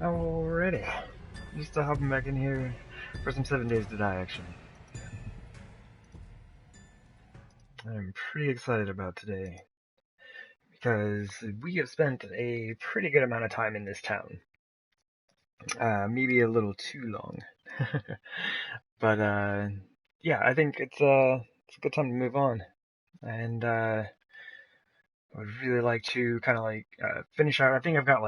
Alrighty. Just hopping back in here for some 7 Days to Die action. I'm pretty excited about today because we have spent a pretty good amount of time in this town. Maybe a little too long. but yeah, I think it's a good time to move on. And I would really like to kind of finish out. I think I've got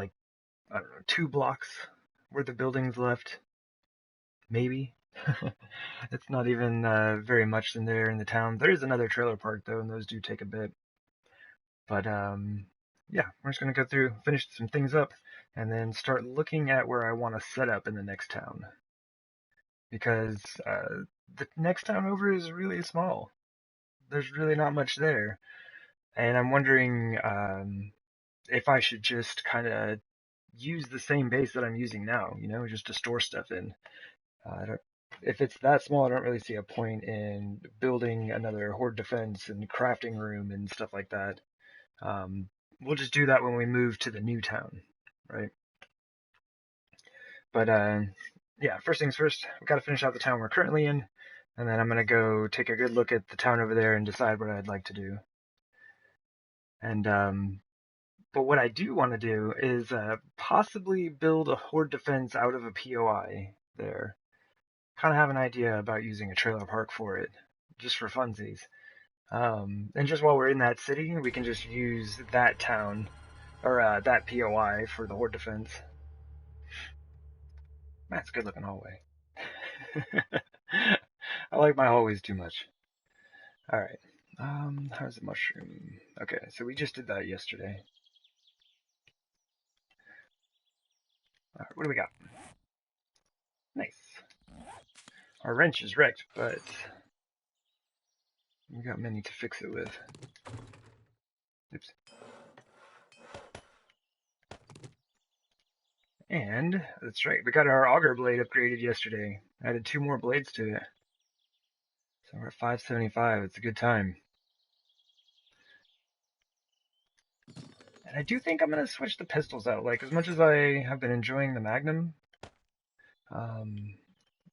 I don't know, 2 blocks worth of buildings left, maybe. It's not even very much in there in the town. There is another trailer park though, and those do take a bit. But yeah, we're just gonna go through, finish some things up, and then start looking at where I want to set up in the next town. Because the next town over is really small. There's really not much there, and I'm wondering if I should just kind of use the same base that I'm using now. Just to store stuff in. I don't, if it's that small, I don't really see a point in building another horde defense and crafting room and stuff like that. We'll just do that when we move to the new town, right? But yeah, first things first, we've got to finish out the town we're currently in, and then I'm gonna go take a good look at the town over there and decide what I'd like to do. And but what I do want to do is possibly build a horde defense out of a POI there. Kind of have an idea about using a trailer park for it, just for funsies. And just while we're in that city, we can just use that town or that POI for the horde defense. That's a good looking hallway. I like my hallways too much. All right. How's the mushroom? Okay, so we just did that yesterday. All right, what do we got? Nice. Our wrench is wrecked, but we got many to fix it with. Oops. And that's right, we got our auger blade upgraded yesterday. Added 2 more blades to it. So we're at 575. It's a good time. And I do think I'm going to switch the pistols out. Like, as much as I have been enjoying the Magnum, I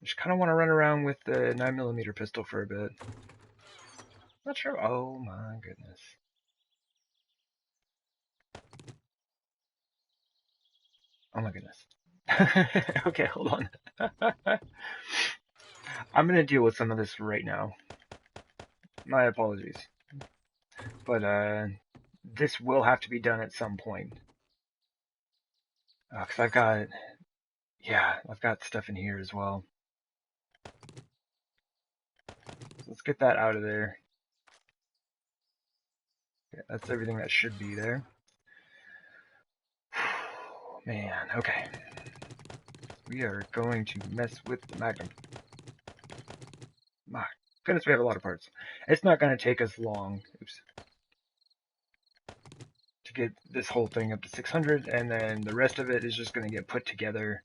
just kind of want to run around with the 9mm pistol for a bit. Not sure. Oh my goodness. Oh my goodness. Okay, hold on. I'm going to deal with some of this right now. My apologies. But this will have to be done at some point. Because I've got stuff in here as well. So let's get that out of there. Yeah, that's everything that should be there. Man, okay. We are going to mess with the Magnum. My goodness, we have a lot of parts. It's not going to take us long. Oops. To get this whole thing up to 600, and then the rest of it is just going to get put together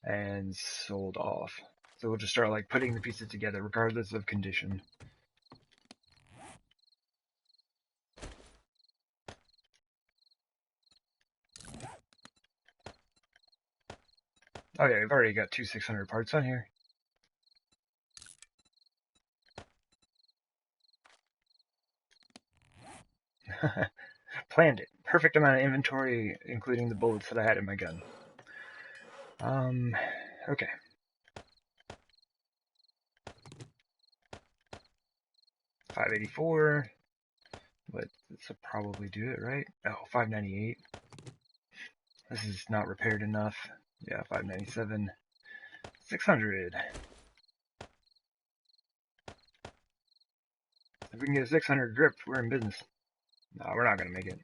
and sold off. So we'll just start putting the pieces together regardless of condition. Oh yeah, we've already got 600 parts on here. Planned it. Perfect amount of inventory, including the bullets that I had in my gun. Okay. $584. But this will probably do it, right? Oh, $598. This is not repaired enough. Yeah, $597. 600. If we can get a 600 grip, we're in business. No, we're not going to make it.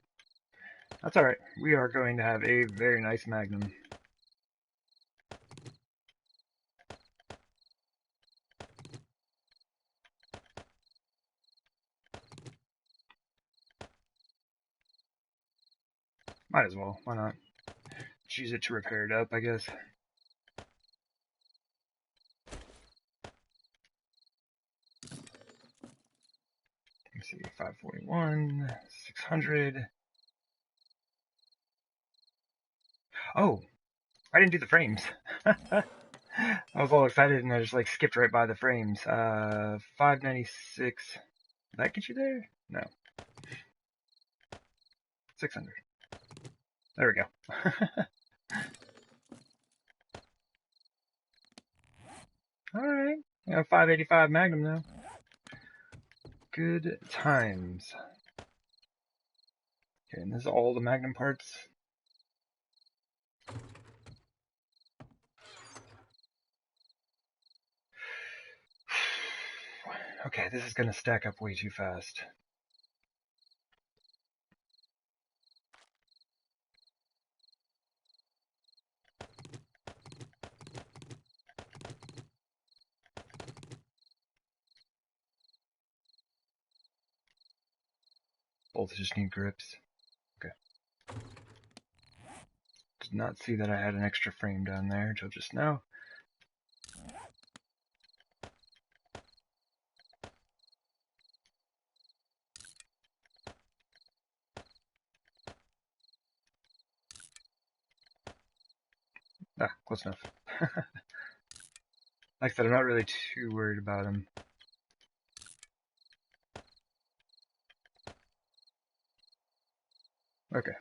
That's alright. We are going to have a very nice Magnum. Might as well. Why not? Just use it to repair it up, I guess. Let's see. 541. 600. Oh! I didn't do the frames. I was all excited and I just like skipped right by the frames. 596. Did that get you there? No. 600. There we go. Alright. 585 Magnum now. Good times. Okay, and this is all the Magnum parts. Okay, this is gonna stack up way too fast. Both just need grips. Okay. Did not see that I had an extra frame down there until just now. Ah, close enough. Like I said, I'm not really too worried about him. Okay. I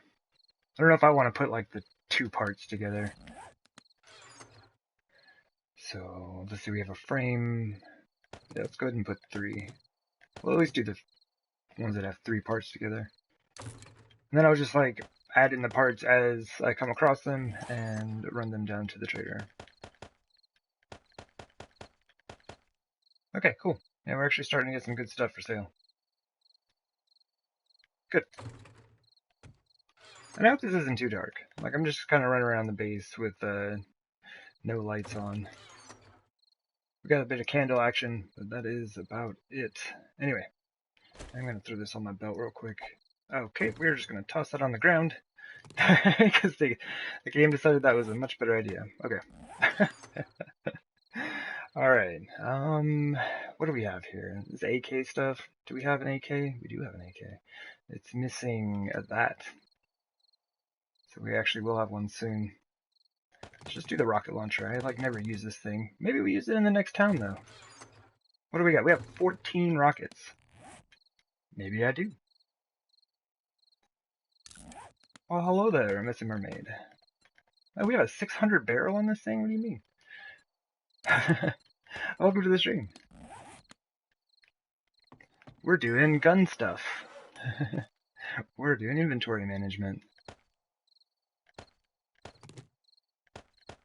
don't know if I want to put like the two parts together. So let's see, we have a frame. Yeah, let's go ahead and put 3. We'll always do the ones that have 3 parts together. And then I'll just like add in the parts as I come across them and run them down to the trader. Okay, cool. Yeah, we're actually starting to get some good stuff for sale. Good. And I hope this isn't too dark. Like, I'm just kind of running around the base with no lights on. We got a bit of candle action, but that is about it. Anyway, I'm going to throw this on my belt real quick. Okay, we're just going to toss that on the ground. Because the game decided that was a much better idea. Okay. Alright, what do we have here? This AK stuff. Do we have an AK? We do have an AK. It's missing that. So we actually will have one soon. Let's just do the rocket launcher. I like never use this thing. Maybe we use it in the next town though. What do we got? We have 14 rockets. Maybe I do. Oh, hello there, Missing Mermaid. Oh, we have a 600 barrel on this thing? What do you mean? Welcome to the stream. We're doing gun stuff. We're doing inventory management.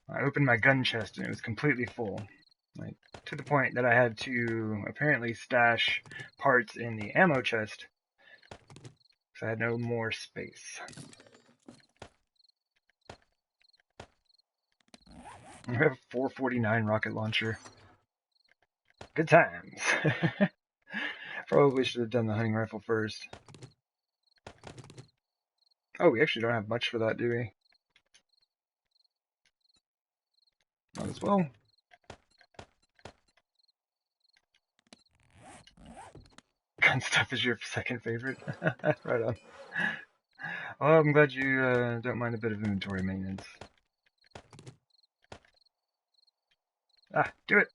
I opened my gun chest and it was completely full. Like, to the point that I had to apparently stash parts in the ammo chest because I had no more space. I have a 449 rocket launcher. Good times. Probably should have done the hunting rifle first. Oh, we actually don't have much for that, do we? Might as well. Gun stuff is your second favorite? Right on. Well, I'm glad you don't mind a bit of inventory maintenance. Ah, do it!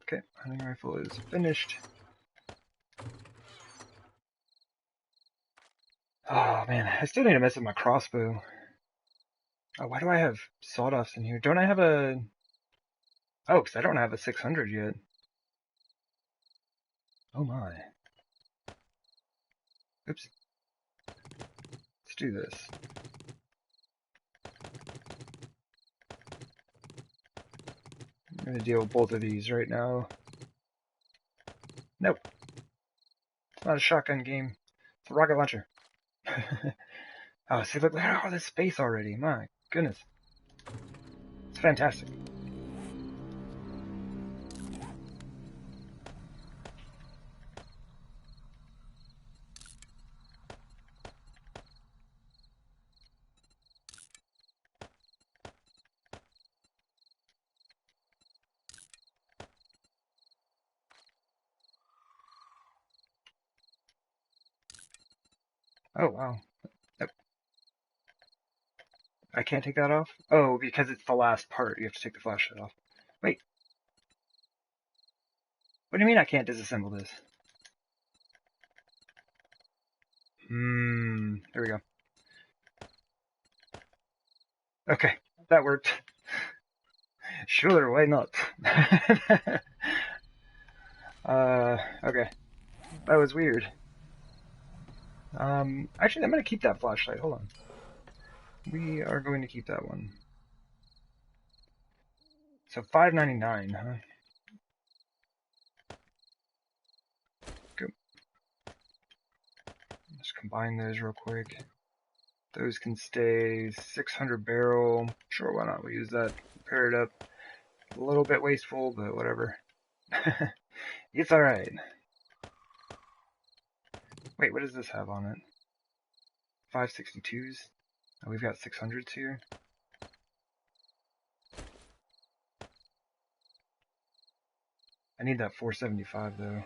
Okay, hunting rifle is finished. Oh man, I still need to mess with my crossbow. Oh, why do I have sawed-offs in here? Don't I have a... Oh, because I don't have a 600 yet. Oh my. Oops. Let's do this. I'm going to deal with both of these right now. Nope. It's not a shotgun game. It's a rocket launcher. Oh, see, look at all this space already. My goodness. It's fantastic. Oh, wow. Yep. I can't take that off? Oh, because it's the last part. You have to take the flashlight off. Wait. What do you mean I can't disassemble this? There we go. Okay, that worked. Sure, why not? Okay. That was weird. Actually, I'm gonna keep that flashlight. Hold on. We are going to keep that one. So $5.99, huh? Go. Let's combine those real quick. Those can stay 600 barrel. Sure, why not? We'll use that. Pair it up. A little bit wasteful, but whatever. It's alright. Wait, what does this have on it? 562s? Oh, we've got 600s here. I need that 475 though.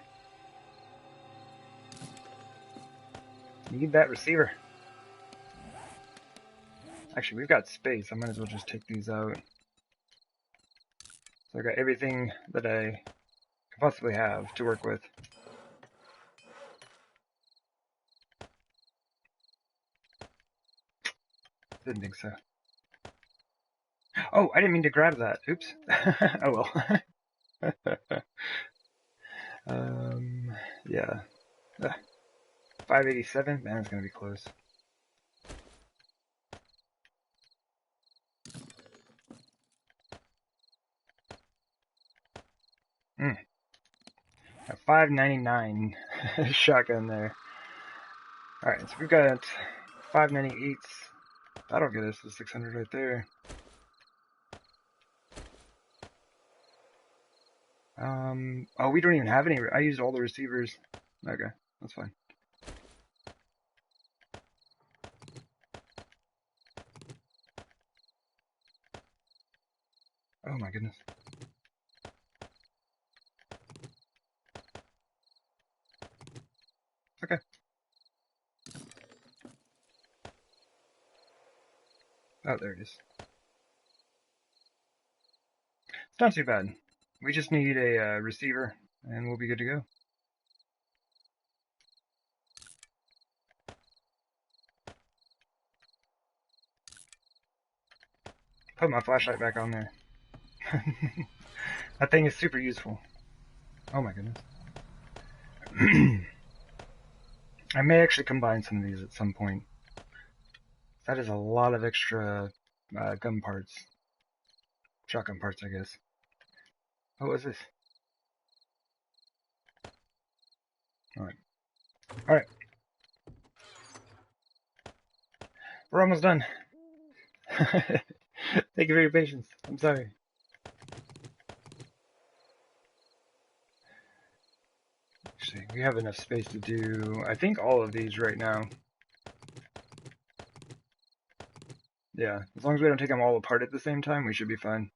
Need that receiver. Actually, we've got space. I might as well just take these out. So I got everything that I could possibly have to work with. Didn't think so. Oh, I didn't mean to grab that. Oops. Oh well. Yeah. 587? Man, it's gonna be close. A 599 shotgun there. Alright, so we've got 598s. That'll get us to 600 right there. Oh, we don't even have any. I used all the receivers. Okay, that's fine. Oh my goodness. Okay. Oh, there it is. It's not too bad. We just need a receiver, and we'll be good to go. Put my flashlight back on there. That thing is super useful. Oh my goodness. I may actually combine some of these at some point. That is a lot of extra gun parts. Shotgun parts, I guess. What was this? Alright. Alright. We're almost done. Thank you for your patience. I'm sorry. Actually, we have enough space to do, I think, all of these right now. Yeah, as long as we don't take them all apart at the same time, we should be fine.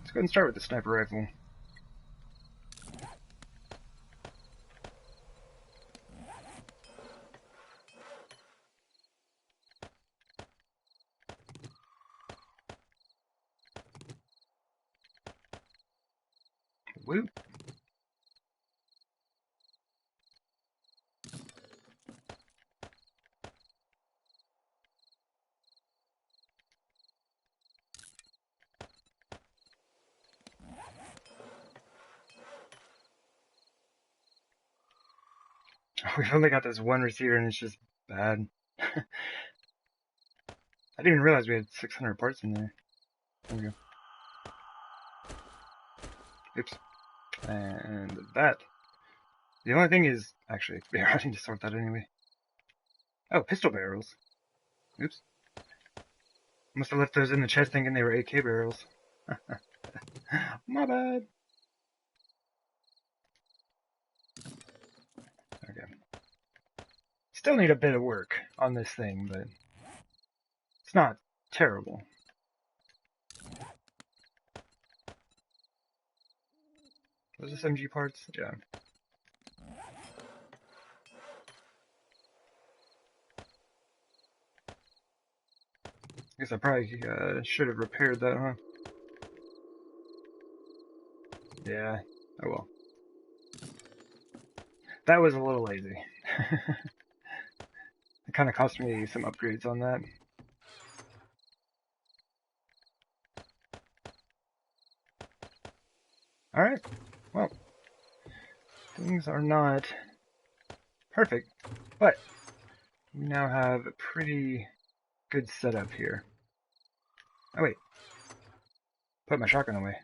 Let's go ahead and start with the sniper rifle. Woo! We've only got this one receiver and it's just bad. I didn't even realize we had 600 parts in there. There we go. Oops. And that. The only thing is, actually, I need to sort that anyway. Oh, pistol barrels. Oops. Must have left those in the chest thinking they were AK barrels. My bad. Okay. Still need a bit of work on this thing, but it's not terrible. Was this MG parts? Yeah. Guess I probably should have repaired that, huh? Yeah. Oh well. That was a little lazy. It kind of cost me some upgrades on that. Alright. Well, things are not perfect, but we now have a pretty good setup here. Oh wait. Put my shotgun away.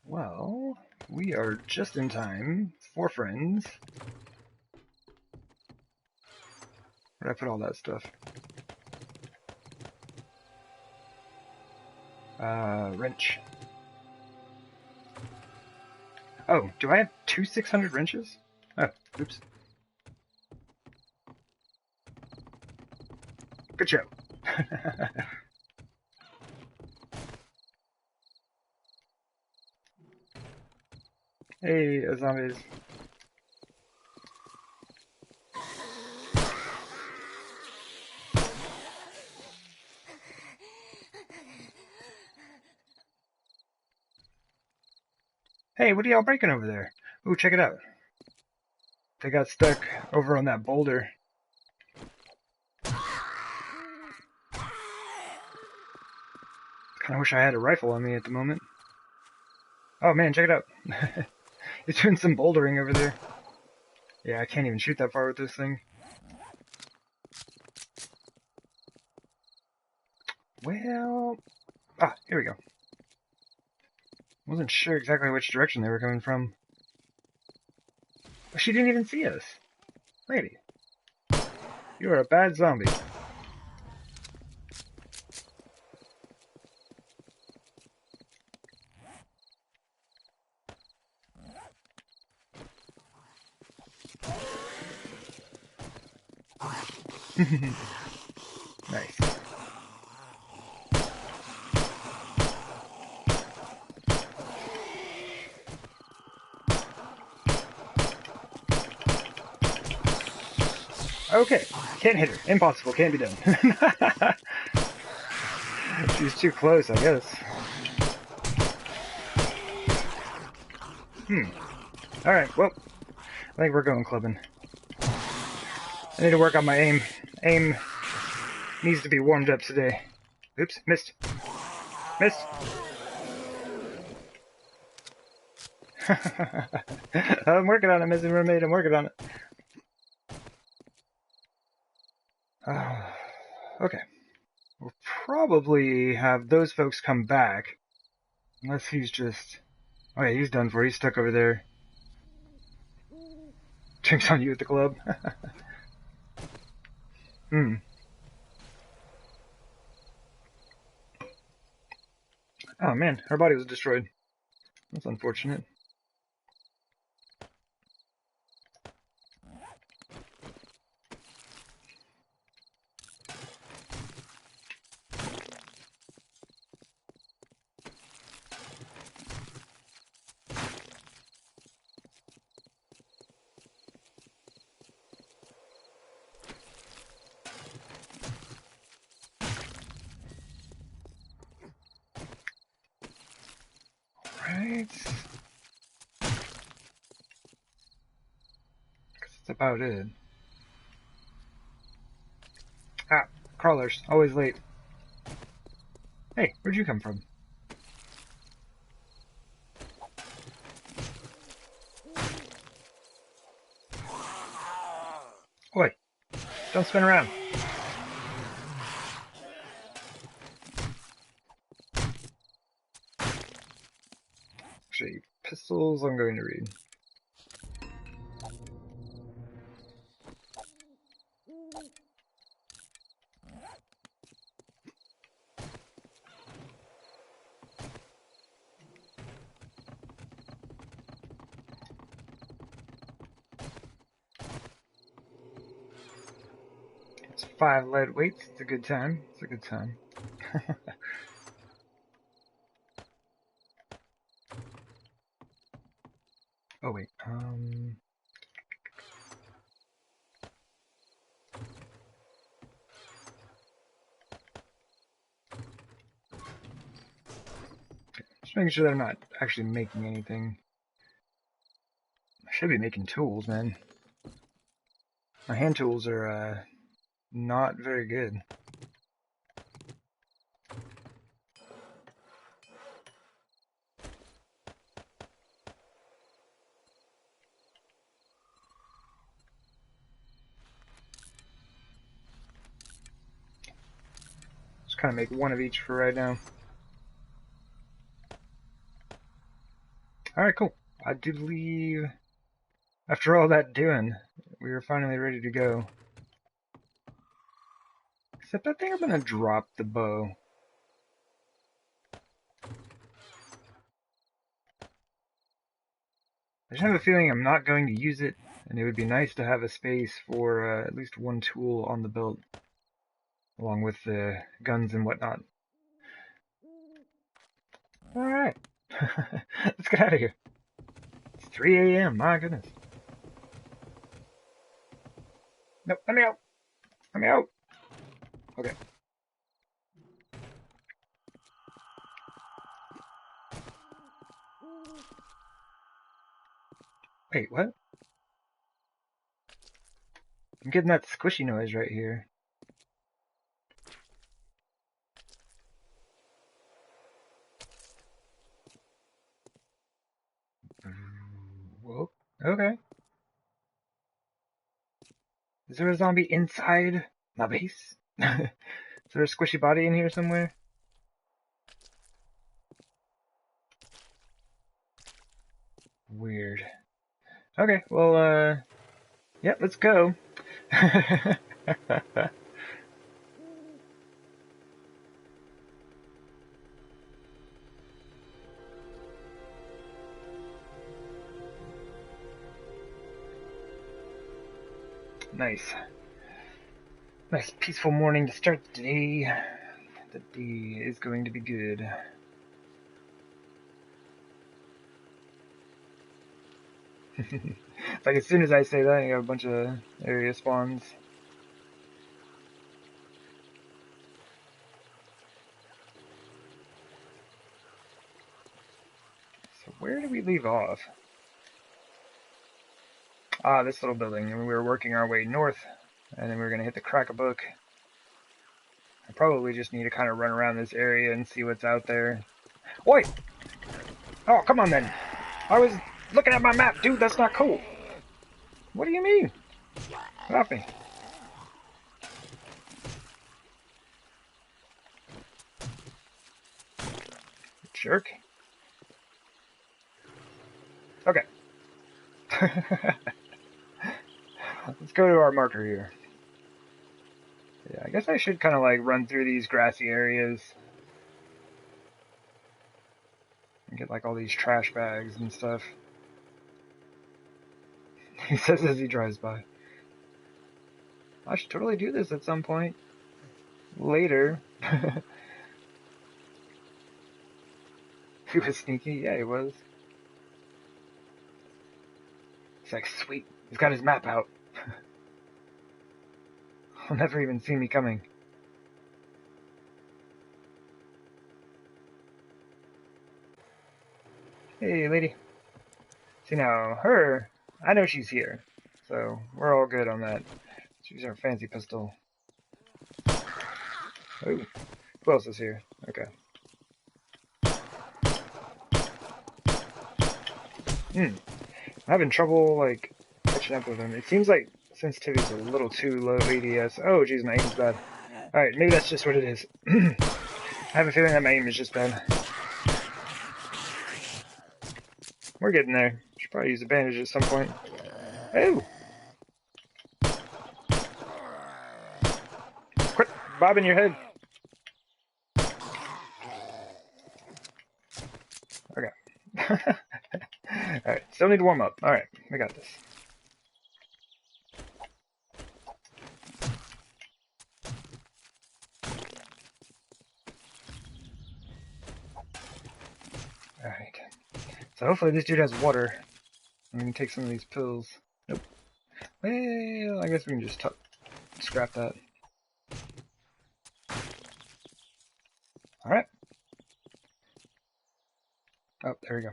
Well, we are just in time. 4 friends. Where'd I put all that stuff? Wrench. Oh, do I have 2 600 wrenches? Oh, oops. Good show. Hey, zombies. Hey, what are y'all breaking over there? Ooh, check it out. They got stuck over on that boulder. Kinda wish I had a rifle on me at the moment. Oh man, check it out. He's doing some bouldering over there. Yeah, I can't even shoot that far with this thing. Well... Ah, here we go. Wasn't sure exactly which direction they were coming from. But she didn't even see us. Lady. You are a bad zombie. Nice. Okay, can't hit her. Impossible, can't be done. She's too close, I guess. Alright, well, I think we're going clubbing. I need to work on my aim. Aim needs to be warmed up today. Oops, missed. Missed! I'm working on it, Missing Mermaid, I'm working on it. Okay. We'll probably have those folks come back. Unless he's just... Oh yeah, he's done for. He's stuck over there. Drinks on you at the club. Oh man, her body was destroyed. That's unfortunate. Right. That's about it. Ah, crawlers, always late. Hey, where'd you come from? Oi, don't spin around. Actually, pistols I'm going to read. It's 5 lead weights. It's a good time. It's a good time. Oh wait, just making sure that I'm not actually making anything. I should be making tools, man. My hand tools are, not very good. Just kind of make one of each for right now. Alright, cool. I do believe, after all that doing, we are finally ready to go. Except I think I'm gonna drop the bow. I just have a feeling I'm not going to use it, and it would be nice to have a space for at least one tool on the belt, along with the guns and whatnot. Alright, let's get out of here. It's 3 a.m., my goodness. Nope, let me out! Let me out! Okay. Wait, what? I'm getting that squishy noise right here. Whoa. Okay. Is there a zombie inside my base? Is there a squishy body in here somewhere? Weird. Okay, well, yeah, let's go. Nice. Nice peaceful morning to start the day. The day is going to be good. Like as soon as I say that, you have a bunch of area spawns. So where do we leave off? Ah, this little building. And we were working our way north, and then we were going to hit the Crack-a-Book. I probably just need to kind of run around this area and see what's out there. Oi! Oh, come on then. I was looking at my map, dude. That's not cool. What do you mean? Get off me. Jerk. Okay. Let's go to our marker here. Yeah, I guess I should kind of like run through these grassy areas and get like all these trash bags and stuff. He says as he drives by. I should totally do this at some point. Later. He was sneaky? Yeah, he was. He's like, sweet. He's got his map out. He'll never even see me coming. Hey, lady. See now, her, I know she's here. So, we're all good on that. She's our fancy pistol. Oh, who else is here? Okay. I'm having trouble, like, catching up with him. It seems like sensitivity's a little too low ADS. Oh, geez, my aim's bad. Alright, maybe that's just what it is. I have a feeling that my aim is just bad. We're getting there. Should probably use a bandage at some point. Oh! Quit bobbing your head. Okay. Alright, still need to warm up. Alright, we got this. Alright. So hopefully this dude has water. I'm gonna take some of these pills. Nope. Well, I guess we can just scrap that. Alright. Oh, there we go.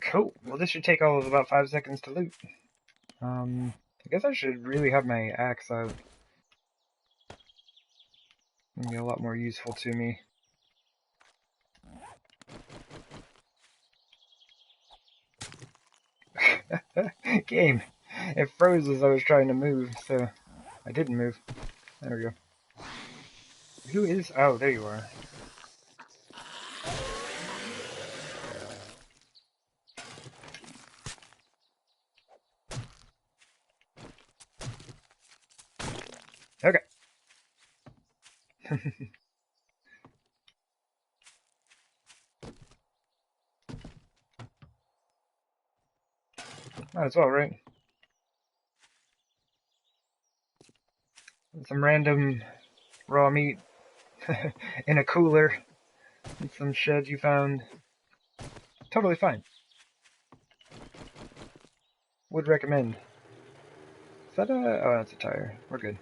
Cool. Well, this should take all of about 5 seconds to loot. I guess I should really have my axe out. It'll be a lot more useful to me. Game. It froze as I was trying to move, so I didn't move. There we go. Who is... Oh, there you are. Okay. Might as well, right? Some random raw meat in a cooler and some shed you found. Totally fine. Would recommend. Is that a... Oh, that's a tire. We're good.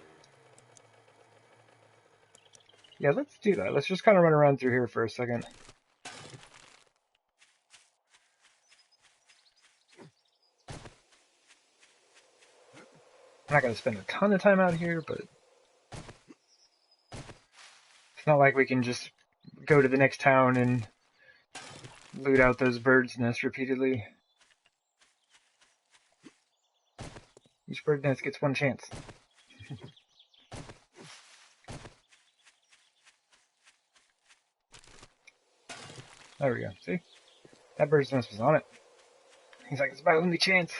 Yeah, let's do that. Let's just kind of run around through here for a second. I'm not going to spend a ton of time out here, but it's not like we can just go to the next town and loot out those birds' nests repeatedly. Each bird nest gets one chance. There we go. See? That bird's nest was on it. He's like, it's my only chance.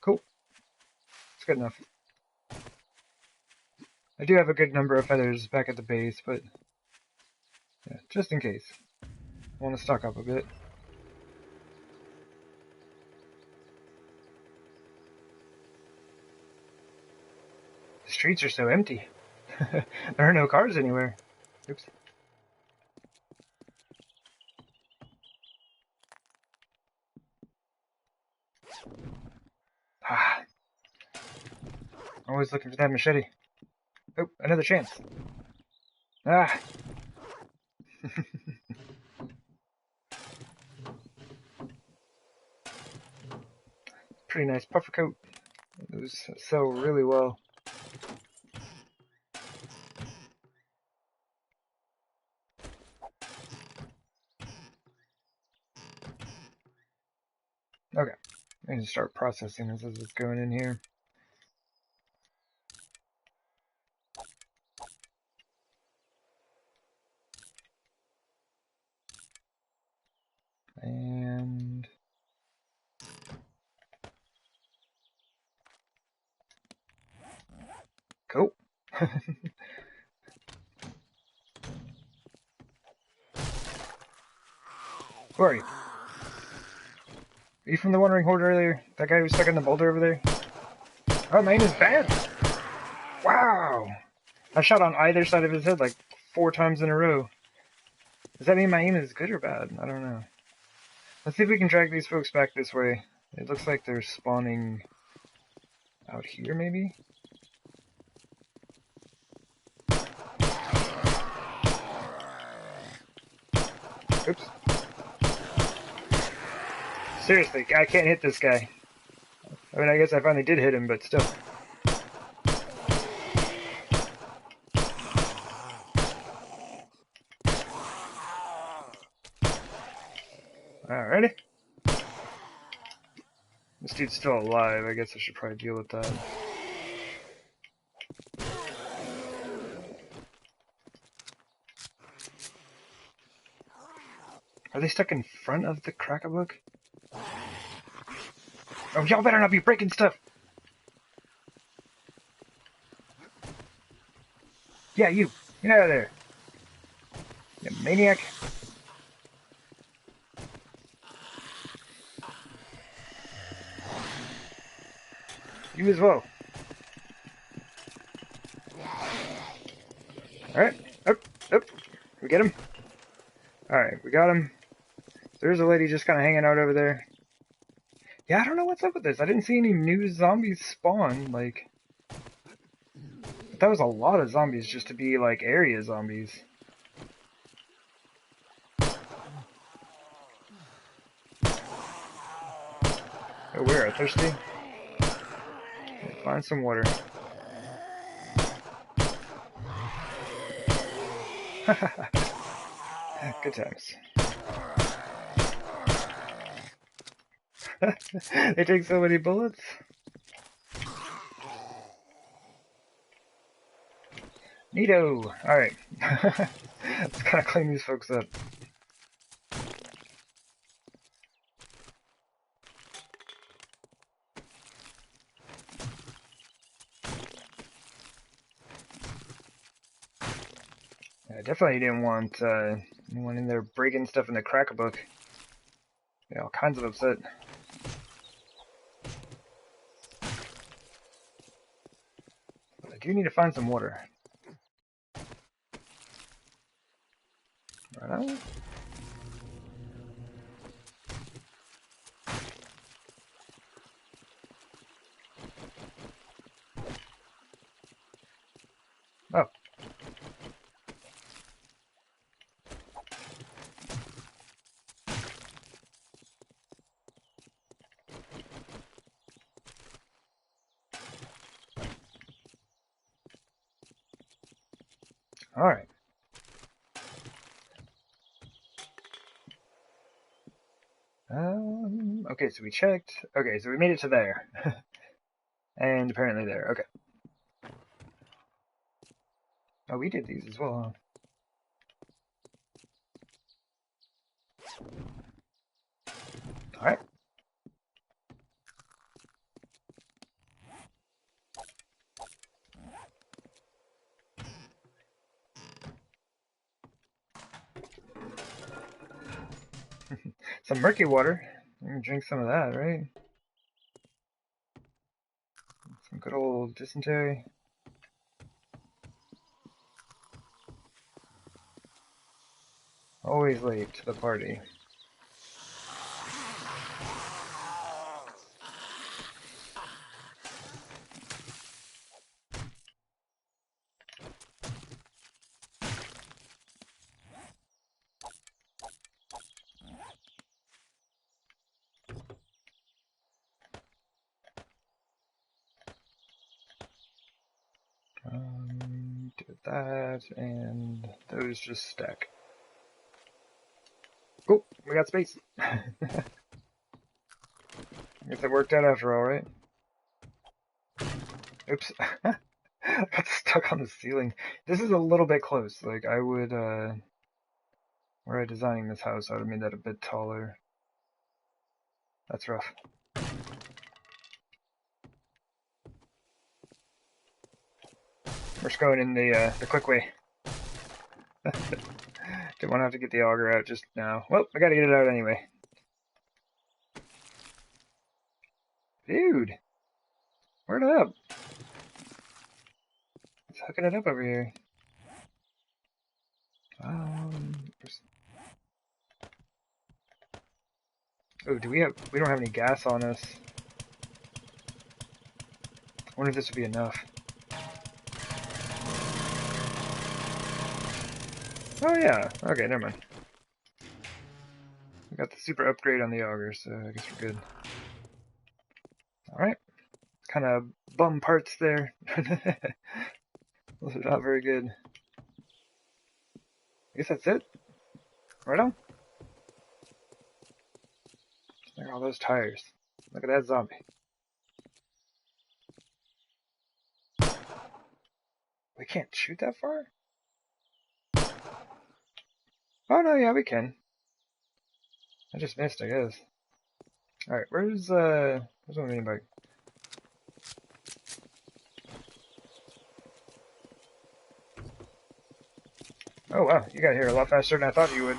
Cool. It's good enough. I do have a good number of feathers back at the base, but yeah, just in case. I want to stock up a bit. The streets are so empty. There are no cars anywhere. Oops. Ah. Always looking for that machete. Oh, another chance. Ah. Pretty nice puffer coat. Those sell really well. Okay. I need to start processing this as it's going in here. And cool. Who are you? Are you from the Wandering Horde earlier? That guy who was stuck in the boulder over there? Oh, my aim is bad! Wow! I shot on either side of his head like 4 times in a row. Does that mean my aim is good or bad? I don't know. Let's see if we can drag these folks back this way. It looks like they're spawning out here, maybe? Oops. Seriously, I can't hit this guy. I mean, I guess I finally did hit him, but still. Alrighty. This dude's still alive. I guess I should probably deal with that. Are they stuck in front of the Crack-a-Book? Oh, y'all better not be breaking stuff! Yeah, you! Get out of there! You maniac! You as well. We get him? Alright, we got him. There's a lady just kind of hanging out over there. Yeah, I don't know what's up with this. I didn't see any new zombies spawn. Like, that was a lot of zombies just to be, like, area zombies. Oh, we're thirsty. Find some water. Good times. They take so many bullets. Neato! Alright. Let's kind of clean these folks up. I definitely didn't want anyone in there breaking stuff in the crack-a-book. Get all kinds of upset. But I do need to find some water. Right on. Oh. Alright. Okay, so we checked. Okay, so we made it to there. And apparently there. Okay. Oh, we did these as well, huh? Alright. Some murky water. You can drink some of that, right? Some good old dysentery. Always late to the party. Do that, and those just stack. Cool, we got space. I guess it worked out after all, right? Oops. Got stuck on the ceiling. This is a little bit close. Like, I would, were I designing this house, I would have made that a bit taller. That's rough. We're just going in the quick way. Didn't want to have to get the auger out just now. Well, I gotta get it out anyway. Dude! Word up! It's hooking it up over here. Oh, we don't have any gas on us. I wonder if this would be enough. Oh yeah, okay, never mind. We got the super upgrade on the auger, so I guess we're good. Alright. Kind of bum parts there. Those are not very good. I guess that's it. Right on. Look at all those tires. Look at that zombie. We can't shoot that far? Oh no, yeah, we can. I just missed, I guess. Alright, where's my mini bike? Oh wow, you got here a lot faster than I thought you would.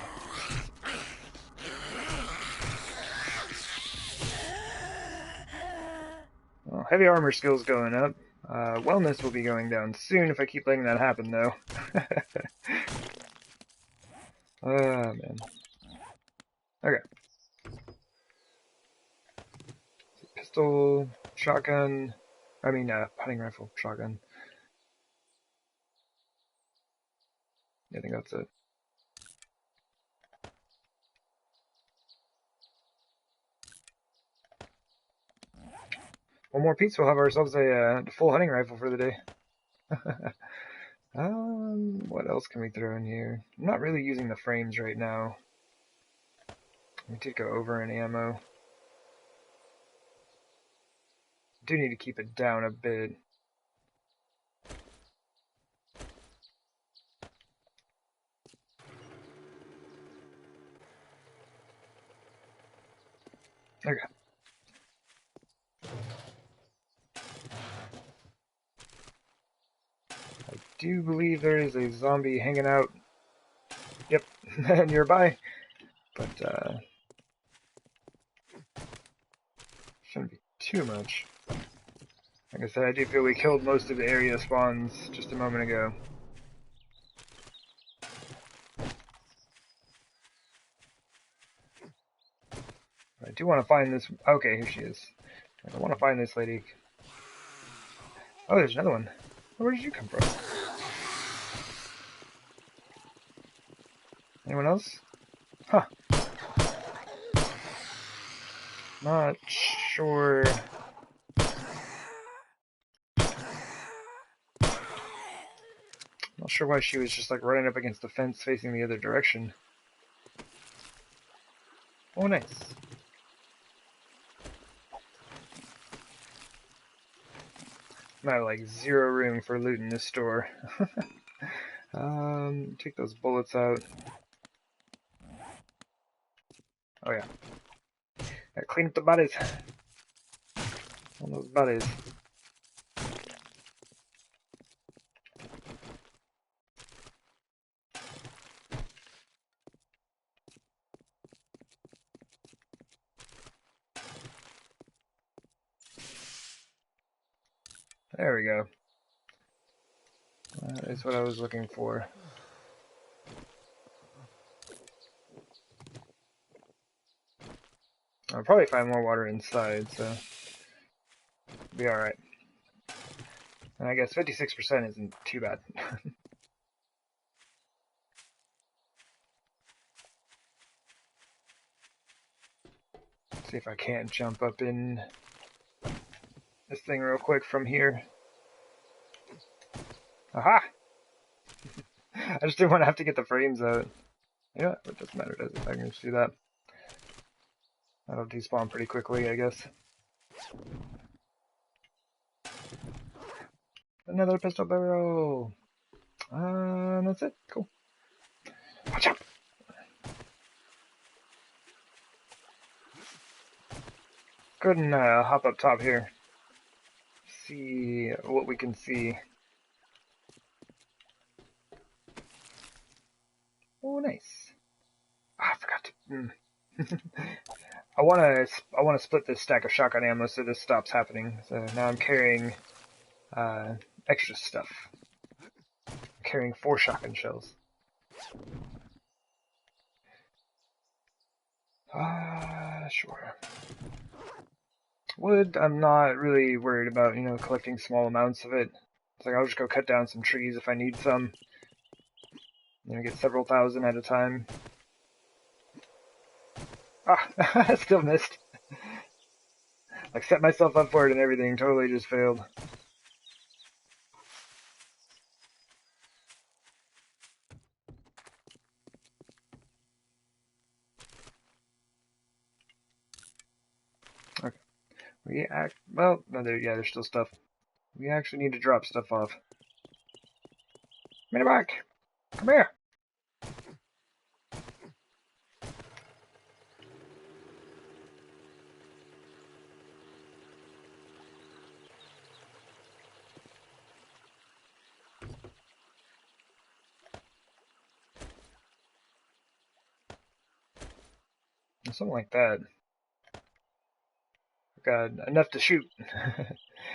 Well, heavy armor skills going up. Wellness will be going down soon if I keep letting that happen, though. Man. Okay. Pistol, shotgun. I mean, hunting rifle, shotgun. I think that's it. One more piece, we'll have ourselves a full hunting rifle for the day. What else can we throw in here? I'm not really using the frames right now. We did go over in ammo. Do need to keep it down a bit. Okay. I do believe there is a zombie hanging out. Yep, nearby. But, shouldn't be too much. Like I said, I do feel we killed most of the area spawns just a moment ago. I do want to find this. Okay, here she is. I want to find this lady. Oh, there's another one. Where did you come from? Anyone else? Huh. Not sure. Not sure why she was just like running up against the fence facing the other direction. Oh, nice. I have like zero room for loot in this store. Take those bullets out. Oh yeah. Gotta clean up the bodies. All those bodies. There we go. That is what I was looking for. I'll probably find more water inside, so be alright. And I guess 56% isn't too bad. See if I can't jump up in this thing real quick from here. Aha! I just didn't want to have to get the frames out. You know what? It doesn't matter, does it? I can just do that. That'll despawn pretty quickly, I guess. Another pistol barrel! That's it. Cool. Watch out! Go ahead and hop up top here. See what we can see. Oh, nice. Ah, I forgot to. I want to split this stack of shotgun ammo so this stops happening. So now I'm carrying extra stuff. I'm carrying 4 shotgun shells. Sure. Wood, I'm not really worried about, collecting small amounts of it. It's like I'll just go cut down some trees if I need some. Get several thousand at a time. Ah, still missed. Like, set myself up for it and everything, totally just failed. Okay. Well, no, there's still stuff. We actually need to drop stuff off. Miniback! Come here! Something like that. Got enough to shoot.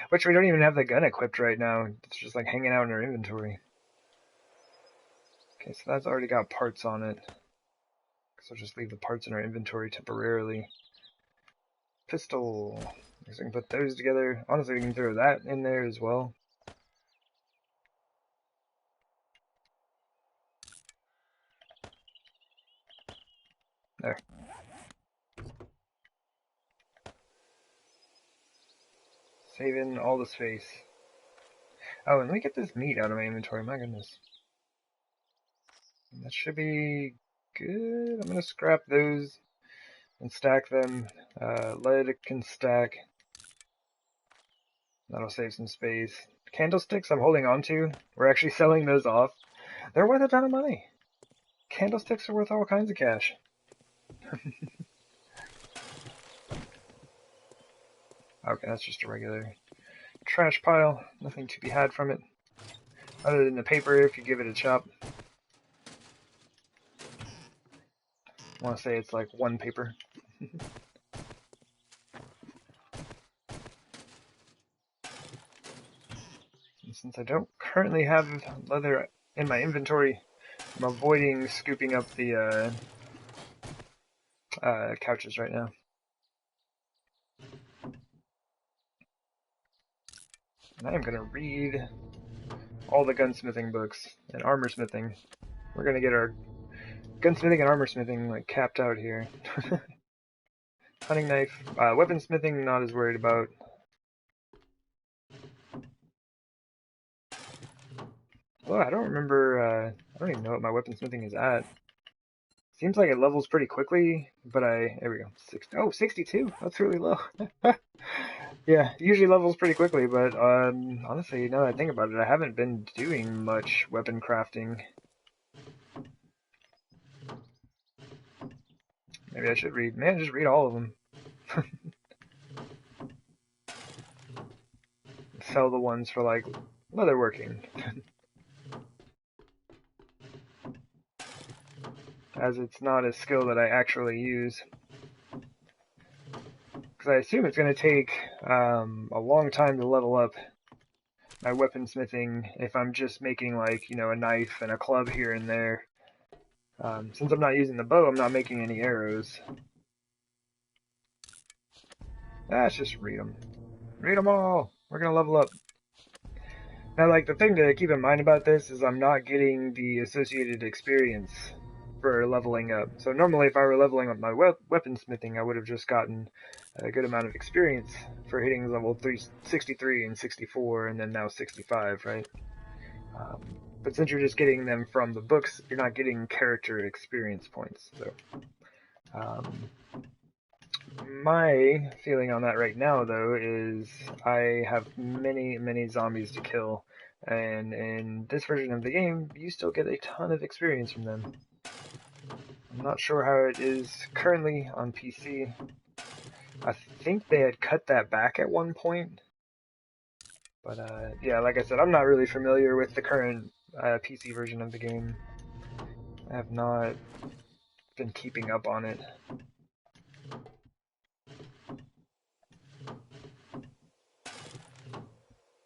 Which we don't even have the gun equipped right now. It's just like hanging out in our inventory. Okay, so that's already got parts on it. So just leave the parts in our inventory temporarily. Pistol. I guess I can put those together. Honestly, we can throw that in there as well. There. Saving all the space. Oh, and let me get this meat out of my inventory. My goodness. That should be good. I'm going to scrap those and stack them. Lead can stack. That'll save some space. Candlesticks I'm holding on to. We're actually selling those off. They're worth a ton of money. Candlesticks are worth all kinds of cash. Okay, that's just a regular trash pile. Nothing to be had from it. Other than the paper if you give it a chop. I want to say it's like one paper. And since I don't currently have leather in my inventory, I'm avoiding scooping up the couches right now. And I am going to read all the gunsmithing books and armorsmithing. We're going to get our gunsmithing and armorsmithing like capped out here. Hunting knife, weaponsmithing not as worried about. Well, I don't remember, I don't even know what my weaponsmithing is at. Seems like it levels pretty quickly, but there we go. 62, that's really low. Yeah, usually levels pretty quickly, but honestly, now that I think about it, I haven't been doing much weapon crafting. Maybe I should read, just read all of them. Sell the ones for like leatherworking. As it's not a skill that I actually use. Because I assume it's going to take a long time to level up my weaponsmithing if I'm just making like, you know, a knife and a club here and there. Since I'm not using the bow, I'm not making any arrows. Let's just read them. Read them all! We're going to level up. Now, like, the thing to keep in mind about this is I'm not getting the associated experience for leveling up. So normally if I were leveling up my weaponsmithing, I would have just gotten a good amount of experience for hitting level 63 and 64 and then now 65, right? But since you're just getting them from the books, you're not getting character experience points. So, my feeling on that right now, though, is I have many, many zombies to kill, and in this version of the game, you still get a ton of experience from them. I'm not sure how it is currently on PC. I think they had cut that back at one point. But yeah, like I said, I'm not really familiar with the current PC version of the game. I have not been keeping up on it.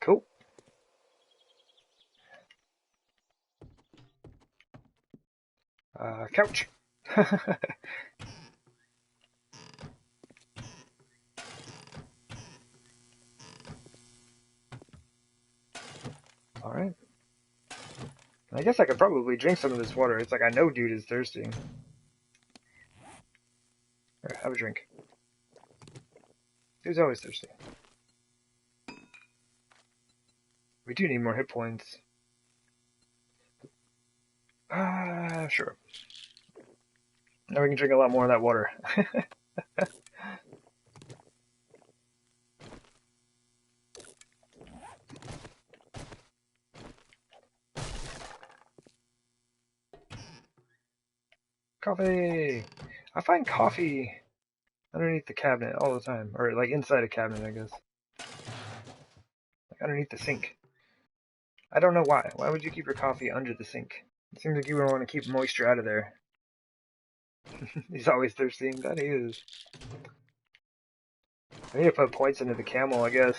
Cool. Couch. Alright. I guess I could probably drink some of this water. It's like I know dude is thirsty. Here, have a drink. Dude's always thirsty. We do need more hit points. Sure. Now we can drink a lot more of that water. Coffee! I find coffee underneath the cabinet all the time. Or like inside a cabinet, I guess. Like underneath the sink. I don't know why. Why would you keep your coffee under the sink? It seems like you would want to keep moisture out of there. He's always thirsty. That he is. I need to put points into the camel, I guess.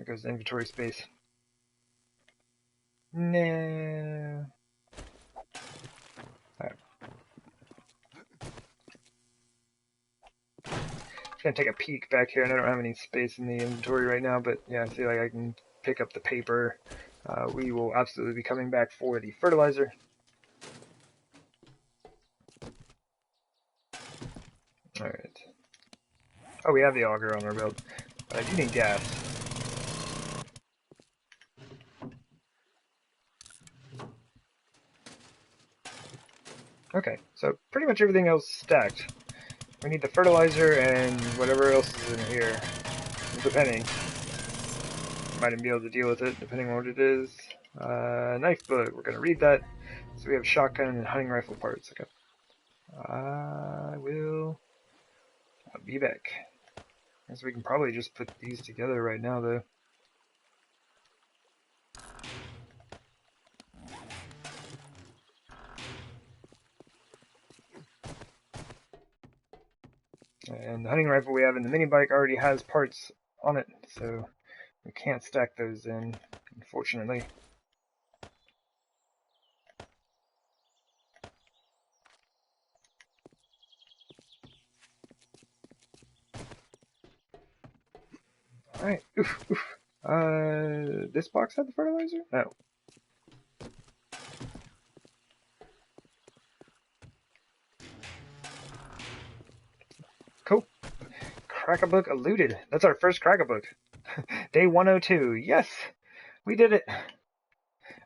There goes the inventory space. No. Alright. Just gonna take a peek back here, and I don't have any space in the inventory right now, but yeah, I feel like I can pick up the paper. We will absolutely be coming back for the fertilizer. Alright. Oh, we have the auger on our belt. But I do need gas. Okay, so pretty much everything else stacked. We need the fertilizer and whatever else is in here. Depending. Might even be able to deal with it, depending on what it is. Knife book, we're going to read that. So we have shotgun and hunting rifle parts. Okay. I'll be back. I guess we can probably just put these together right now, though. And the hunting rifle we have in the mini bike already has parts on it, so we can't stack those in, unfortunately. Alright, oof, oof. This box had the fertilizer? No. Cool. Crack-a-book eluded. That's our first crack-a-book. Day 102. Yes! We did it!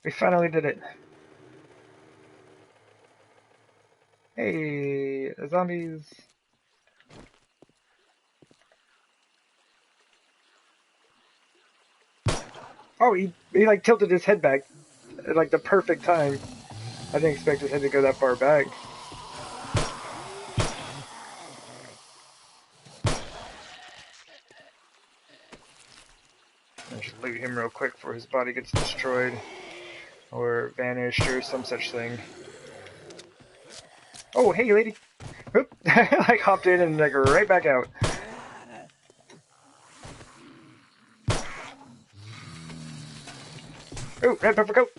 We finally did it. Hey, zombies. Oh, he like tilted his head back at like the perfect time. I didn't expect his head to go that far back. I should loot him real quick before his body gets destroyed or vanished or some such thing. Oh, hey, lady. Oop. Like hopped in and like right back out. Oh, red pepper coat.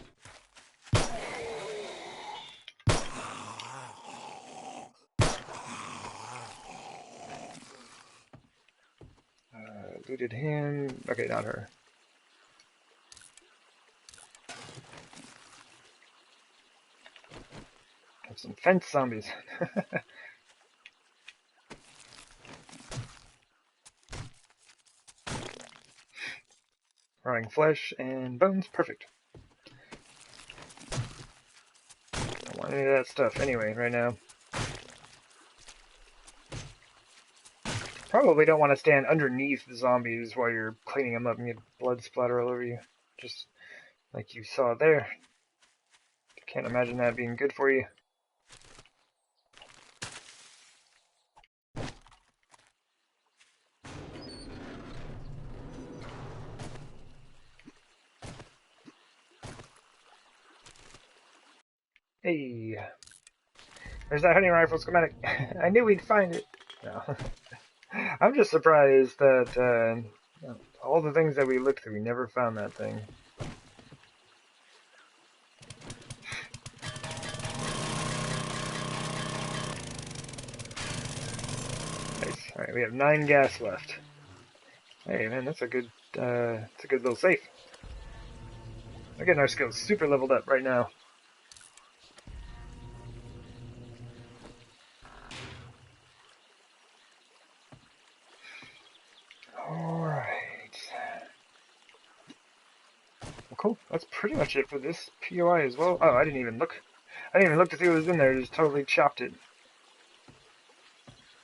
Looted him. Okay, not her. Have some fence zombies. Rotting flesh and bones. Perfect. Don't want any of that stuff anyway right now. Probably don't want to stand underneath the zombies while you're cleaning them up and get blood splatter all over you. Just like you saw there. Can't imagine that being good for you. Hey. There's that hunting rifle schematic. I knew we'd find it. No. I'm just surprised that all the things that we looked through, we never found that thing. Nice. Alright, we have 9 gas left. Hey man, that's a good little safe. We're getting our skills super leveled up right now. Alright. Well, cool. That's pretty much it for this POI as well. Oh, I didn't even look. I didn't even look to see what was in there. Just totally chopped it.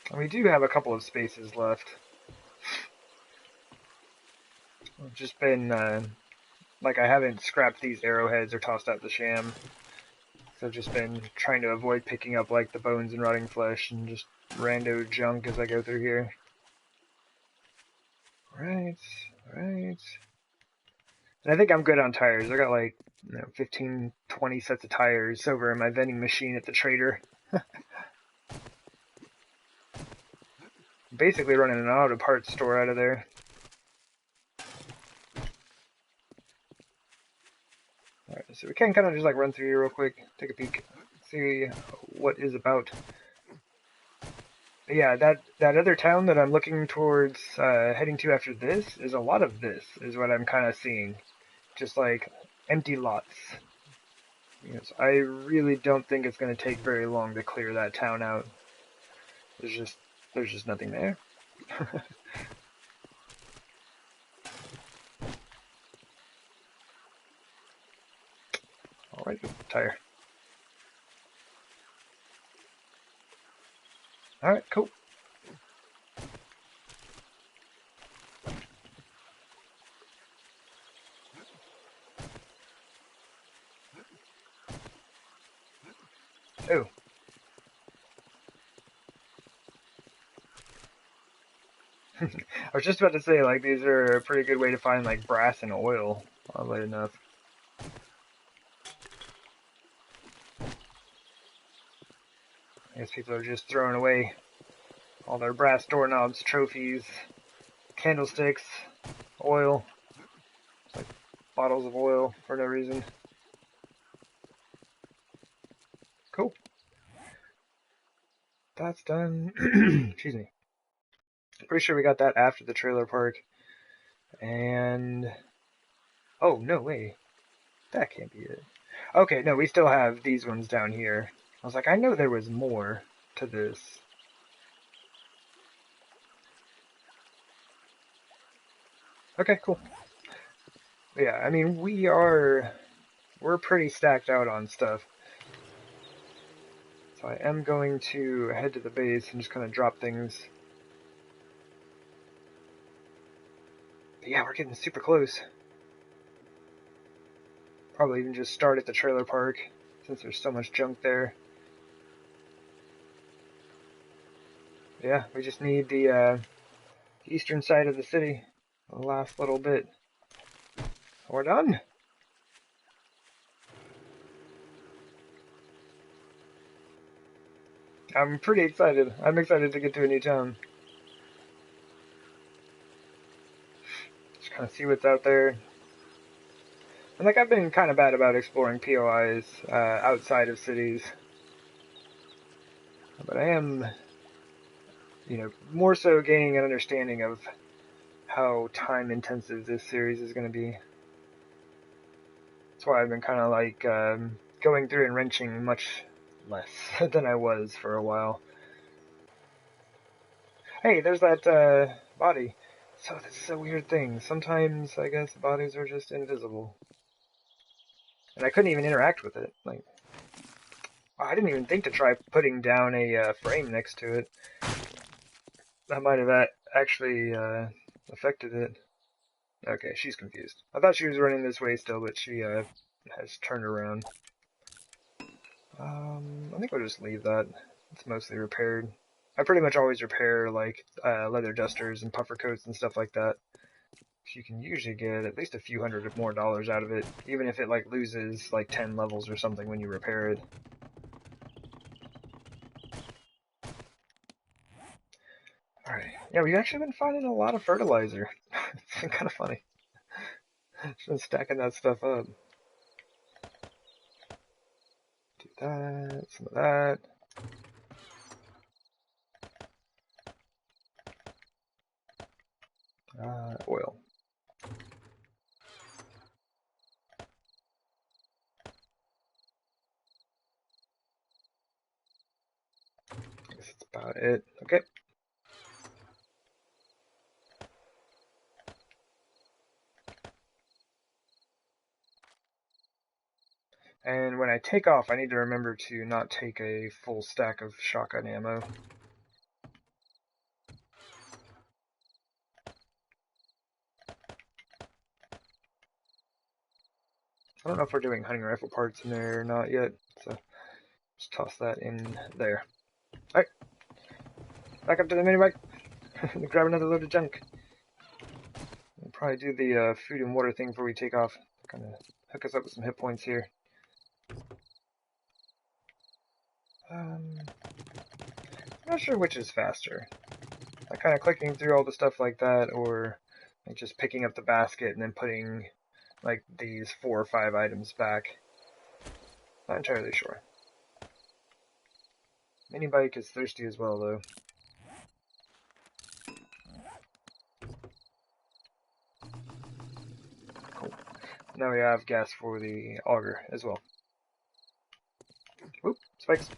And we do have a couple of spaces left. I've just been, like, I haven't scrapped these arrowheads or tossed out the sham. So I've just been trying to avoid picking up, like, the bones and rotting flesh and just rando junk as I go through here. Right. And I think I'm good on tires. I got, like, 15, 20 sets of tires over in my vending machine at the trader. Basically running an auto parts store out of there. we can kind of just like run through here real quick, take a peek, see what is about. But yeah, that other town that I'm looking towards heading to after this is a lot of this, is what I'm kind of seeing. Just like empty lots. Yes, I really don't think it's going to take very long to clear that town out. There's just nothing there. Alright, tire. Alright, cool. Oh. I was just about to say, like, these are a pretty good way to find, like, brass and oil, oddly enough. I guess people are just throwing away all their brass doorknobs, trophies, candlesticks, oil. It's like bottles of oil for no reason. Cool. That's done. Excuse me. Pretty sure we got that after the trailer park. And... oh, no way. That can't be it. Okay, no, we still have these ones down here. I was like, I know there was more to this. Okay, cool. Yeah, I mean, we're pretty stacked out on stuff. So I am going to head to the base and just kind of drop things. But yeah, we're getting super close. Probably even just start at the trailer park, since there's so much junk there. Yeah, we just need the eastern side of the city. The last little bit. We're done! I'm pretty excited. I'm excited to get to a new town. Just kind of see what's out there. And like, I've been kind of bad about exploring POIs outside of cities. But I am, you know, more so gaining an understanding of how time intensive this series is going to be. That's why I've been kind of like going through and wrenching much less than I was for a while. Hey, there's that body. So this is a weird thing. Sometimes I guess bodies are just invisible. And I couldn't even interact with it. Like, I didn't even think to try putting down a frame next to it. That might have actually affected it. Okay, she's confused. I thought she was running this way still, but she has turned around. I think we'll just leave that. It's mostly repaired. I pretty much always repair like leather dusters and puffer coats and stuff like that. You can usually get at least a few $100 more out of it, even if it like loses like 10 levels or something when you repair it. Alright, yeah, we've actually been finding a lot of fertilizer. It's been kind of funny. Just been stacking that stuff up. Do that, some of that. Oil. I guess that's about it. Okay. And when I take off, I need to remember to not take a full stack of shotgun ammo. I don't know if we're doing hunting rifle parts in there or not yet, so just toss that in there. Alright, back up to the minibike. Grab another load of junk. We'll probably do the food and water thing before we take off. Kind of hook us up with some hit points here. I'm not sure which is faster. Like kind of clicking through all the stuff like that, or like just picking up the basket and then putting like these 4 or 5 items back. Not entirely sure. Mini bike is thirsty as well, though. Cool. Now we have gas for the auger as well. Oop, spikes.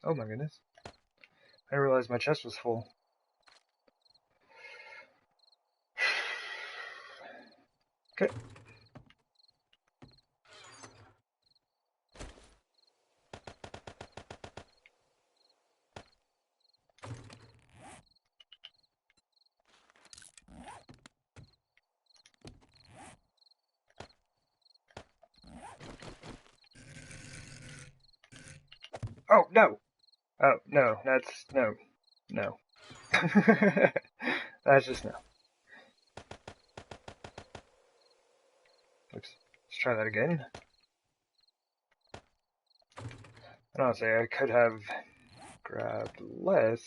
Oh my goodness. I realized my chest was full. Okay. Oh, no! Oh, no, that's, no. No. That's just no. Oops. Let's try that again. And honestly, I could have grabbed less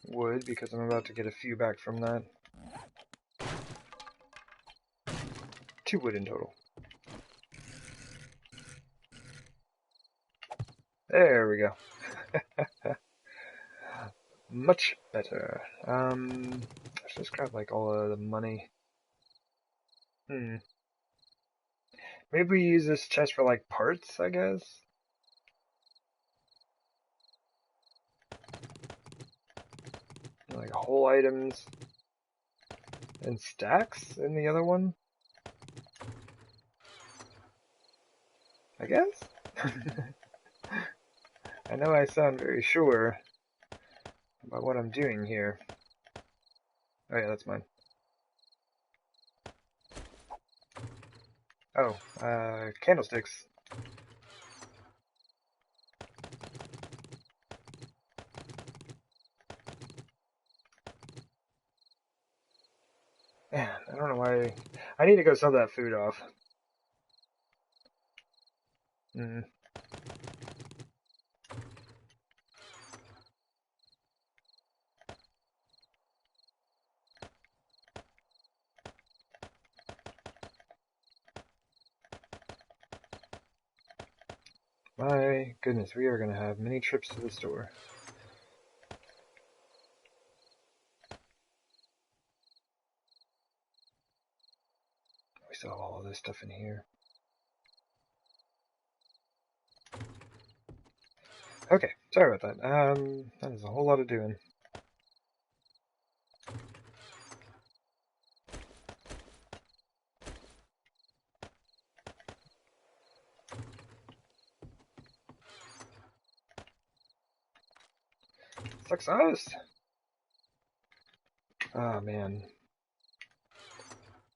wood because I'm about to get a few back from that. 2 wood in total. There we go. Much better. Let's just grab like all of the money. Maybe we use this chest for like parts, I guess? Like whole items and stacks in the other one? I guess? I know I sound very sure about what I'm doing here. Oh yeah, that's mine. Oh, candlesticks. Man, I don't know why. I need to go sell that food off. My goodness, we are going to have many trips to the store. We still have all of this stuff in here. Okay, sorry about that. That is a whole lot of doing. Success! Oh man.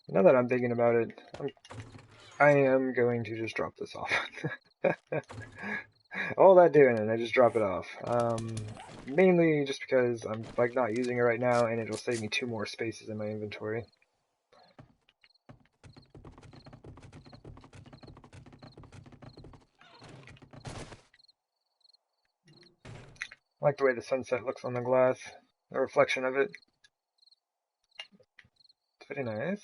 Now that I'm thinking about it, I am going to just drop this off. All that doing, and I just drop it off. Mainly just because I'm like not using it right now, and it'll save me 2 more spaces in my inventory. I like the way the sunset looks on the glass, the reflection of it. It's very nice.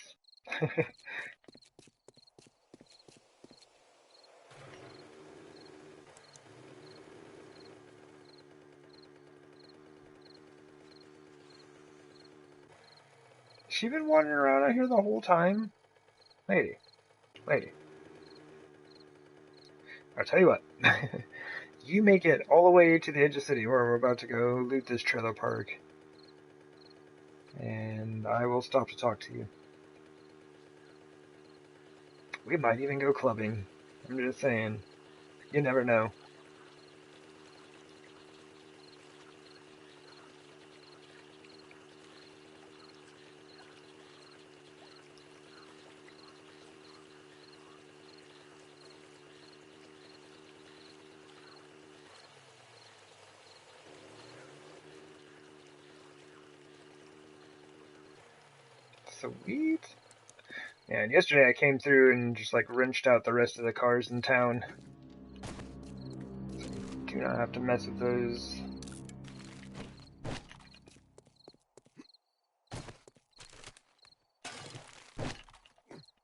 She been wandering around out here the whole time? Lady. Lady. I'll tell you what. You make it all the way to the edge of the city where we're about to go loot this trailer park. And I will stop to talk to you. We might even go clubbing. I'm just saying. You never know. Sweet. Yeah, and yesterday I came through and just like wrenched out the rest of the cars in town. Do not have to mess with those.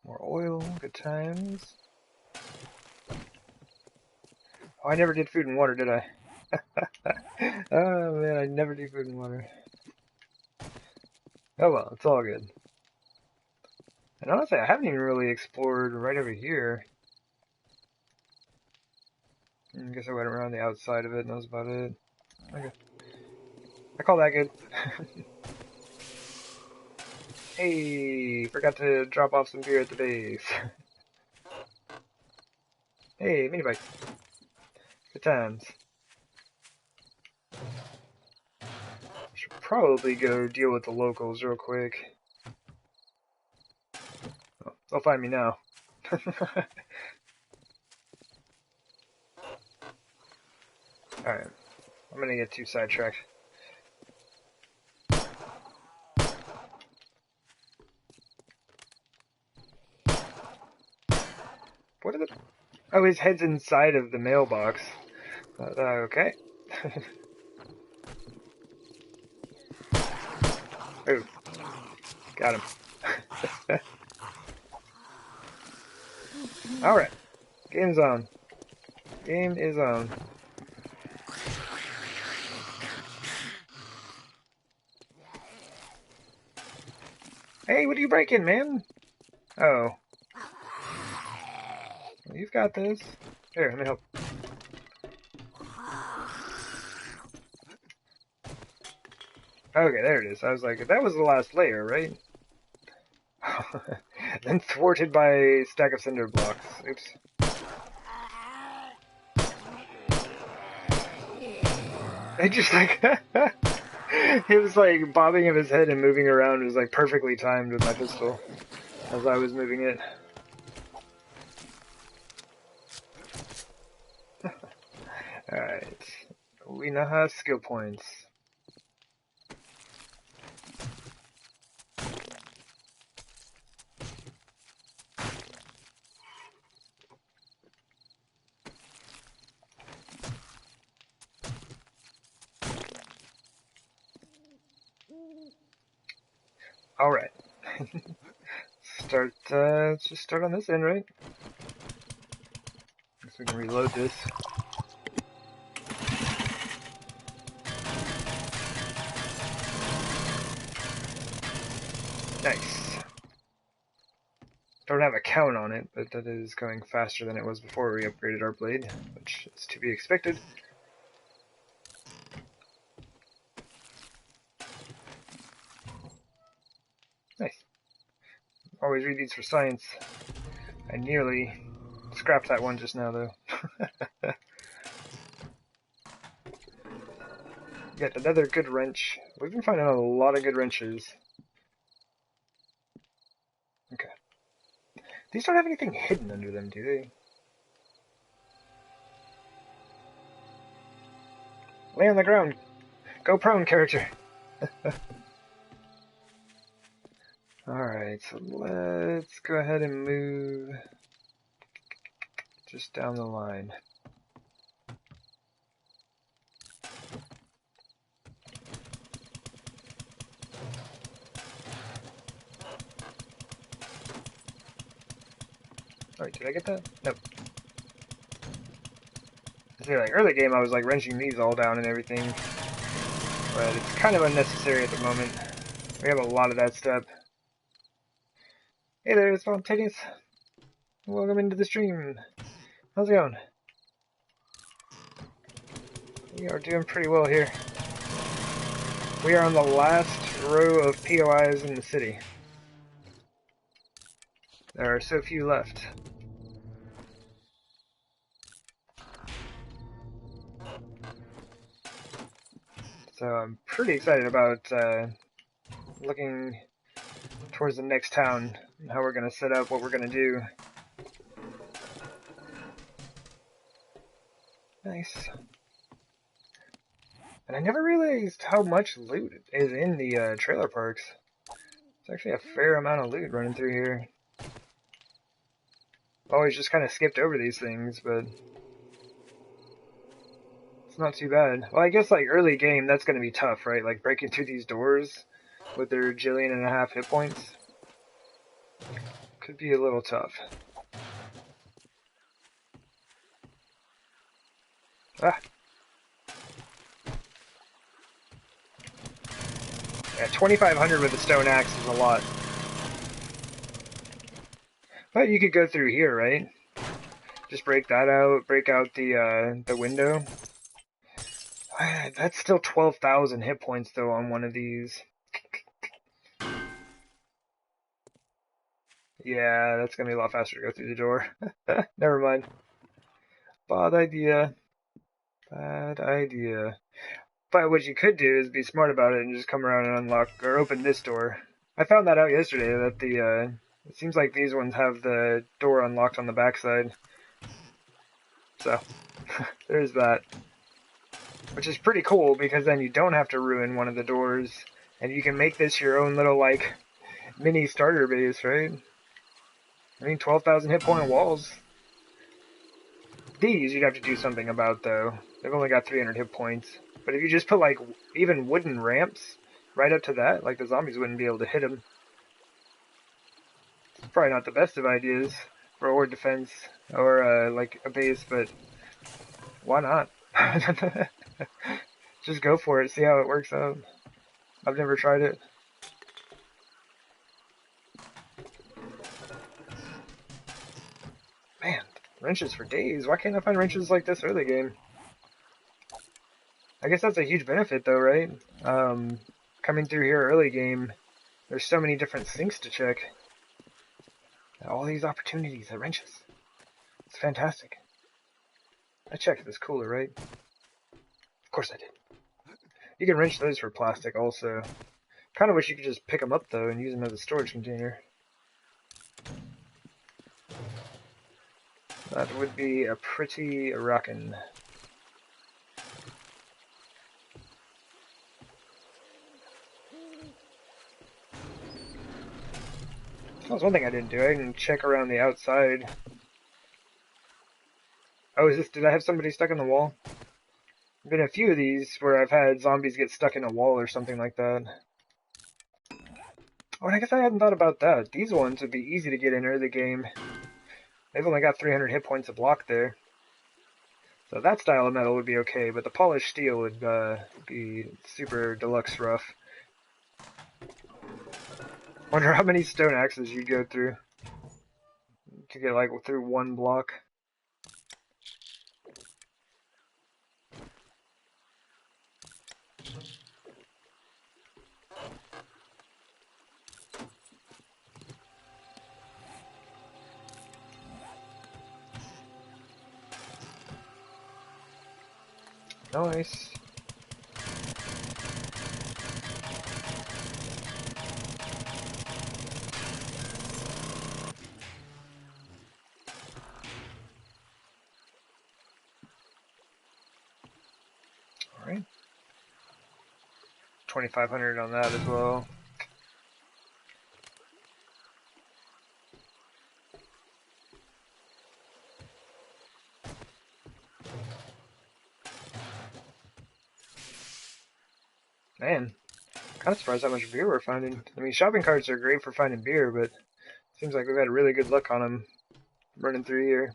More oil, good times. Oh, I never did food and water, did I? Oh man, I never do food and water. Oh well, it's all good. And honestly, I haven't even really explored right over here. I guess I went around the outside of it and that was about it. Okay. I call that good. Hey, forgot to drop off some beer at the base. Hey, mini bike. Good times. Should probably go deal with the locals real quick. Oh, they'll find me now. Alright, I'm gonna get too sidetracked. What are the... Oh, his head's inside of the mailbox. Okay. Oh, got him. Alright, game's on. Game is on. Hey, what are you breaking, man? Oh. Well, you've got this. Here, let me help. Okay, there it is. I was like, that was the last layer, right? Then thwarted by a stack of cinder blocks. Oops. It just like... He was like bobbing of his head and moving around. It was like perfectly timed with my pistol as I was moving it. Alright. We now have skill points. Alright. Let's just start on this end, right? Guess we can reload this. Nice. Don't have a count on it, but that is going faster than it was before we upgraded our blade, which is to be expected. Nice. Always read these for science. I nearly scrapped that one just now, though. Get another good wrench. We've been finding a lot of good wrenches. Okay. These don't have anything hidden under them, do they? Lay on the ground. Go prone, character. Alright, so let's go ahead and move just down the line. Alright, did I get that? Nope. See, like, early game I was like wrenching these all down and everything, but it's kind of unnecessary at the moment. We have a lot of that stuff. Hey there, it's Spontaneous. Welcome into the stream. How's it going? We are doing pretty well here. We are on the last row of POIs in the city. There are so few left. So I'm pretty excited about looking towards the next town and how we're going to set up, what we're going to do. Nice. And I never realized how much loot is in the trailer parks. It's actually a fair amount of loot running through here. Always just kind of skipped over these things, but it's not too bad. Well, I guess like early game, that's going to be tough, right? Like breaking through these doors with their 1.5 hit points could be a little tough. Ah. Yeah, 2,500 with a stone axe is a lot. But you could go through here, right? Just break that out, break out the window. That's still 12,000 hit points though on one of these. Yeah, that's gonna be a lot faster to go through the door. Never mind. Bad idea. Bad idea. But what you could do is be smart about it and just come around and unlock or open this door. I found that out yesterday that it seems like these ones have the door unlocked on the backside. So there's that. Which is pretty cool because then you don't have to ruin one of the doors and you can make this your own little like mini starter base, right? I mean 12,000 hit point walls. These you'd have to do something about though. They've only got 300 hit points. But if you just put like even wooden ramps right up to that, like the zombies wouldn't be able to hit them. It's probably not the best of ideas for horde defense or like a base, but why not? Just go for it, see how it works out. I've never tried it. Man, wrenches for days. Why can't I find wrenches like this early game? I guess that's a huge benefit though, right? Coming through here early game, there's so many different sinks to check. All these opportunities at wrenches. It's fantastic. I checked this cooler, right? Of course I did. You can wrench those for plastic also. Kind of wish you could just pick them up though and use them as a storage container. That would be a pretty rockin'. That was one thing I didn't do. I didn't check around the outside. Oh, did I have somebody stuck in the wall? There've been a few of these where I've had zombies get stuck in a wall or something like that. Oh, and I guess I hadn't thought about that. These ones would be easy to get in early game. They've only got 300 hit points a block there. So that style of metal would be okay, but the polished steel would be super deluxe rough. Wonder how many stone axes you'd go through to get like through one block. Nice. Alright. 2,500 on that as well. Man, kind of surprised how much beer we're finding. I mean, shopping carts are great for finding beer, but it seems like we've had really good luck on them running through here.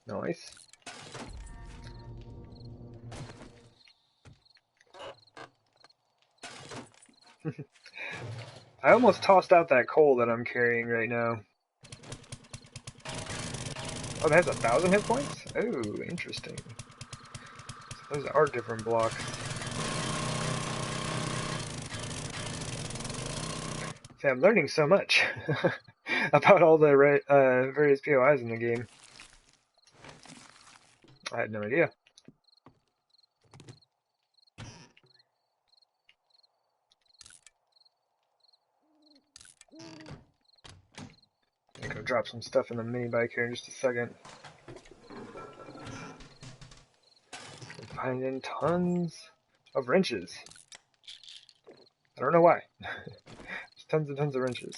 Nice. I almost tossed out that coal that I'm carrying right now. Oh, that has 1,000 hit points? Oh, interesting. So those are different blocks. See, I'm learning so much about all the various POIs in the game. I had no idea. I'm gonna drop some stuff in the mini bike here in just a second. finding tons of wrenches. I don't know why. There's tons and tons of wrenches.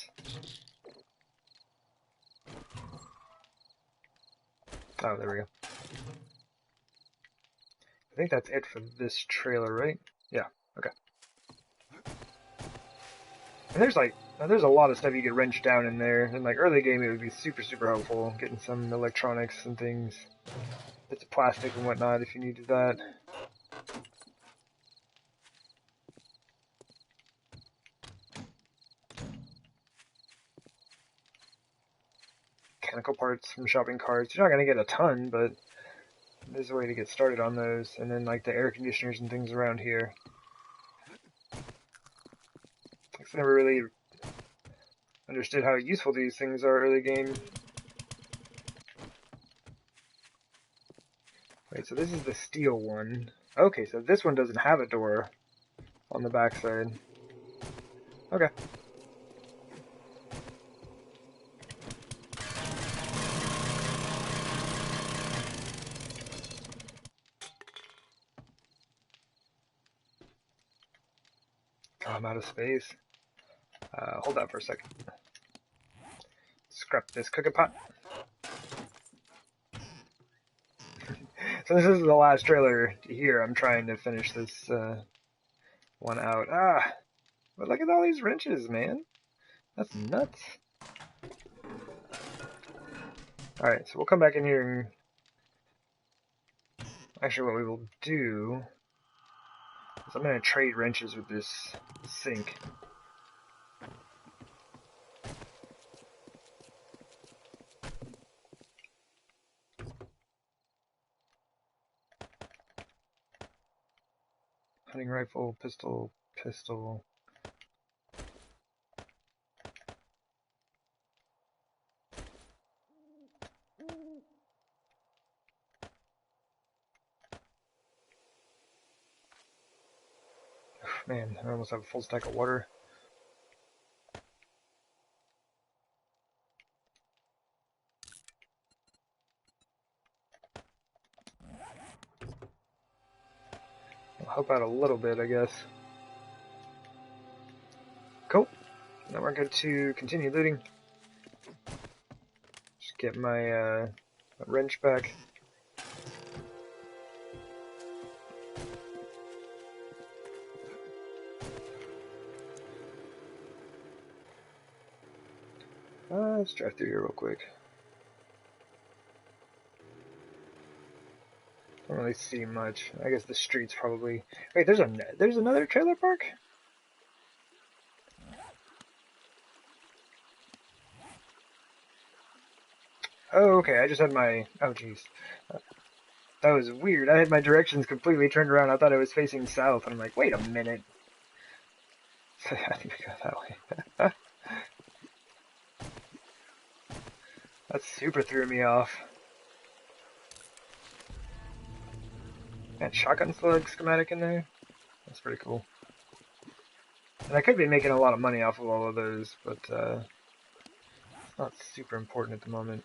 Oh, there we go. I think that's it for this trailer, right? Yeah, okay. And there's a lot of stuff you could wrench down in there. In like early game, it would be super, super helpful getting some electronics and things, bits of plastic and whatnot if you needed that. Mechanical parts from shopping carts. You're not gonna get a ton, but there's a way to get started on those. And then like the air conditioners and things around here. I never really understood how useful these things are early game. Wait, so this is the steel one. Okay, so this one doesn't have a door on the backside. Okay. Oh, I'm out of space. Hold on for a second. Scrap this cooking pot. So this is the last trailer here. I'm trying to finish this one out. But look at all these wrenches, man. That's nuts. Alright, so we'll come back in here and... Actually, what we will do is I'm going to trade wrenches with this sink. Hunting rifle, pistol, pistol. Man, I almost have a full stack of water. I'll help out a little bit, I guess. Cool. Now we're good to continue looting. Just get my wrench back. Let's drive through here real quick. Don't really see much. I guess the streets probably. Wait, there's another trailer park? Oh, okay. I just had my. Oh, jeez. That was weird. I had my directions completely turned around. I thought I was facing south, and I'm like, wait a minute. I think we go that way. That super threw me off. That shotgun slug schematic in there? That's pretty cool. And I could be making a lot of money off of all of those, but it's not super important at the moment.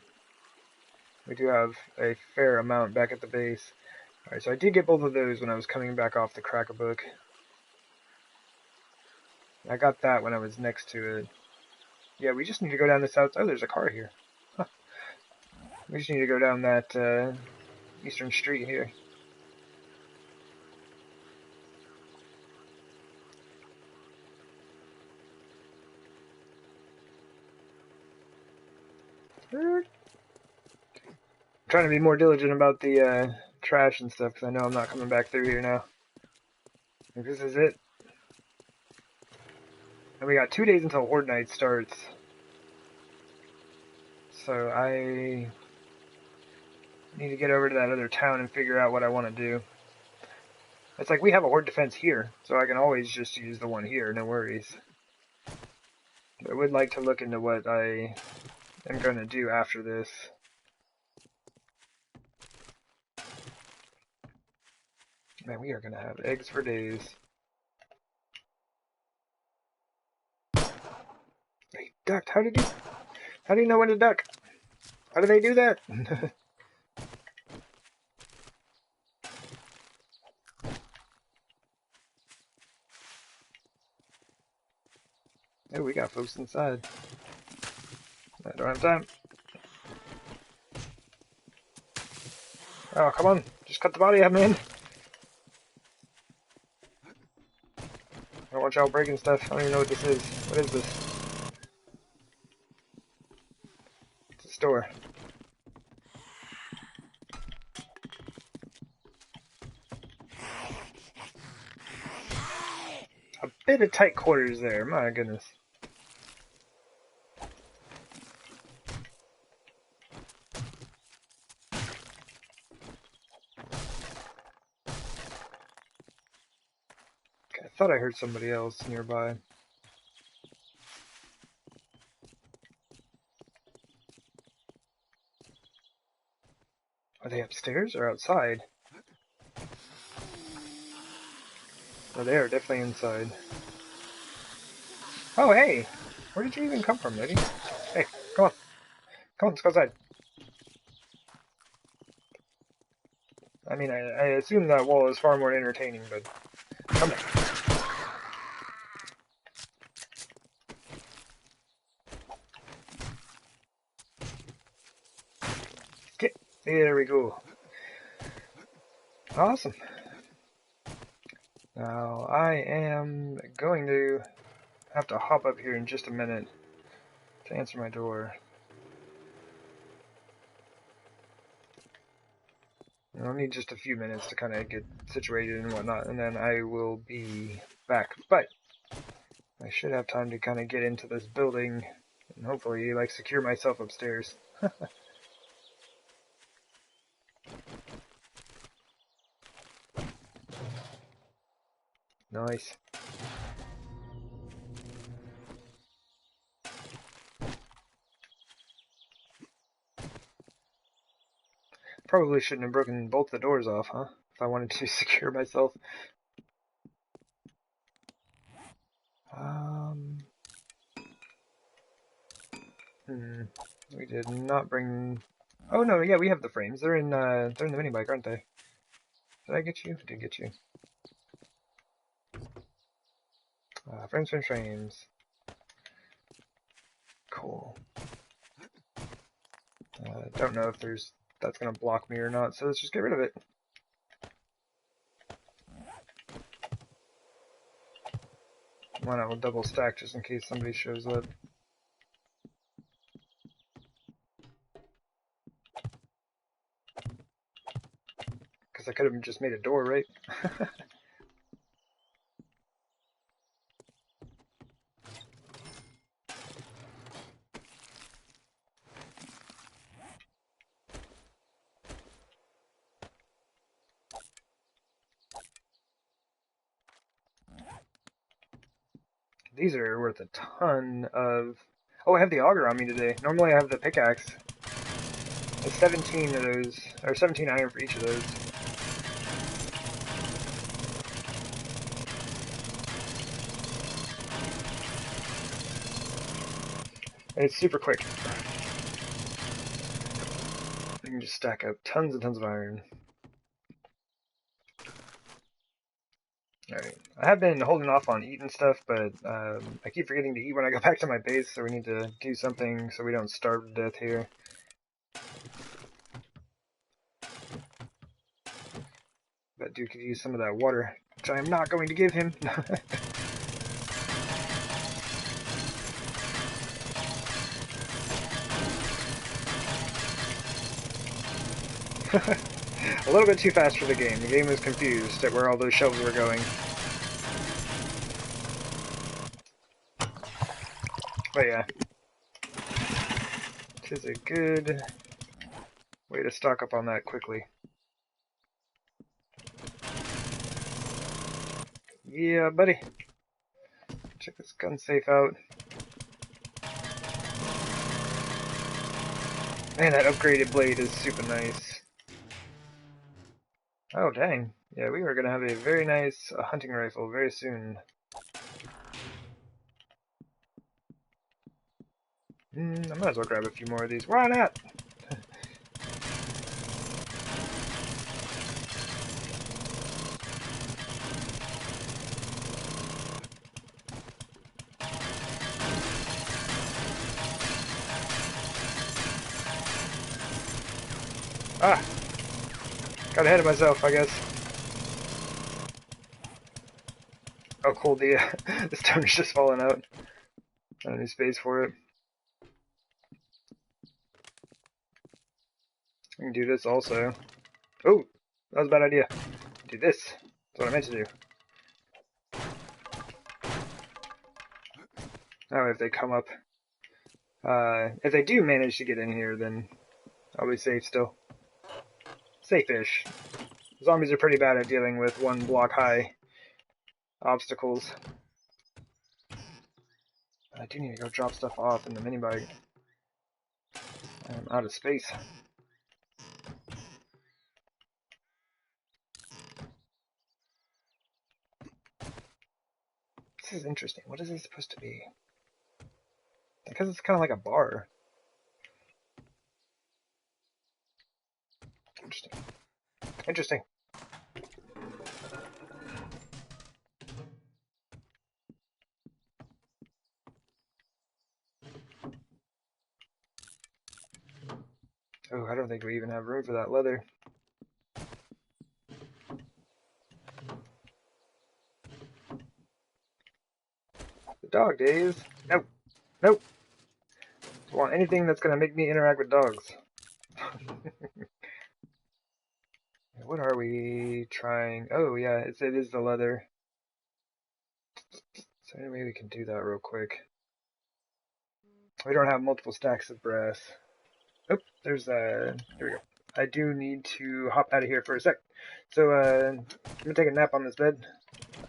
We do have a fair amount back at the base. Alright, so I did get both of those when I was coming back off the Crack-a-Book. I got that when I was next to it. Yeah, we just need to go down this south. Oh, there's a car here. Huh. We just need to go down that eastern street here. I'm trying to be more diligent about the trash and stuff, because I know I'm not coming back through here now. Like, this is it. And we got 2 days until Horde Night starts. So I need to get over to that other town and figure out what I want to do. It's like we have a Horde defense here, so I can always just use the one here, no worries. But I would like to look into what I am going to do after this. Man, we are going to have eggs for days. He ducked. How do you know when to duck? How do they do that? got folks inside. I don't have time. Oh, come on. Just cut the body up, man. I don't want y'all breaking stuff. I don't even know what this is. What is this? It's a store. A bit of tight quarters there. My goodness. I thought I heard somebody else nearby. Are they upstairs or outside? Oh, they are definitely inside. Oh, hey! Where did you even come from, lady? Hey, come on. Come on, let's go outside. I mean, I assume that wall is far more entertaining, but come on. Get, there we go. Awesome. Now, I am going to have to hop up here in just a minute to answer my door. I'll need just a few minutes to kind of get situated and whatnot, and then I will be back. But I should have time to kind of get into this building and hopefully, like, secure myself upstairs. Nice. Probably shouldn't have broken both the doors off, huh? If I wanted to secure myself. We did not bring... Oh no, yeah, we have the frames. They're in the mini bike, aren't they? Did I get you? Did get you. Frames. Cool. Don't know if that's gonna block me or not, so let's just get rid of it. Why not? We'll double stack just in case somebody shows up. Because I could have just made a door, right? These are worth a ton of... Oh, I have the auger on me today. Normally I have the pickaxe. There's 17 of those, or 17 iron for each of those. And it's super quick. You can just stack up tons and tons of iron. Alright. I have been holding off on eating stuff, but I keep forgetting to eat when I go back to my base, so we need to do something so we don't starve to death here. But dude could use some of that water, which I am not going to give him. A little bit too fast for the game. The game was confused at where all those shelves were going. But yeah. It is a good way to stock up on that quickly. Yeah, buddy. Check this gun safe out. Man, that upgraded blade is super nice. Oh, dang. Yeah, we are going to have a very nice hunting rifle very soon. I might as well grab a few more of these. Why not? Ah! Got ahead of myself, I guess. Oh, cool, the, the stone is just falling out. Not any space for it. I can do this also. Oh! That was a bad idea. Do this. That's what I meant to do. Now if they come up... if they do manage to get in here, then I'll be safe still. Safe-ish. Zombies are pretty bad at dealing with one block high obstacles. I do need to go drop stuff off in the minibike. I'm out of space. This is interesting. What is this supposed to be? Because it's kind of like a bar. Interesting. Interesting. Oh, I don't think we even have room for that leather. The dog days. Nope. Nope. I want anything that's going to make me interact with dogs. What are we trying? Oh, yeah, it is the leather. So anyway, we can do that real quick. We don't have multiple stacks of brass. Oh, there's here we go. I do need to hop out of here for a sec. So I'm gonna take a nap on this bed.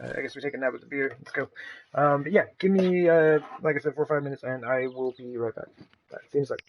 I guess we take a nap with the beer. Let's go. But yeah, give me like I said, 4 or 5 minutes, and I will be right back. That seems like.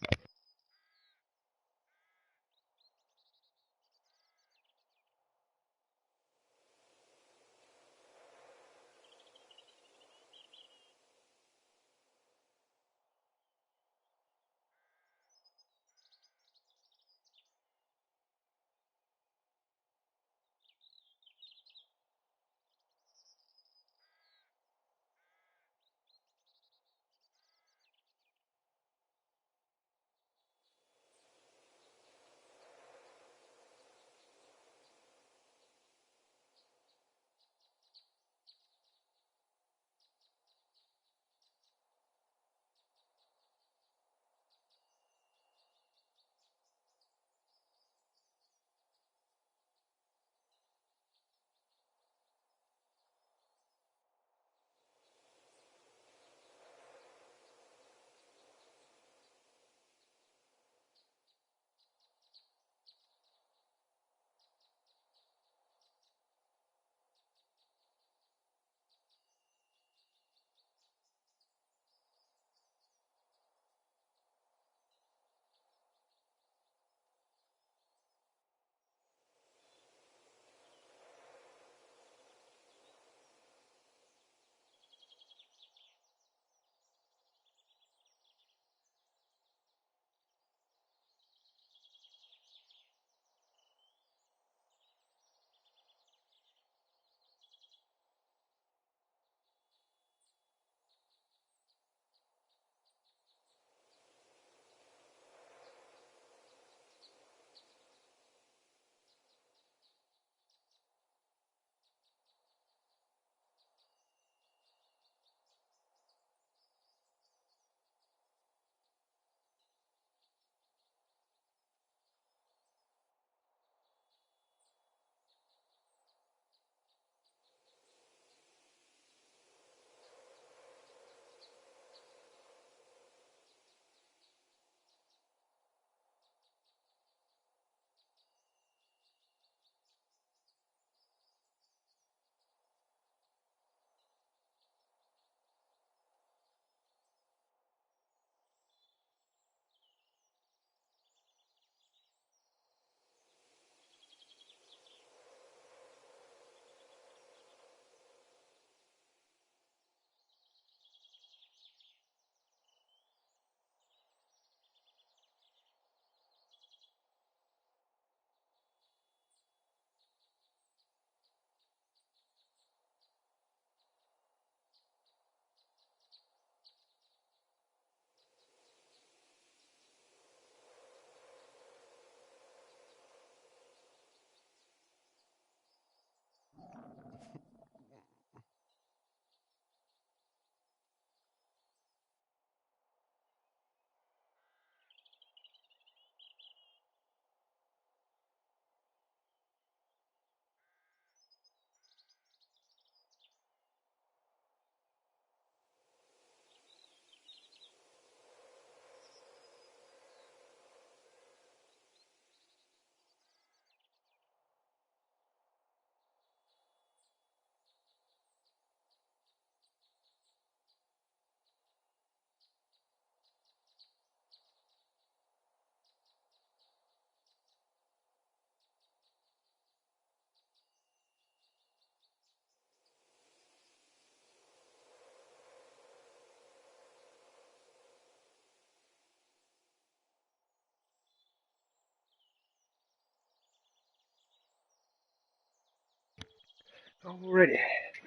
Alrighty,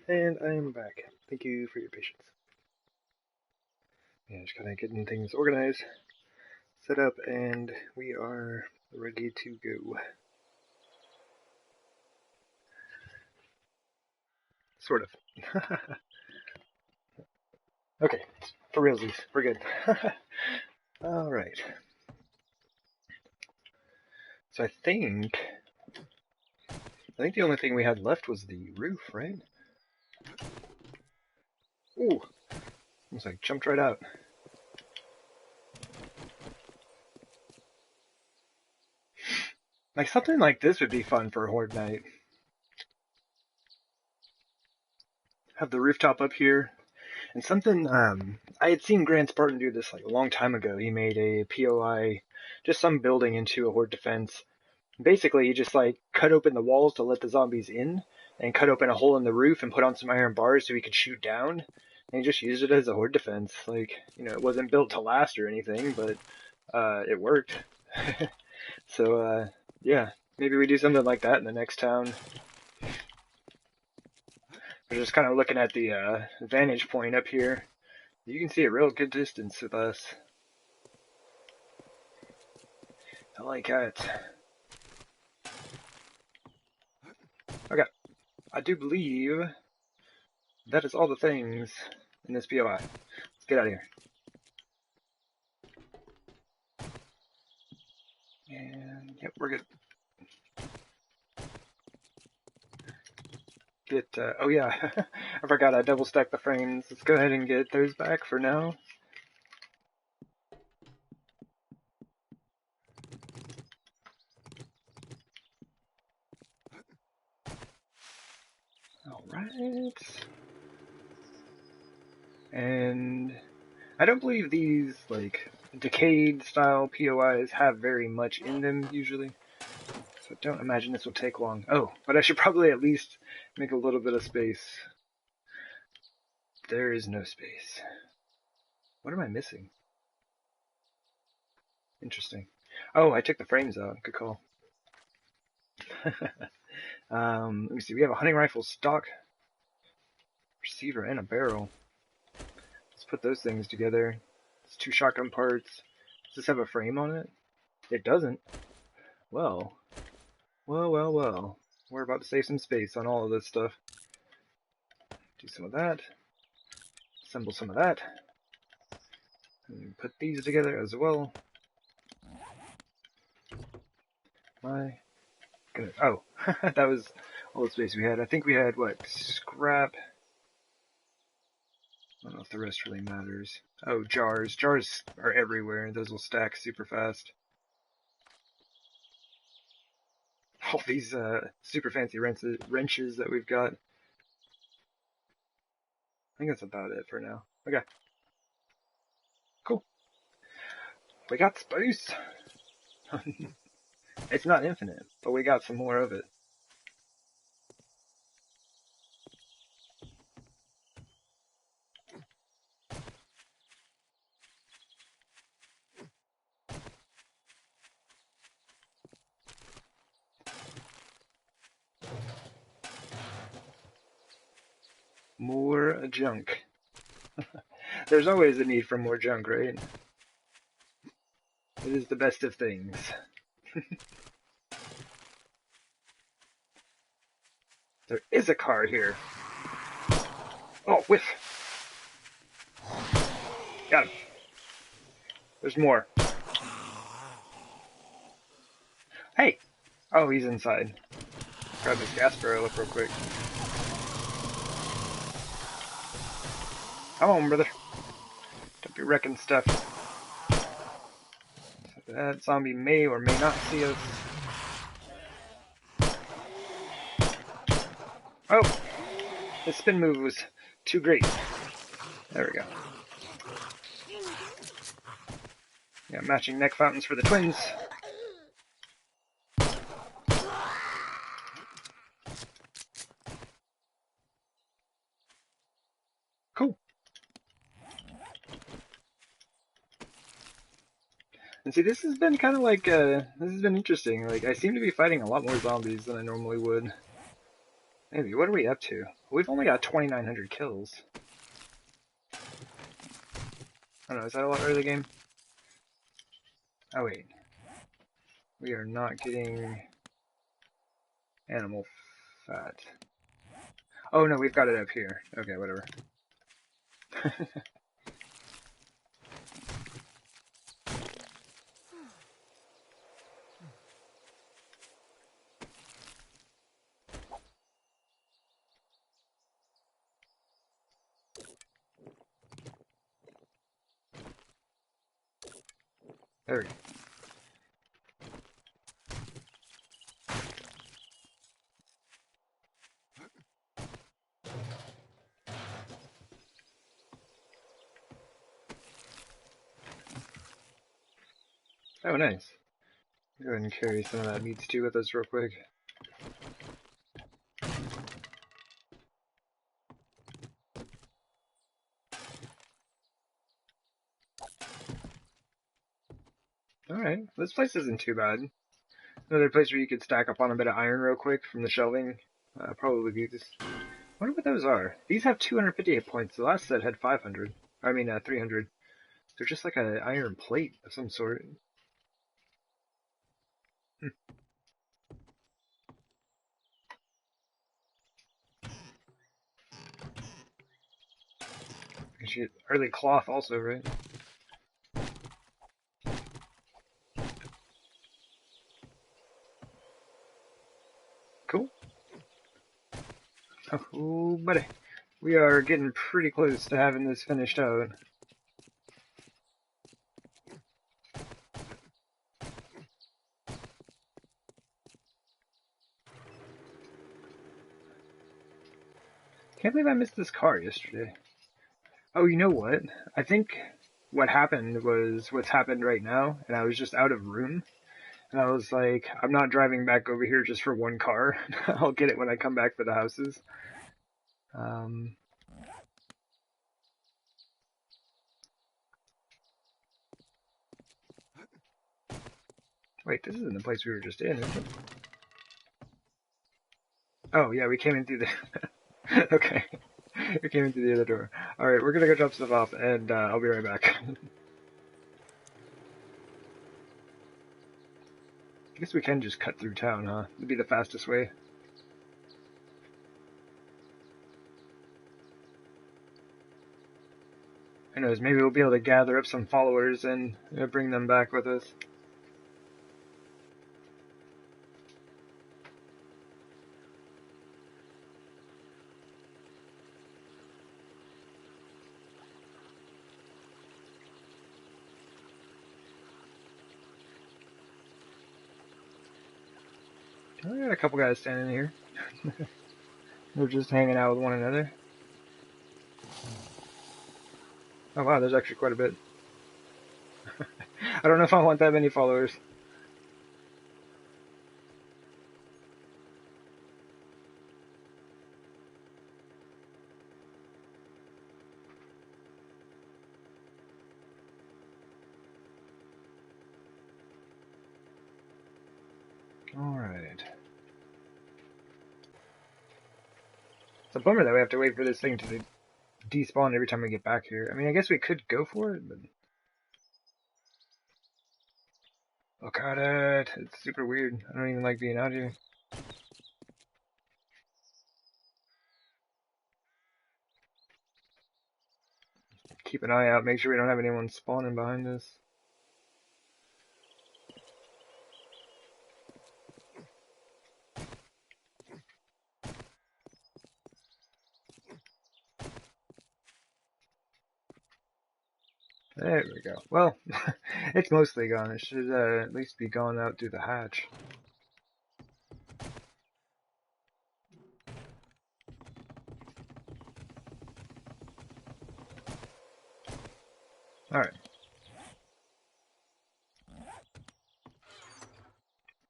and I am back. Thank you for your patience. Yeah, just kind of getting things organized, set up, and we are ready to go. Sort of. Okay, for realsies, we're good. Alright. So I think the only thing we had left was the roof, right? Ooh, almost like jumped right out. Like something like this would be fun for a Horde night. Have the rooftop up here. And something, I had seen Grant Spartan do this like a long time ago. He made a POI, just some building into a Horde defense. Basically, he just like cut open the walls to let the zombies in, and cut open a hole in the roof and put on some iron bars so he could shoot down. And he just used it as a Horde defense. Like, you know, it wasn't built to last or anything, but it worked. So, yeah, maybe we do something like that in the next town. We're just kind of looking at the vantage point up here. You can see a real good distance with us. I like that. Okay, I do believe that is all the things in this POI. Let's get out of here. And, yep, we're good. Oh yeah, I forgot I double stacked the frames. Let's go ahead and get those back for now. Alright. And I don't believe these, like, decayed style POIs have very much in them usually. So I don't imagine this will take long. Oh, but I should probably at least make a little bit of space. There is no space. What am I missing? Interesting. Oh, I took the frames out. Good call. Let me see. We have a hunting rifle stock, receiver, and a barrel. Let's put those things together. It's 2 shotgun parts. Does this have a frame on it? It doesn't. Well. We're about to save some space on all of this stuff. Do some of that. Assemble some of that. And put these together as well. My goodness. Oh, that was all the space we had. I think we had, what, scrap? I don't know if the rest really matters. Oh, jars. Jars are everywhere. Those will stack super fast. All these super fancy wrenches that we've got. I think that's about it for now. Okay. Cool. We got space. It's not infinite, but we got some more of it. More junk. There's always a need for more junk, right? It is the best of things. There is a car here. Oh, whiff. Got him. There's more. Hey! Oh, he's inside. Grab this gas barrel up real quick. Come on, brother. Don't be wrecking stuff. That zombie may or may not see us. Oh! The spin move was too great. There we go. Yeah, matching neck fountains for the twins. Cool. And see, this has been kind of like, this has been interesting. Like, I seem to be fighting a lot more zombies than I normally would. I Maybe. What are we up to? We've only got 2,900 kills. I don't know, is that a lot early game? Oh wait. We are not getting animal fat. Oh no, we've got it up here. Okay, whatever. There we go. Oh, nice. Go ahead and carry some of that meat stew with us real quick. Alright, this place isn't too bad. Another place where you could stack up on a bit of iron real quick from the shelving. Probably be this. I wonder what those are. These have 258 points. The last set had 500. I mean, 300. They're just like an iron plate of some sort. Hmm. Early cloth also, right? Cool. Oh, buddy. We are getting pretty close to having this finished out. Can't believe I missed this car yesterday. Oh, you know what? I think what happened was what's happened right now, and I was just out of room. And I was like, I'm not driving back over here just for one car. I'll get it when I come back for the houses. Wait, this isn't the place we were just in, is it? Oh, yeah, we came in through the... Okay. We came in through the other door. Alright, we're gonna go drop stuff off, and I'll be right back. I guess we can just cut through town, huh? It'd be the fastest way. Who knows, maybe we'll be able to gather up some followers and bring them back with us. I got a couple guys standing here. They're just hanging out with one another. Oh wow, there's actually quite a bit. I don't know if I want that many followers. Alright. It's a bummer that we have to wait for this thing to despawn every time we get back here. I mean, I guess we could go for it, but... Look at it! It's super weird. I don't even like being out here. Keep an eye out, make sure we don't have anyone spawning behind us. There we go. Well, it's mostly gone. It should at least be gone out through the hatch. Alright.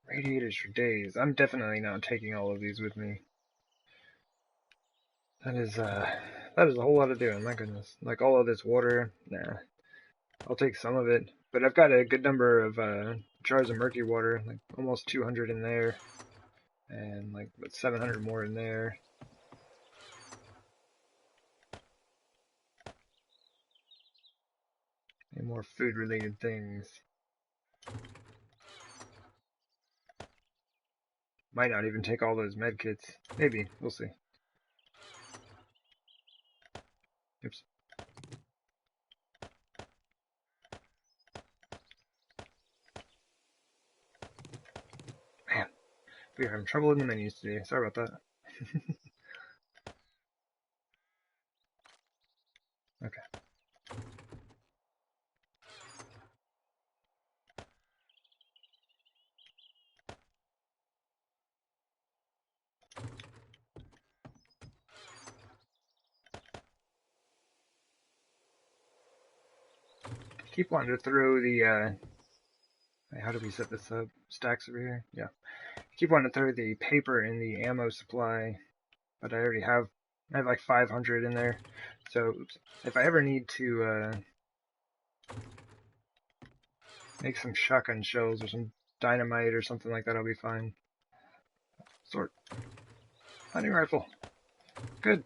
Radiators for days. I'm definitely not taking all of these with me. That is a whole lot of doing, my goodness. Like all of this water, nah. I'll take some of it. But I've got a good number of jars of murky water, like almost 200 in there. And like 700 more in there. more food-related things. Might not even take all those med kits. Maybe. We'll see. Oops. Man, we're having trouble in the menus today. Sorry about that. Okay. Keep wanting to throw the, how do we set this up? Stacks over here? Yeah. Keep wanting to throw the paper in the ammo supply, but I already have, I have like 500 in there. So, oops, if I ever need to, make some shotgun shells or some dynamite or something like that, I'll be fine. Sword. Hunting rifle. Good.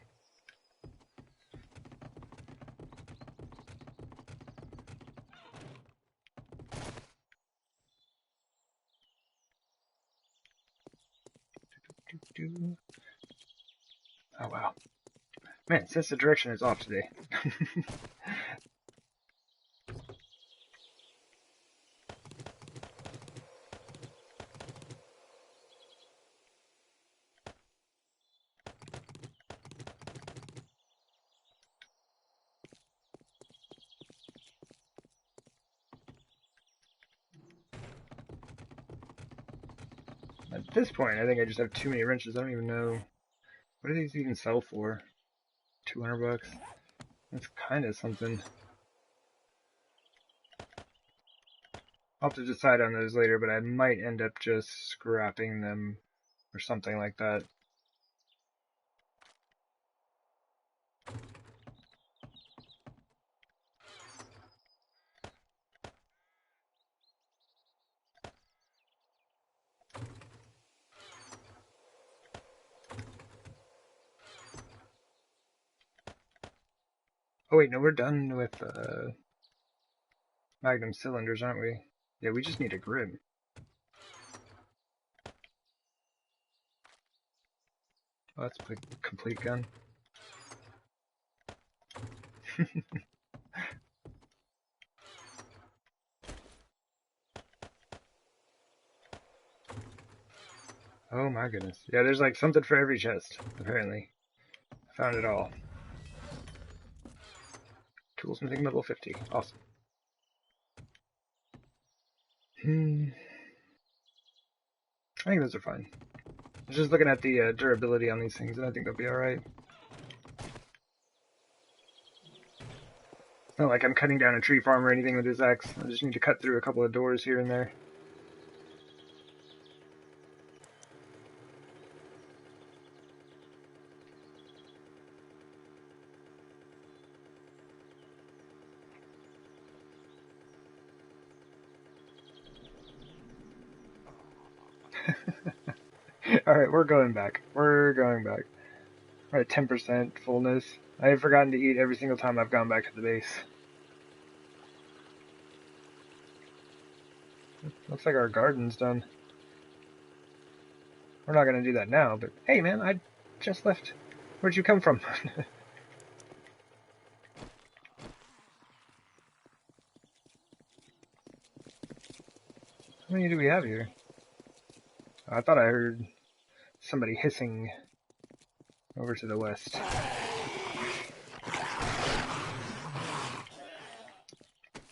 Oh wow. Man, sense the direction is off today. At this point, I think I just have too many wrenches. I don't even know. What do these even sell for? 200 bucks? That's kind of something. I'll have to decide on those later, but I might end up just scrapping them or something like that. Oh wait, no, we're done with Magnum cylinders, aren't we? Yeah, we just need a grid. Oh, that's a complete gun. Oh my goodness. Yeah, there's like something for every chest, apparently. I found it all. Toolsmithing level 50. Awesome. I think those are fine. I was just looking at the durability on these things, and I think they'll be alright. It's not like I'm cutting down a tree farm or anything with this axe. I just need to cut through a couple of doors here and there. Alright, we're going back. We're going back. We're at 10% fullness. I have forgotten to eat every single time I've gone back to the base. Looks like our garden's done. We're not going to do that now, but hey man, I just left. Where'd you come from? How many do we have here? I thought I heard somebody hissing over to the west.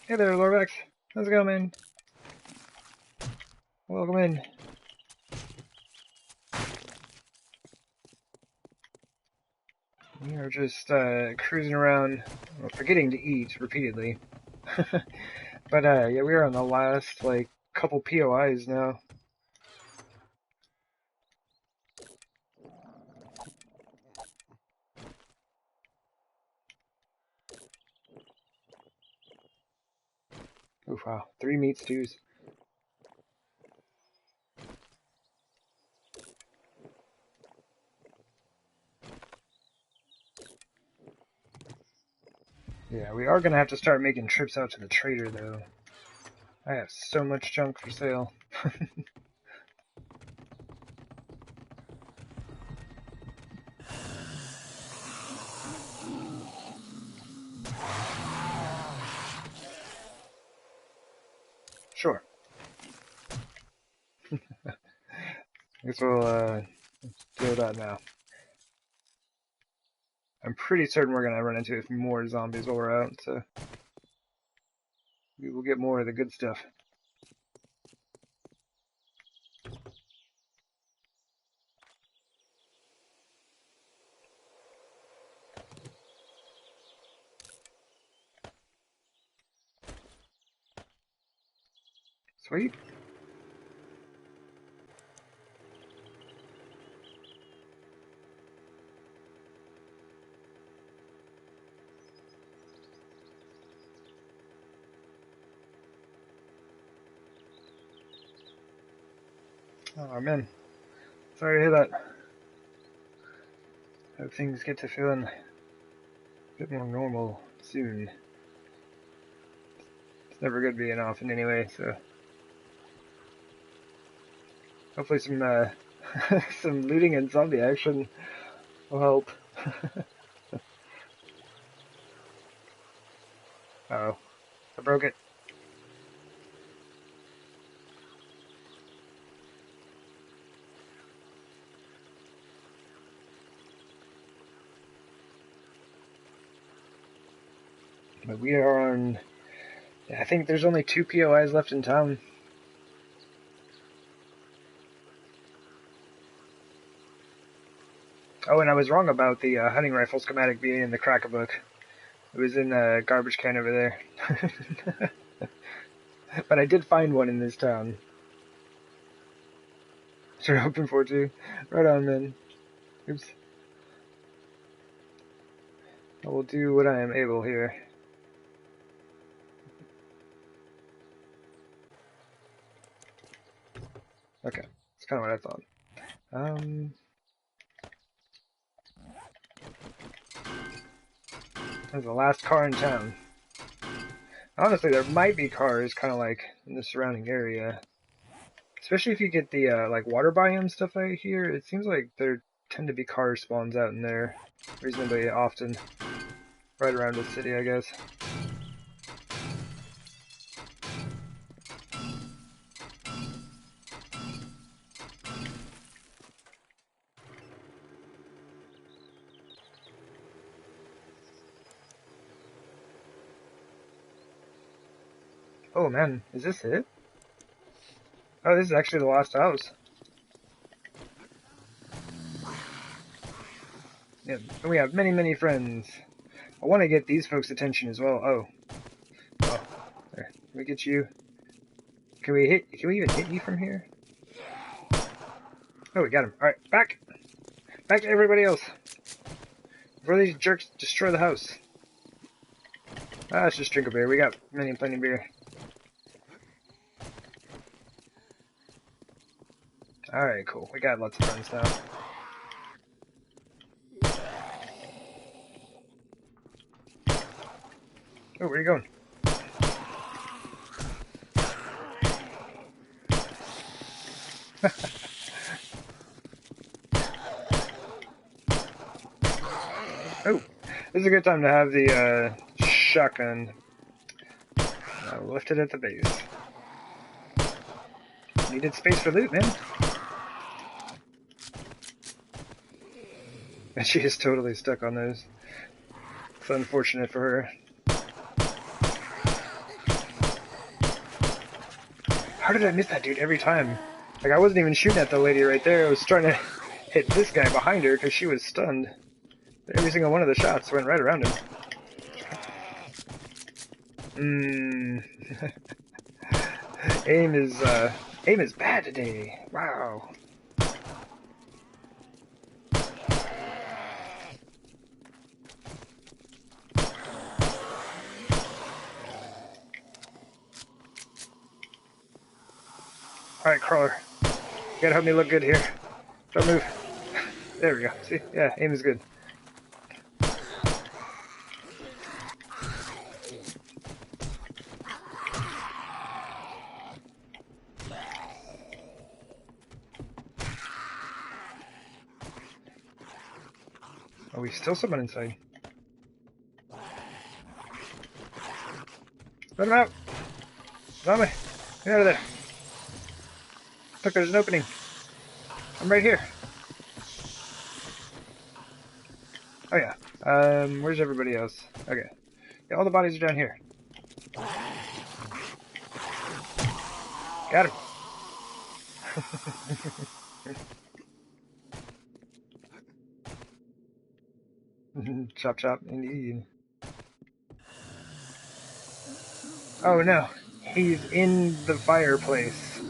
Hey there, Lorbex. How's it going, man? Welcome in. We are just cruising around, well, forgetting to eat repeatedly. But yeah, we are on the last like couple POIs now. Oof, wow, 3 meat stews. Yeah, we are gonna have to start making trips out to the trader, though. I have so much junk for sale. Sure. I guess we'll do that now. I'm pretty certain we're gonna run into more zombies while we're out, so we will get more of the good stuff. Sweet. Oh man, sorry to hear that. Hope things get to feeling a bit more normal soon. It's never good being off in any way, so hopefully some some looting and zombie action will help. Uh-oh, I broke it. But we are on. I think there's only 2 POIs left in town. Oh, and I was wrong about the hunting rifle schematic being in the Cracker book. It was in a garbage can over there. But I did find one in this town. So you're hoping for too. Right on, man. Oops. I will do what I am able here. Okay, that's kind of what I thought. That's the last car in town. Honestly, there might be cars kind of like in the surrounding area. Especially if you get the like water biome stuff out here, it seems like there tend to be car spawns out in there reasonably often. Right around the city, I guess. Oh man, is this it? Oh, this is actually the last house. Yeah, we have many, many friends. I want to get these folks' attention as well. Oh, there. Can we get you? Can we even hit you from here? Oh, we got him. All right, back to everybody else before these jerks destroy the house. Ah, let's just drink a beer. We got plenty of beer. All right, cool. We got lots of friends now. Oh, where are you going? Oh, this is a good time to have the shotgun lifted at the base. Needed space for loot, man. And she is totally stuck on those. It's unfortunate for her. How did I miss that dude every time? Like, I wasn't even shooting at the lady right there. I was trying to hit this guy behind her because she was stunned. Every single one of the shots went right around him. Aim is bad today. Wow. Alright, crawler. You gotta help me look good here. Don't move. There we go. See? Yeah, aim is good. Oh, we still someone inside. Let him out! Zombie! Get out of there! Look, there's an opening. I'm right here. Oh yeah. Where's everybody else? Okay. Yeah, all the bodies are down here. Got him. Chop chop, indeed. Oh no. He's in the fireplace.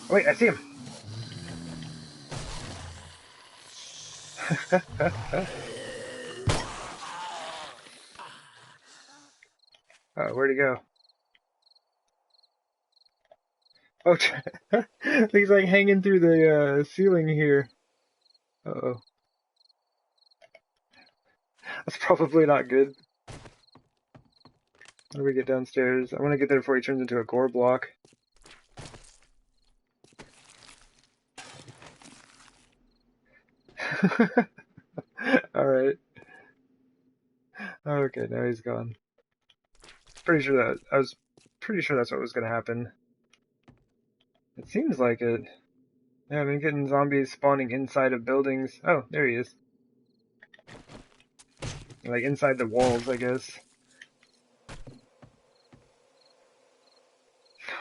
Oh, wait, I see him. Oh, where'd he go? Oh, he's like hanging through the ceiling here. Uh-oh. That's probably not good. How do we get downstairs? I want to get there before he turns into a gore block. Alright. Okay, now he's gone. I was pretty sure that's what was gonna happen. It seems like it. Yeah, I've been getting zombies spawning inside of buildings. Oh, there he is. Like inside the walls, I guess.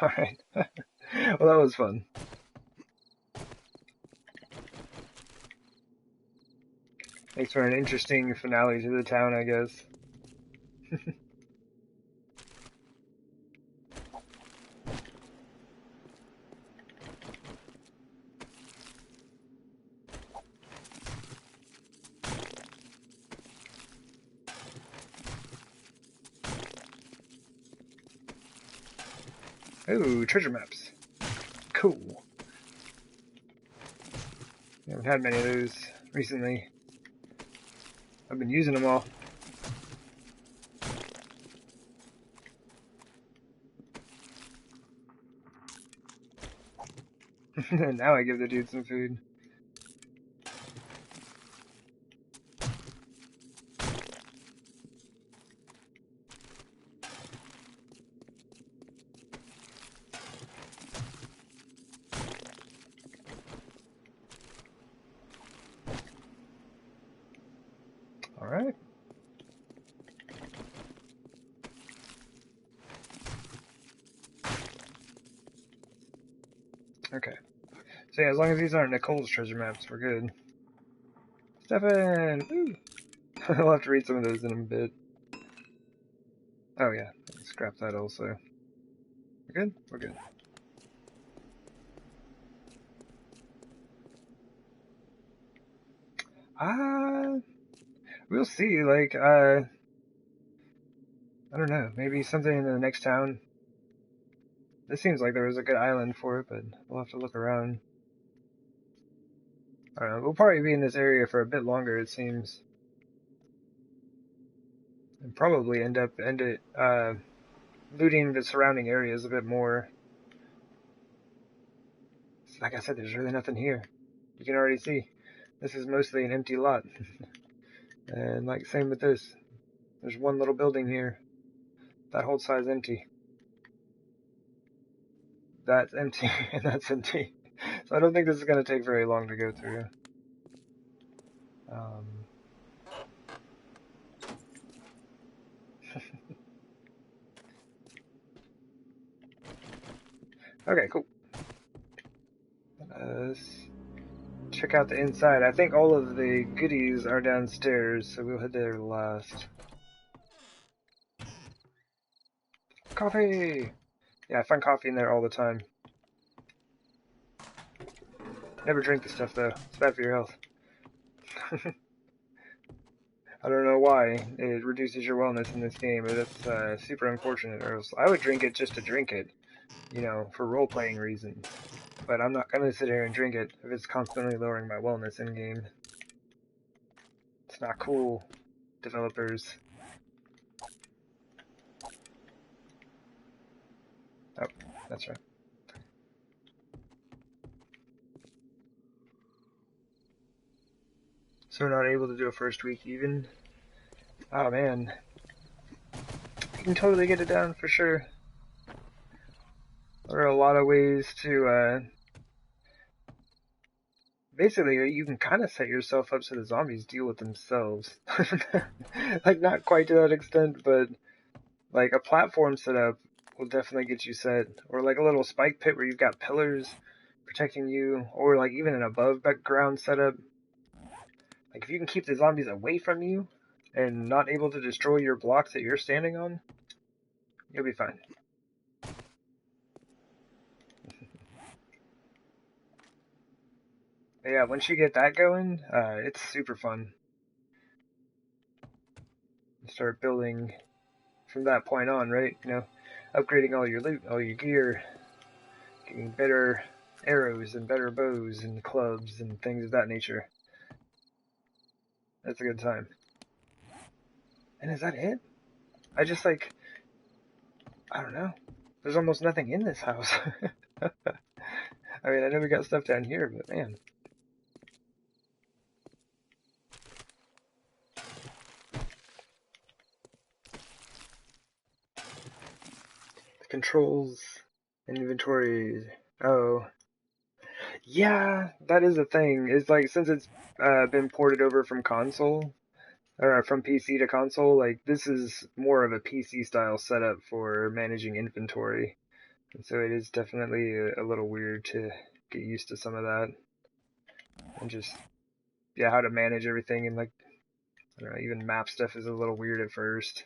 Alright. Well, that was fun. Makes for an interesting finale to the town, I guess. Ooh, treasure maps. Cool. I haven't had many of those recently. I've been using them all. Now I give the dude some food. Alright. Okay. So yeah, as long as these aren't Nicole's treasure maps, we're good. Stefan! Woo! I'll have to read some of those in a bit. Oh yeah, scrap that also. We're good? We're good. We'll see, like, I don't know, maybe something in the next town. This seems like there was a good island for it, but we'll have to look around. I don't know, we'll probably be in this area for a bit longer, it seems. And probably end up looting the surrounding areas a bit more. Like I said, there's really nothing here. You can already see. This is mostly an empty lot. And like same with this. There's one little building here. That whole side's empty. That's empty, and that's empty. So I don't think this is going to take very long to go through. Okay, cool. Let's check out the inside. I think all of the goodies are downstairs, so we'll head there last. Coffee! Yeah, I find coffee in there all the time. Never drink the stuff, though. It's bad for your health. I don't know why it reduces your wellness in this game, but that's super unfortunate. Or else I would drink it just to drink it, you know, for role-playing reasons. But I'm not gonna sit here and drink it if it's constantly lowering my wellness in-game. It's not cool, developers. Oh, that's right. So we're not able to do a first week even. Oh man. You can totally get it done for sure. There are a lot of ways to, basically, you can kind of set yourself up so the zombies deal with themselves. Like, not quite to that extent, but, like, a platform setup will definitely get you set. Or, like, a little spike pit where you've got pillars protecting you. Or, like, even an above background setup. Like, if you can keep the zombies away from you and not able to destroy your blocks that you're standing on, you'll be fine. But yeah, once you get that going, it's super fun. You start building from that point on, right? You know, upgrading all your loot, all your gear, getting better arrows and better bows and clubs and things of that nature. That's a good time. And is that it? I just like, I don't know. There's almost nothing in this house. I mean, I know we got stuff down here, but man. The controls, inventory. Oh, yeah, that is a thing. It's like, since it's been ported over from console, or from PC to console, like, this is more of a PC style setup for managing inventory. And so it is definitely a little weird to get used to some of that. And just, yeah, how to manage everything, and like, I don't know, even map stuff is a little weird at first.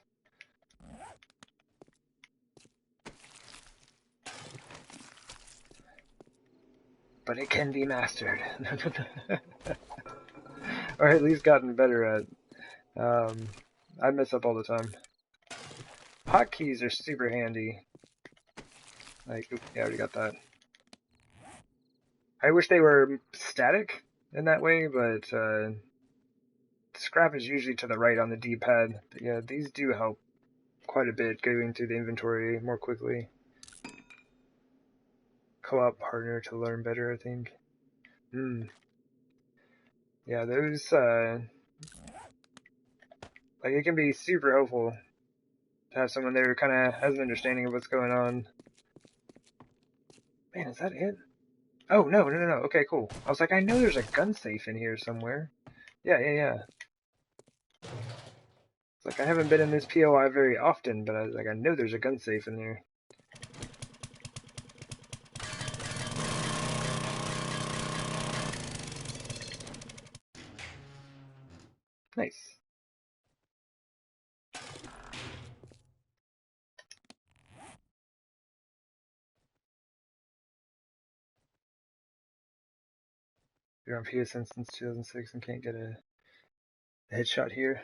But it can be mastered. Or at least gotten better at. I mess up all the time. Hotkeys are super handy. Like, oops, yeah, I already got that. I wish they were static in that way, but scrap is usually to the right on the D-pad. But yeah, these do help quite a bit going through the inventory more quickly. Co-op partner to learn better, I think. Yeah, those, like, it can be super helpful to have someone there who kind of has an understanding of what's going on. Man, is that it? Oh, no. Okay, cool. I was like, I know there's a gun safe in here somewhere. Yeah. It's like, I haven't been in this POI very often, but I was like, I know there's a gun safe in there. Nice. You're on PSN since 2006 and can't get a headshot here.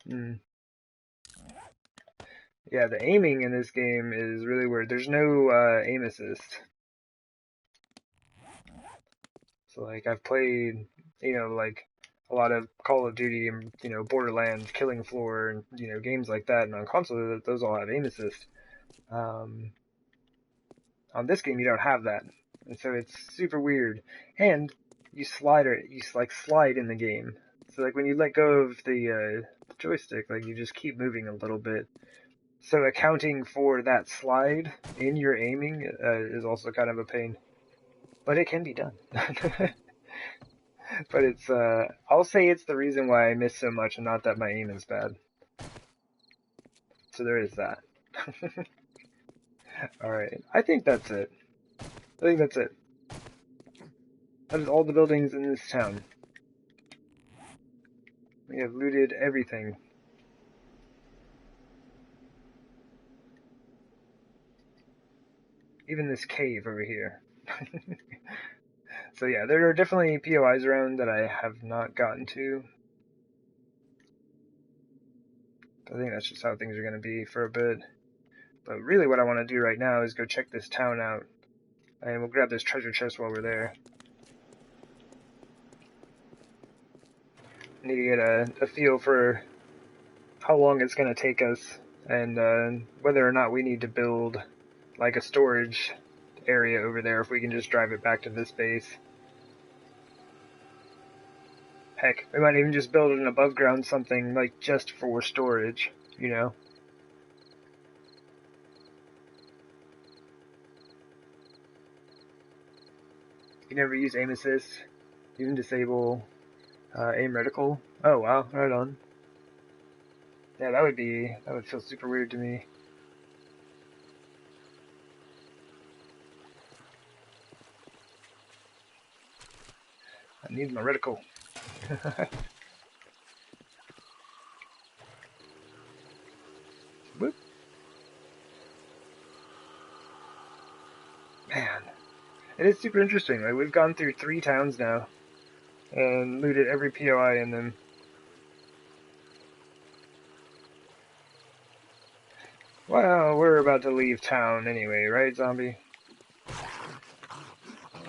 Yeah, the aiming in this game is really weird. There's no aim assist. So, like, I've played, like, a lot of Call of Duty and, Borderlands, Killing Floor, and, games like that, and on console, those all have aim assist. On this game, you don't have that. And so it's super weird. And you slide in the game. So, like, when you let go of the joystick, like, you just keep moving a little bit. So accounting for that slide in your aiming is also kind of a pain. But it can be done. But it's, I'll say it's the reason why I miss so much, and not that my aim is bad. So there is that. Alright, I think that's it. That is all the buildings in this town. We have looted everything. Even this cave over here. So yeah, there are definitely POIs around that I have not gotten to. I think that's just how things are going to be for a bit. But really what I want to do right now is go check this town out. And we'll grab this treasure chest while we're there. I need to get a feel for how long it's going to take us, and whether or not we need to build like a storage area over there, if we can just drive it back to this base. Heck, we might even just build an above ground something, like, just for storage, you know? You never use aim assist, even disable aim reticle. Oh wow, right on. Yeah, that would feel super weird to me. I need my reticle. Whoop. Man, it is super interesting. Like, we've gone through 3 towns now and looted every POI in them. Well, we're about to leave town anyway, right, zombie?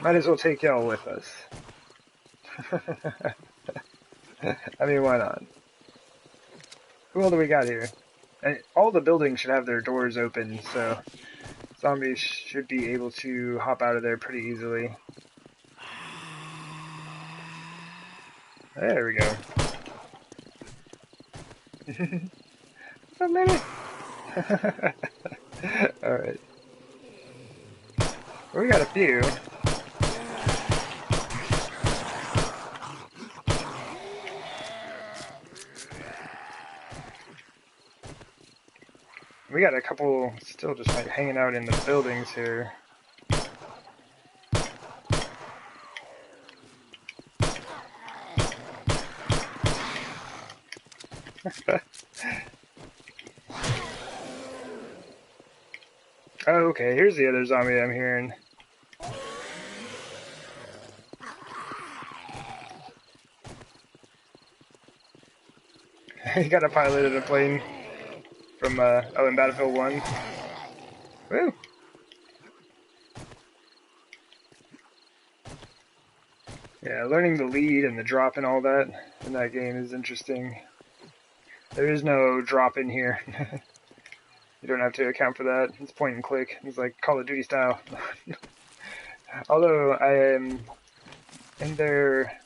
Might as well take y'all with us. I mean, why not? Who all do we got here? And all the buildings should have their doors open, so zombies should be able to hop out of there pretty easily. There we go. What's up, lady? Alright. We got a few. We got a couple still just like hanging out in the buildings here. Oh, okay, here's the other zombie I'm hearing. He got a pilot in a plane from, in Battlefield 1. Woo! Yeah, learning the lead and the drop and all that in that game is interesting. There is no drop in here. You don't have to account for that. It's point and click. It's like Call of Duty style. Although I am in their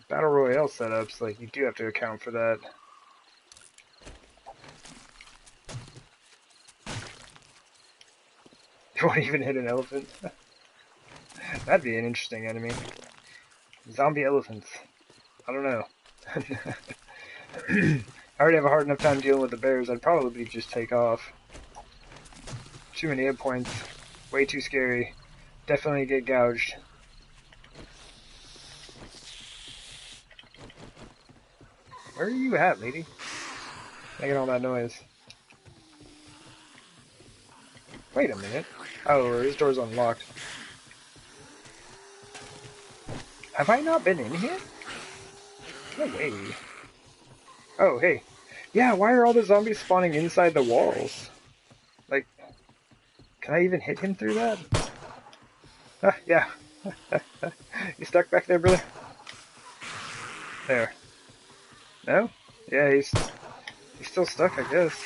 Battle Royale setups, like, you do have to account for that. You won't even hit an elephant. That'd be an interesting enemy. Zombie elephants. I don't know. I already have a hard enough time dealing with the bears. I'd probably just take off. Too many hit points. Way too scary. Definitely get gouged. Where are you at, lady? Making all that noise. Wait a minute. Oh, this door's unlocked. Have I not been in here? No way. Oh, hey. Yeah, why are all the zombies spawning inside the walls? Like, can I even hit him through that? Yeah. You stuck back there, brother? There. No? Yeah, he's still stuck, I guess.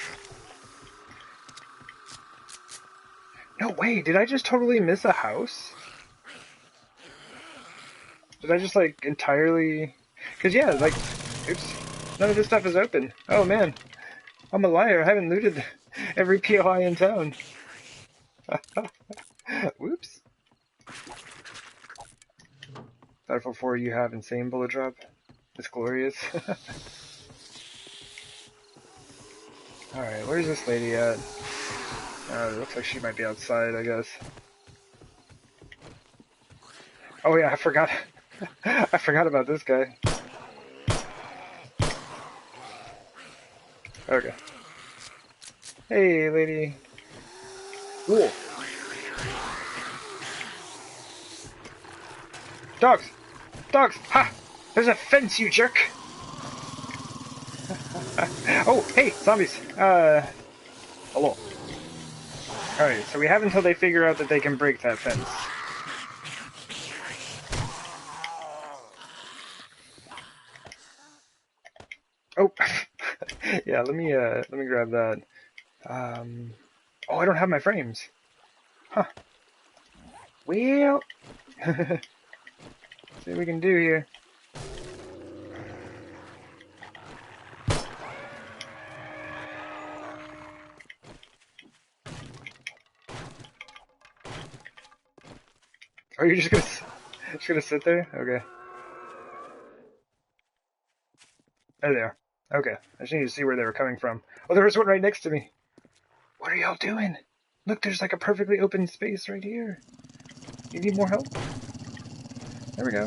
No way, did I just totally miss a house? Did I just, like, entirely... Because, yeah, like, oops, none of this stuff is open. Oh, man. I'm a liar, I haven't looted every POI in town. Whoops. Battlefield 4, you have insane bullet drop. It's glorious. Alright, where's this lady at? It looks like she might be outside, I guess. Oh yeah, I forgot. I forgot about this guy. Okay. Hey, lady. Cool. Dogs! Dogs! Ha! There's a fence, you jerk! Oh, hey, zombies! Hello. Alright, so we have until they figure out that they can break that fence. Oh! Yeah, let me grab that. Oh, I don't have my frames. Huh. Well... see what we can do here. Are you just gonna sit there? Okay. There they are. Okay. I just need to see where they were coming from. Oh, there was one right next to me. What are y'all doing? Look, there's like a perfectly open space right here. You need more help? There we go.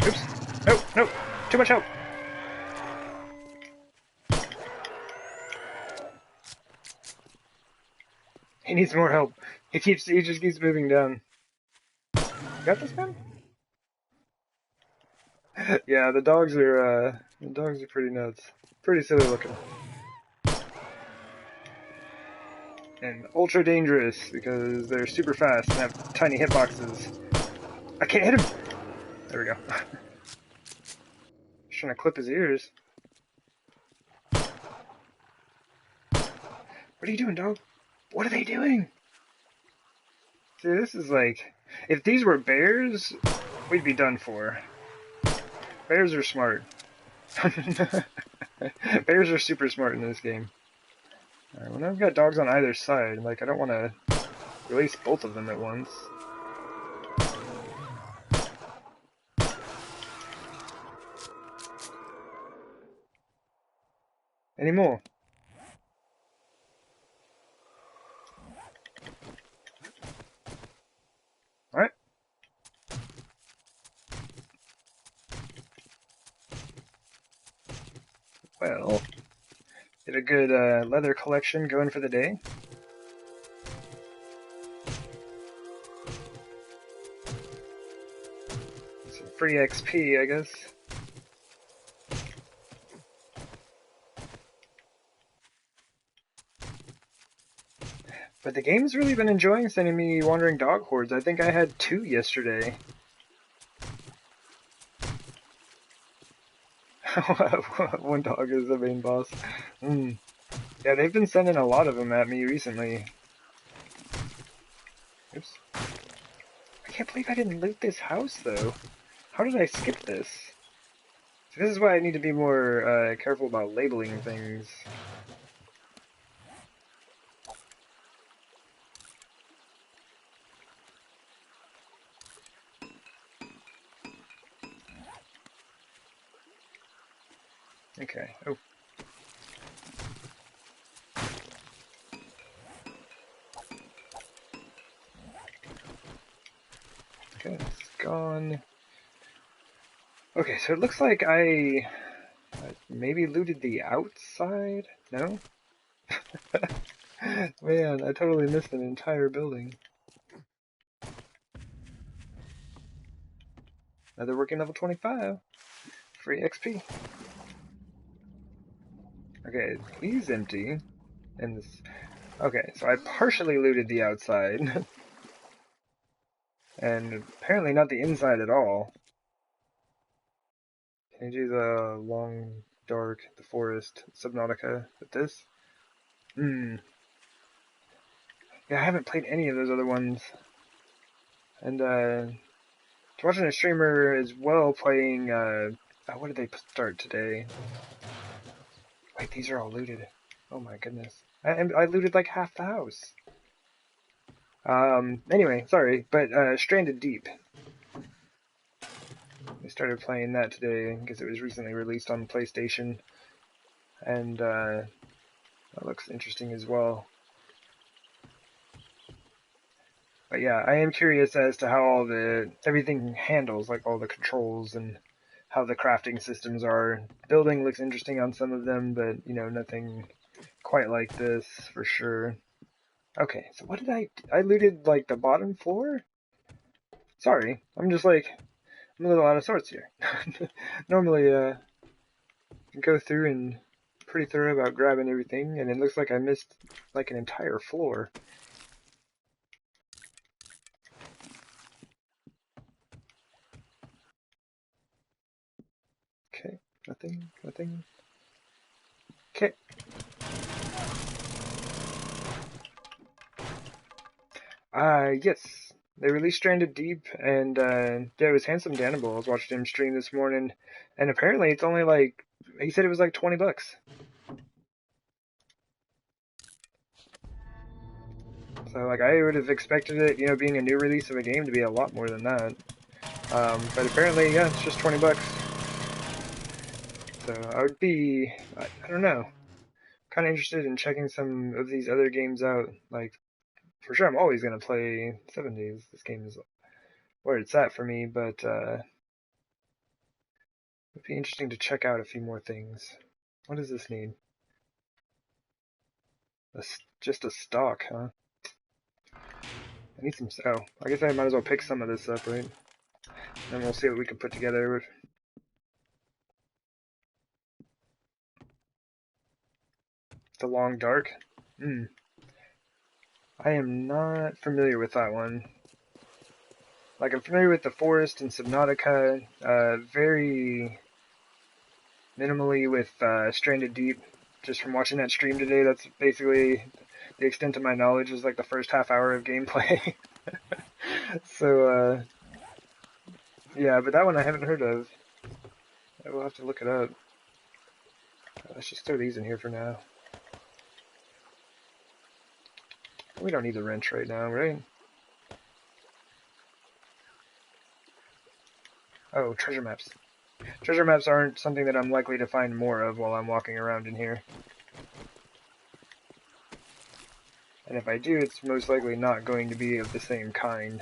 Oops. No, no. Too much help. He needs more help. He just keeps moving down. Got this, man? Yeah, the dogs are pretty nuts. Pretty silly looking. And ultra dangerous because they're super fast and have tiny hitboxes. I can't hit him! There we go. Just trying to clip his ears. What are you doing, dog? What are they doing? See, this is like... If these were bears, we'd be done for. Bears are smart. Bears are super smart in this game. Alright, well now I've got dogs on either side. Like, I don't want to release both of them at once. Any more? Alright. Well, get a good leather collection going for the day. Some free XP, I guess. But the game's really been enjoying sending me wandering dog hordes. I think I had 2 yesterday. One dog is the main boss. Yeah, they've been sending a lot of them at me recently. Oops. I can't believe I didn't loot this house, though. How did I skip this? So this is why I need to be more careful about labeling things. Okay. Oh. Okay, it's gone. Okay, so it looks like I maybe looted the outside? No? Man, I totally missed an entire building. Another working level 25. Free XP. Okay, he's empty. And this... Okay, so I partially looted the outside. And apparently not the inside at all. Can you do the long, dark, the forest, Subnautica with this? Yeah, I haven't played any of those other ones. And, watching a streamer as well playing, what did they start today? Wait, these are all looted. Oh my goodness. I looted like half the house. Anyway, sorry, but, Stranded Deep. I started playing that today because it was recently released on PlayStation. And, that looks interesting as well. But yeah, I am curious as to how everything handles, like all the controls and how the crafting systems are. Building looks interesting on some of them, but, you know, nothing quite like this for sure. Okay, so what did I looted, like, the bottom floor? Sorry, I'm just like, I'm a little out of sorts here. Normally, go through and pretty thorough about grabbing everything, and it looks like I missed, like, an entire floor. Okay, nothing. Okay. Yes. They released Stranded Deep, and, yeah, it was Handsome Dannibal. I was watching him stream this morning, and apparently it's only like, he said it was like $20. So like I would have expected it, you know, being a new release of a game to be a lot more than that. But apparently, yeah, it's just 20 bucks. So I would be, I don't know, kind of interested in checking some of these other games out. Like, for sure, I'm always going to play 7 Days. This game is where it's at for me, but it'd be interesting to check out a few more things. What does this need? Just a stock, huh? I need some, oh, I guess I might as well pick some of this up, right? And we'll see what we can put together with. The Long Dark? I am not familiar with that one. Like, I'm familiar with The Forest and Subnautica, very minimally with Stranded Deep. Just from watching that stream today, that's basically the extent of my knowledge is like the first half hour of gameplay. So, yeah, but that one I haven't heard of. I will have to look it up. Let's just throw these in here for now. We don't need the wrench right now, right? Oh, treasure maps. Treasure maps aren't something that I'm likely to find more of while I'm walking around in here. And if I do, it's most likely not going to be of the same kind.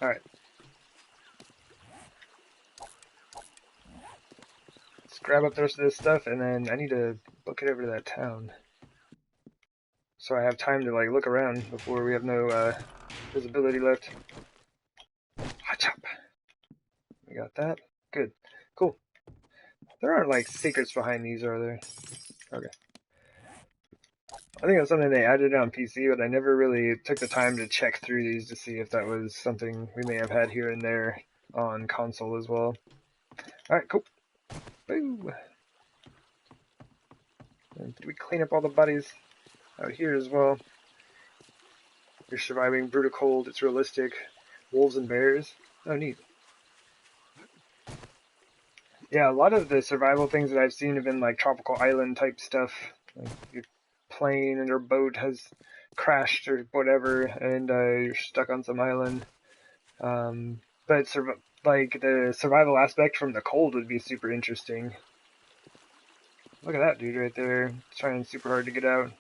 Alright. Let's grab up the rest of this stuff, and then I need to book it over to that town. So I have time to, like, look around before we have no, visibility left. Hotchop! We got that. Good. Cool. There aren't, like, secrets behind these, are there? Okay. I think it was something they added on PC, but I never really took the time to check through these to see if that was something we may have had here and there on console as well. Alright, cool. Boo! And did we clean up all the bodies out here as well? You're surviving brutal cold, it's realistic. Wolves and bears. Oh, neat. Yeah, a lot of the survival things that I've seen have been like tropical island type stuff. Like your plane and your boat has crashed or whatever, and you're stuck on some island. But like the survival aspect from the cold would be super interesting. Look at that dude right there, trying super hard to get out.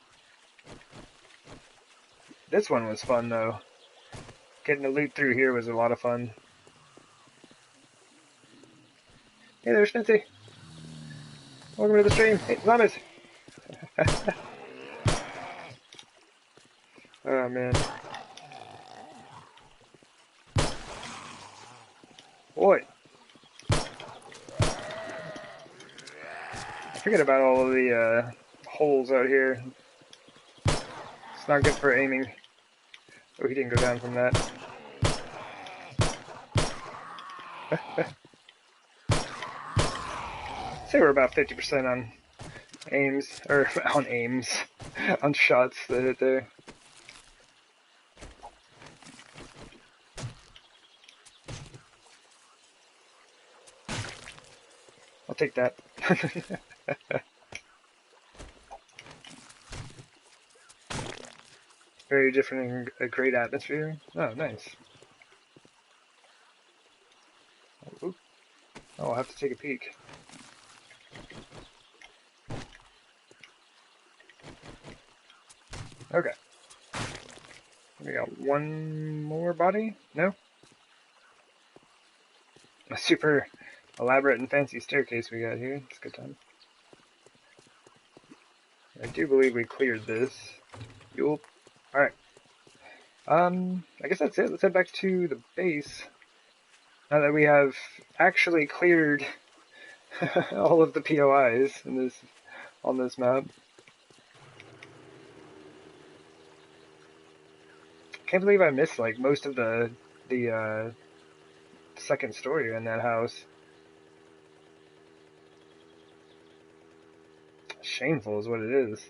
This one was fun though. Getting the loot through here was a lot of fun. Hey there, Schnitzy. Welcome to the stream. Hey, zombies! Oh man. Boy. I forget about all of the holes out here. It's not good for aiming. Oh, he didn't go down from that. Say we're about 50% on aims, or on aims, on shots that hit there. I'll take that. Very different and a great atmosphere. Oh, nice. Oh, I'll have to take a peek. Okay. We got one more body? No? A super elaborate and fancy staircase we got here. It's a good time. I do believe we cleared this. Yup. Alright. I guess that's it. Let's head back to the base. Now that we have actually cleared all of the POIs on this map. Can't believe I missed like most of the second story in that house. Shameful is what it is.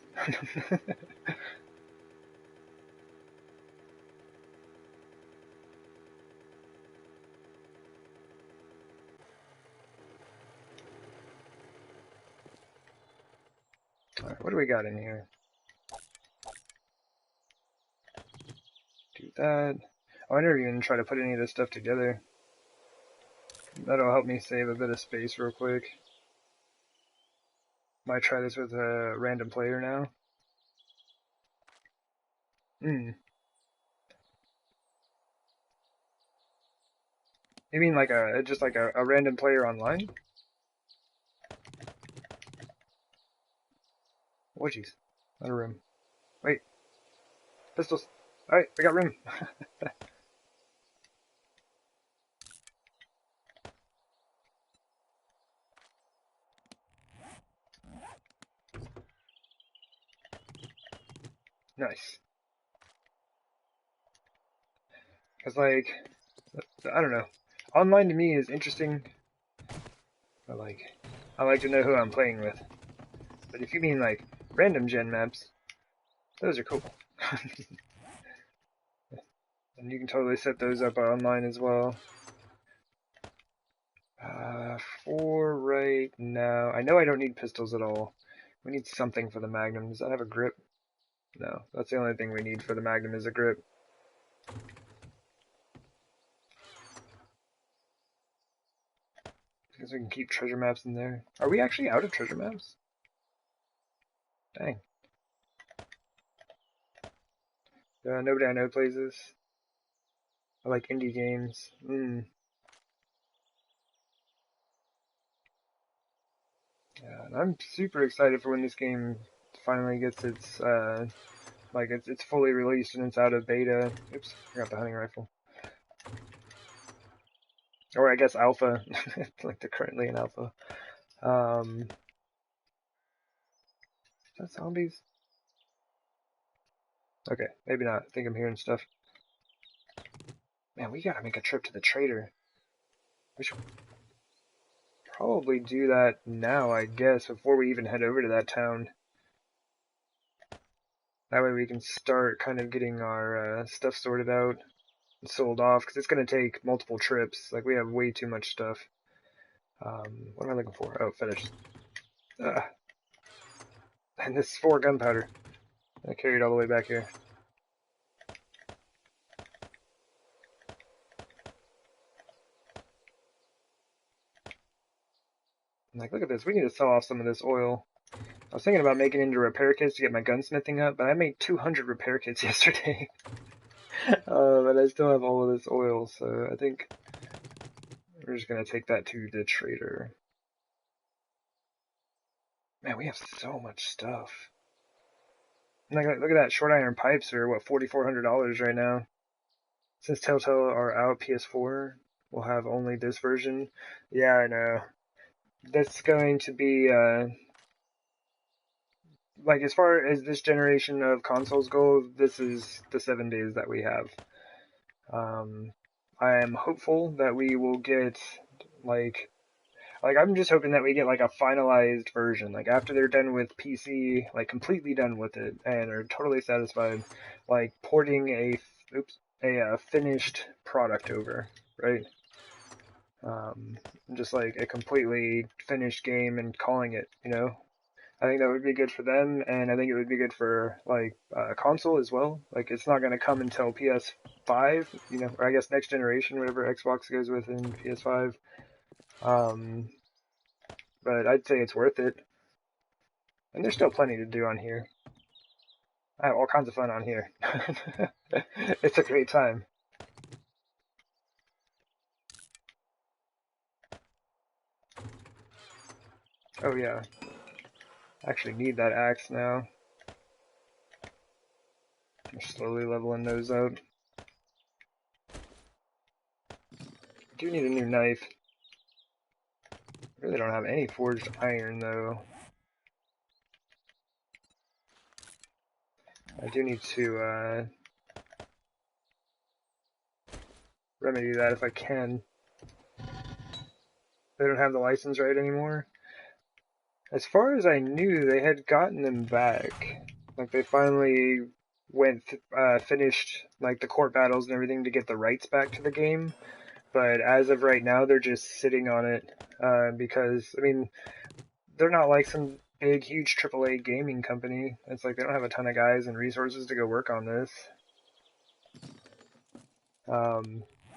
Alright, what do we got in here? Do that. Oh, I never even try to put any of this stuff together. That'll help me save a bit of space real quick. Might try this with a random player now. You mean like just like a random player online? Oh jeez, not a room. Wait, pistols. Alright, we got room. Nice. Cause like, I don't know. Online to me is interesting. I like to know who I'm playing with. But if you mean like random gen maps, those are cool. And you can totally set those up online as well. For right now, I know I don't need pistols at all. We need something for the Magnum. Does that have a grip? No, that's the only thing we need for the Magnum is a grip. Because we can keep treasure maps in there. Are we actually out of treasure maps? Dang. Nobody I know plays this. I like indie games. Yeah, and I'm super excited for when this game finally gets its it's fully released and it's out of beta. Oops, forgot the hunting rifle. Or I guess alpha. It's like they're currently in alpha. Is that zombies? Okay, maybe not. I think I'm hearing stuff. Man, we gotta make a trip to the trader. We should probably do that now, I guess, before we even head over to that town. That way we can start kind of getting our stuff sorted out and sold off, because it's going to take multiple trips. Like, we have way too much stuff. What am I looking for? Oh, finished. And this is 4 gunpowder. I carried all the way back here. I'm like, look at this. We need to sell off some of this oil. I was thinking about making it into repair kits to get my gunsmithing up, but I made 200 repair kits yesterday. But I still have all of this oil, so I think we're just going to take that to the trader. Man, we have so much stuff. Look at that, short iron pipes are, what, $4,400 right now. Since Telltale are out PS4, we'll have only this version. Yeah, I know. That's going to be, like, as far as this generation of consoles go, this is the 7 days that we have. I am hopeful that we will get, like, I'm just hoping that we get, like, a finalized version. Like, after they're done with PC, like, completely done with it, and are totally satisfied, like, porting a finished product over, right? Just, like, a completely finished game and calling it, you know? I think that would be good for them, and I think it would be good for, like, console as well. Like, it's not going to come until PS5, you know, or I guess next generation, whatever Xbox goes with in PS5. But I'd say it's worth it. And there's still plenty to do on here. I have all kinds of fun on here. It's a great time. Oh yeah. I actually need that axe now. I'm slowly leveling those out. I do need a new knife. I really don't have any forged iron though. I do need to remedy that if I can. They don't have the license right anymore. As far as I knew, they had gotten them back. Like, they finally finished, like, the court battles and everything to get the rights back to the game. But as of right now, they're just sitting on it, because, I mean, they're not like some big, huge AAA gaming company. It's like they don't have a ton of guys and resources to go work on this.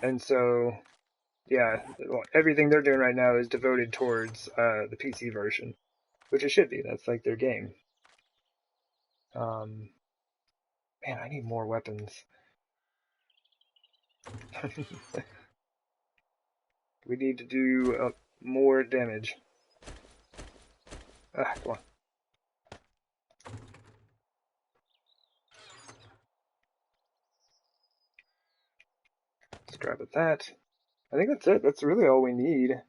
And so, yeah, everything they're doing right now is devoted towards the PC version, which it should be. That's like their game. Man, I need more weapons. We need to do more damage. Come on. Let's grab at that. I think that's it. That's really all we need.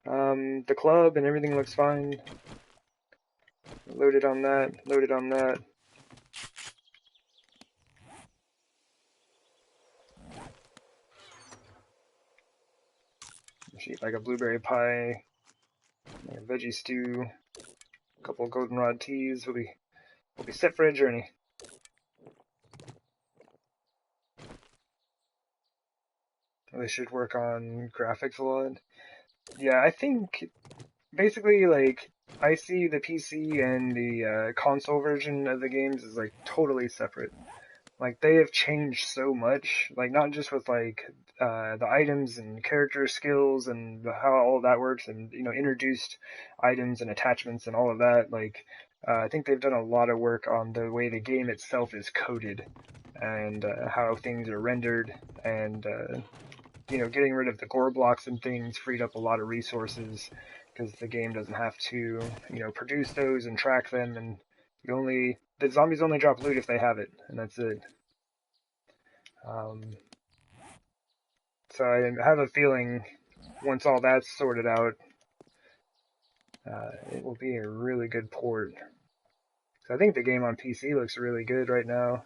The club and everything looks fine. Loaded on that. Loaded on that. Sheep like a blueberry pie, like a veggie stew, a couple goldenrod teas. We'll be set for a journey. They should work on graphics a lot. Yeah, I think basically like I see the PC and the console version of the games as like totally separate. Like they have changed so much, like not just with like the items and character skills and how all that works, and introduced items and attachments and all of that. Like I think they've done a lot of work on the way the game itself is coded and how things are rendered, and getting rid of the gore blocks and things freed up a lot of resources because the game doesn't have to produce those and track them, and the zombies only drop loot if they have it, and that's it. So I have a feeling once all that's sorted out, it will be a really good port. So I think the game on PC looks really good right now.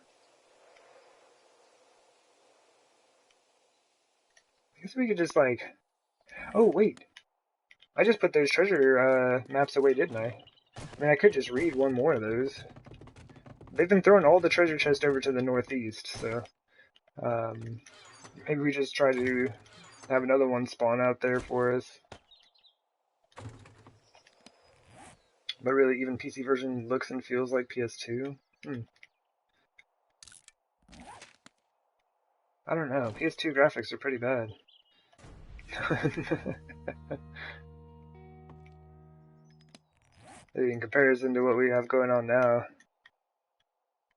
I guess we could just like... Oh, wait. I just put those treasure maps away, didn't I? I mean, I could just read one more of those. They've been throwing all the treasure chests over to the northeast, so... maybe we just try to have another one spawn out there for us. But really, even PC version looks and feels like PS2. I don't know. PS2 graphics are pretty bad. In comparison to what we have going on now.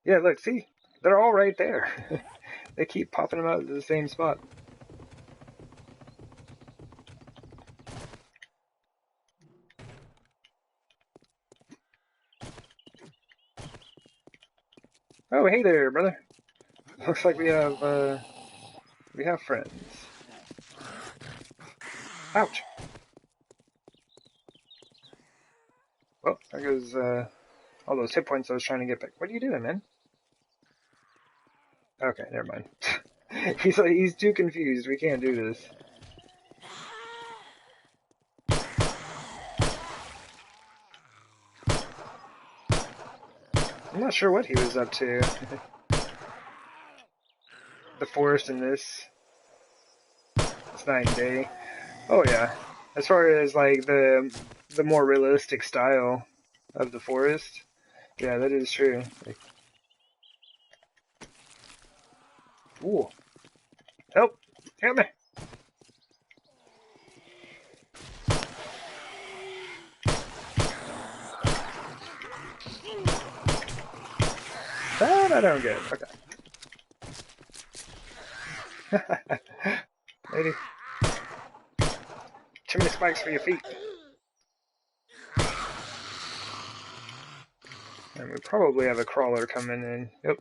Yeah, look, see? They're all right there. They keep popping them out at the same spot. Oh, hey there, brother. Looks like we have friends. Ouch. Well, there goes all those hit points I was trying to get back. What are you doing, man? Okay, never mind. he's too confused. We can't do this. I'm not sure what he was up to. The forest in this. It's night and day. Oh yeah. As far as like the more realistic style of the forest, yeah, that is true. Like, ooh. Help! Help me! That I don't get. Okay. Lady. Too many spikes for your feet. And we probably have a crawler coming in. Yep.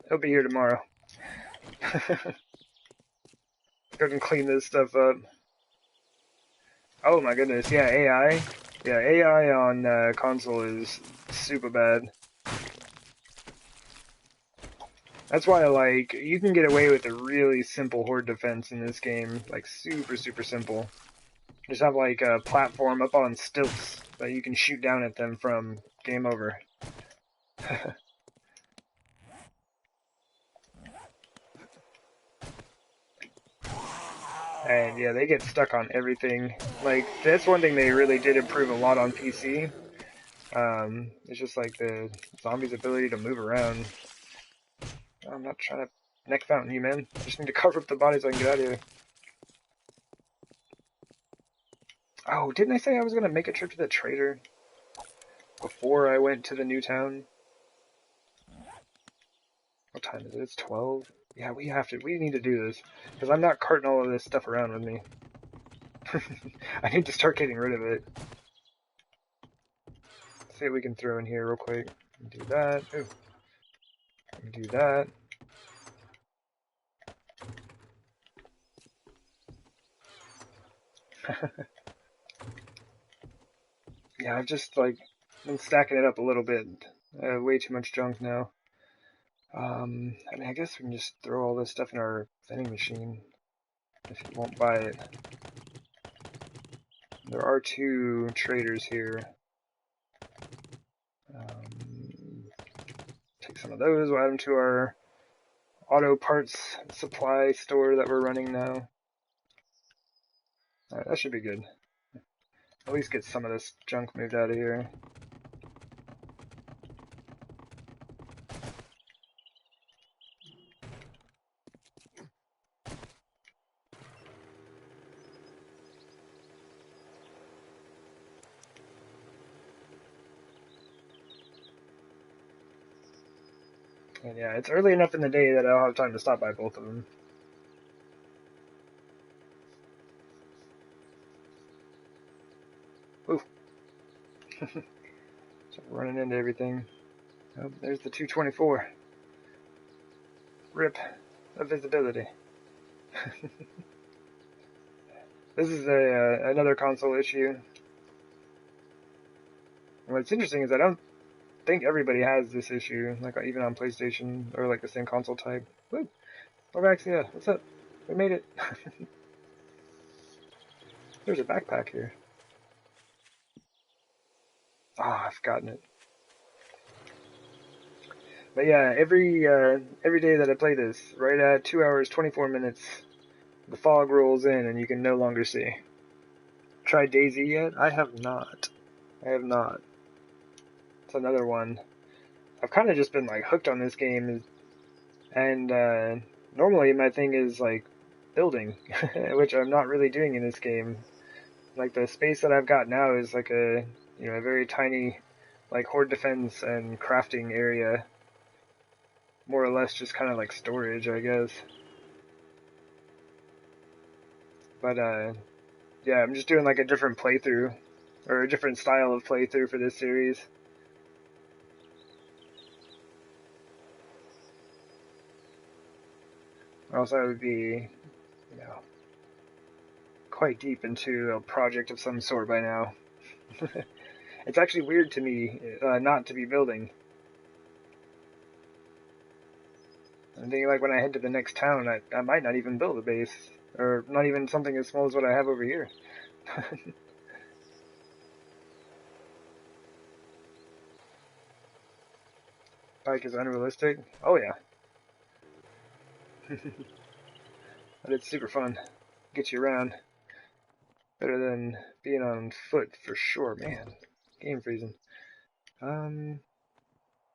He'll be here tomorrow. Go and clean this stuff up. Oh my goodness, yeah, AI. Yeah, AI on console is super bad. That's why, like, you can get away with a really simple horde defense in this game. Like, super, super simple. Just have, like, a platform up on stilts that you can shoot down at them from. Game over. And, yeah, they get stuck on everything. Like, that's one thing they really did improve a lot on PC. It's just like the zombies' ability to move around. I'm not trying to neck fountain you, man. I just need to cover up the body so I can get out of here. Oh, didn't I say I was going to make a trip to the trader before I went to the new town? What time is it? It's 12? Yeah, we need to do this. Because I'm not carting all of this stuff around with me. I need to start getting rid of it. Let's see what we can throw in here real quick. Do that. Ooh. Do that. Yeah, I've just, like, been stacking it up a little bit. Way too much junk now. I mean, I guess we can just throw all this stuff in our vending machine if you won't buy it. There are 2 traders here. Take some of those, we'll add them to our auto parts supply store that we're running now. Alright, that should be good. At least get some of this junk moved out of here. And yeah, it's early enough in the day that I'll have time to stop by both of them. Ooh. So running into everything. Oh, there's the 224. Rip of visibility. This is another console issue. And what's interesting is I don't think everybody has this issue, like even on PlayStation or like the same console type. Woo! Lovaxia, what's up? We made it. There's a backpack here. Ah, I've forgotten it. But yeah, every day that I play this, right at 2 hours 24 minutes, the fog rolls in and you can no longer see. Tried DayZ yet? I have not. I have not. It's another one. I've kind of just been like hooked on this game, and normally my thing is like building, which I'm not really doing in this game. Like the space that I've got now is like a a very tiny like horde defense and crafting area. More or less just kind of like storage, I guess. But yeah, I'm just doing like a different playthrough or a different style of playthrough for this series. Or else I would be, quite deep into a project of some sort by now. It's actually weird to me not to be building. I'm thinking like when I head to the next town, I might not even build a base. Or not even something as small as what I have over here. Bike is unrealistic? Oh yeah. But it's super fun. Gets you around. Better than being on foot for sure, man. Game freezing.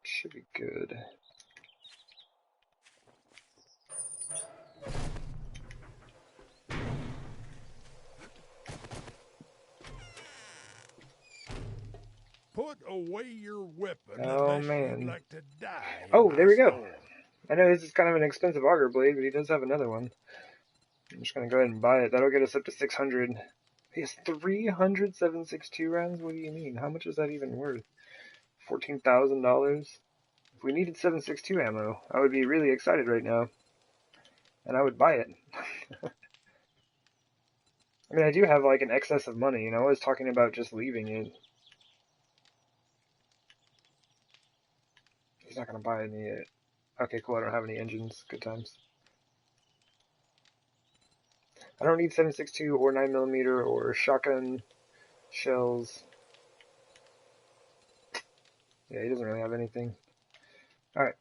Should be good. Put away your weapon Oh unless man. you'd like to die. Oh, there we go. I know this is kind of an expensive auger blade, but he does have another one. I'm just gonna go ahead and buy it. That'll get us up to 600. He has 300 7.62 rounds? What do you mean? How much is that even worth? $14,000? If we needed 7.62 ammo, I would be really excited right now. And I would buy it. I mean, I do have like an excess of money, and I was talking about just leaving it. He's not gonna buy any yet. Okay, cool, I don't have any engines. Good times. I don't need 7.62 or 9mm or shotgun shells. Yeah, he doesn't really have anything. Alright.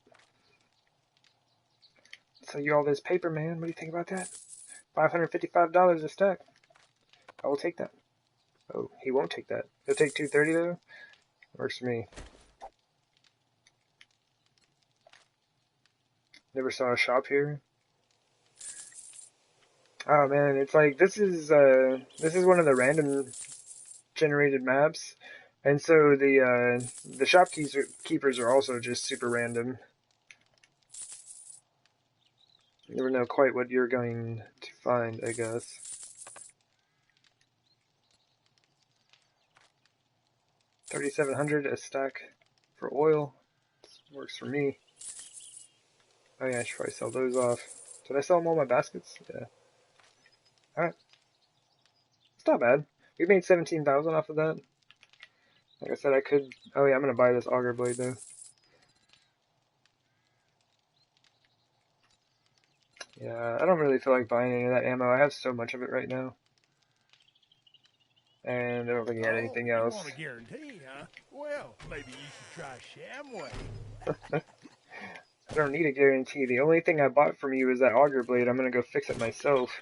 So you all this paper, man. What do you think about that? $555 a stack. I will take that. Oh, he won't take that. He'll take 230 though? Works for me. Never saw a shop here. Oh man, it's like this is one of the generated maps, and so the shopkeepers are also just super random. You never know quite what you're going to find, I guess. $3,700 a stack for oil. This works for me. Oh yeah, I should probably sell those off. Did I sell them all my baskets? Yeah. Alright. It's not bad. We made 17,000 off of that. Like I said, I could... Oh yeah, I'm gonna buy this auger blade though. Yeah, I don't really feel like buying any of that ammo. I have so much of it right now. And I don't think I had anything else. You want a guarantee, huh? Well, maybe you should try Shamway. I don't need a guarantee. The only thing I bought from you is that auger blade. I'm gonna go fix it myself.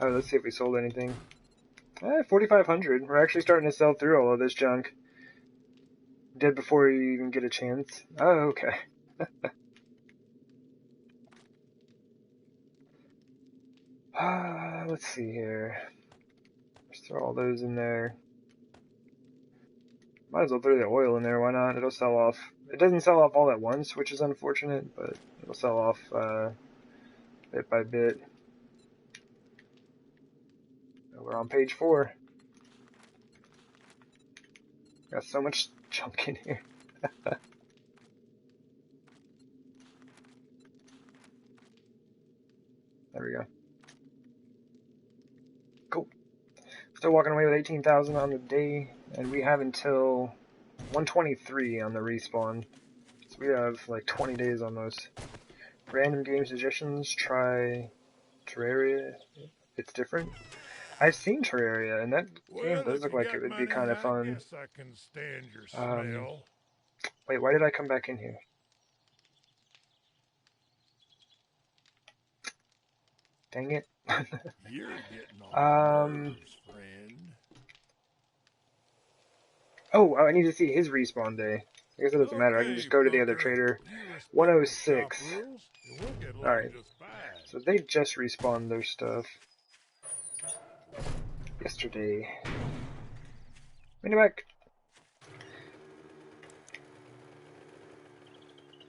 Oh, let's see if we sold anything. 4,500. We're actually starting to sell through all of this junk. Did before you even get a chance. Oh, okay. Let's see here. Let's throw all those in there. Might as well throw the oil in there, why not? It'll sell off. It doesn't sell off all at once, which is unfortunate, but it'll sell off bit by bit. We're on page 4. Got so much junk in here. There we go. Cool. Still walking away with 18,000 on the day, and we have until 123 on the respawn. So we have like 20 days almost. Random game suggestions, try Terraria. It's different. I've seen Terraria, and that game does look like it would be kind of fun. I guess I can stand your smell. Wait, why did I come back in here? Dang it. You're getting on nerves, friend. Oh, I need to see his respawn day. I guess it doesn't matter. I can just go to the other trader. 106. Alright. So they just respawned their stuff yesterday. Minimac!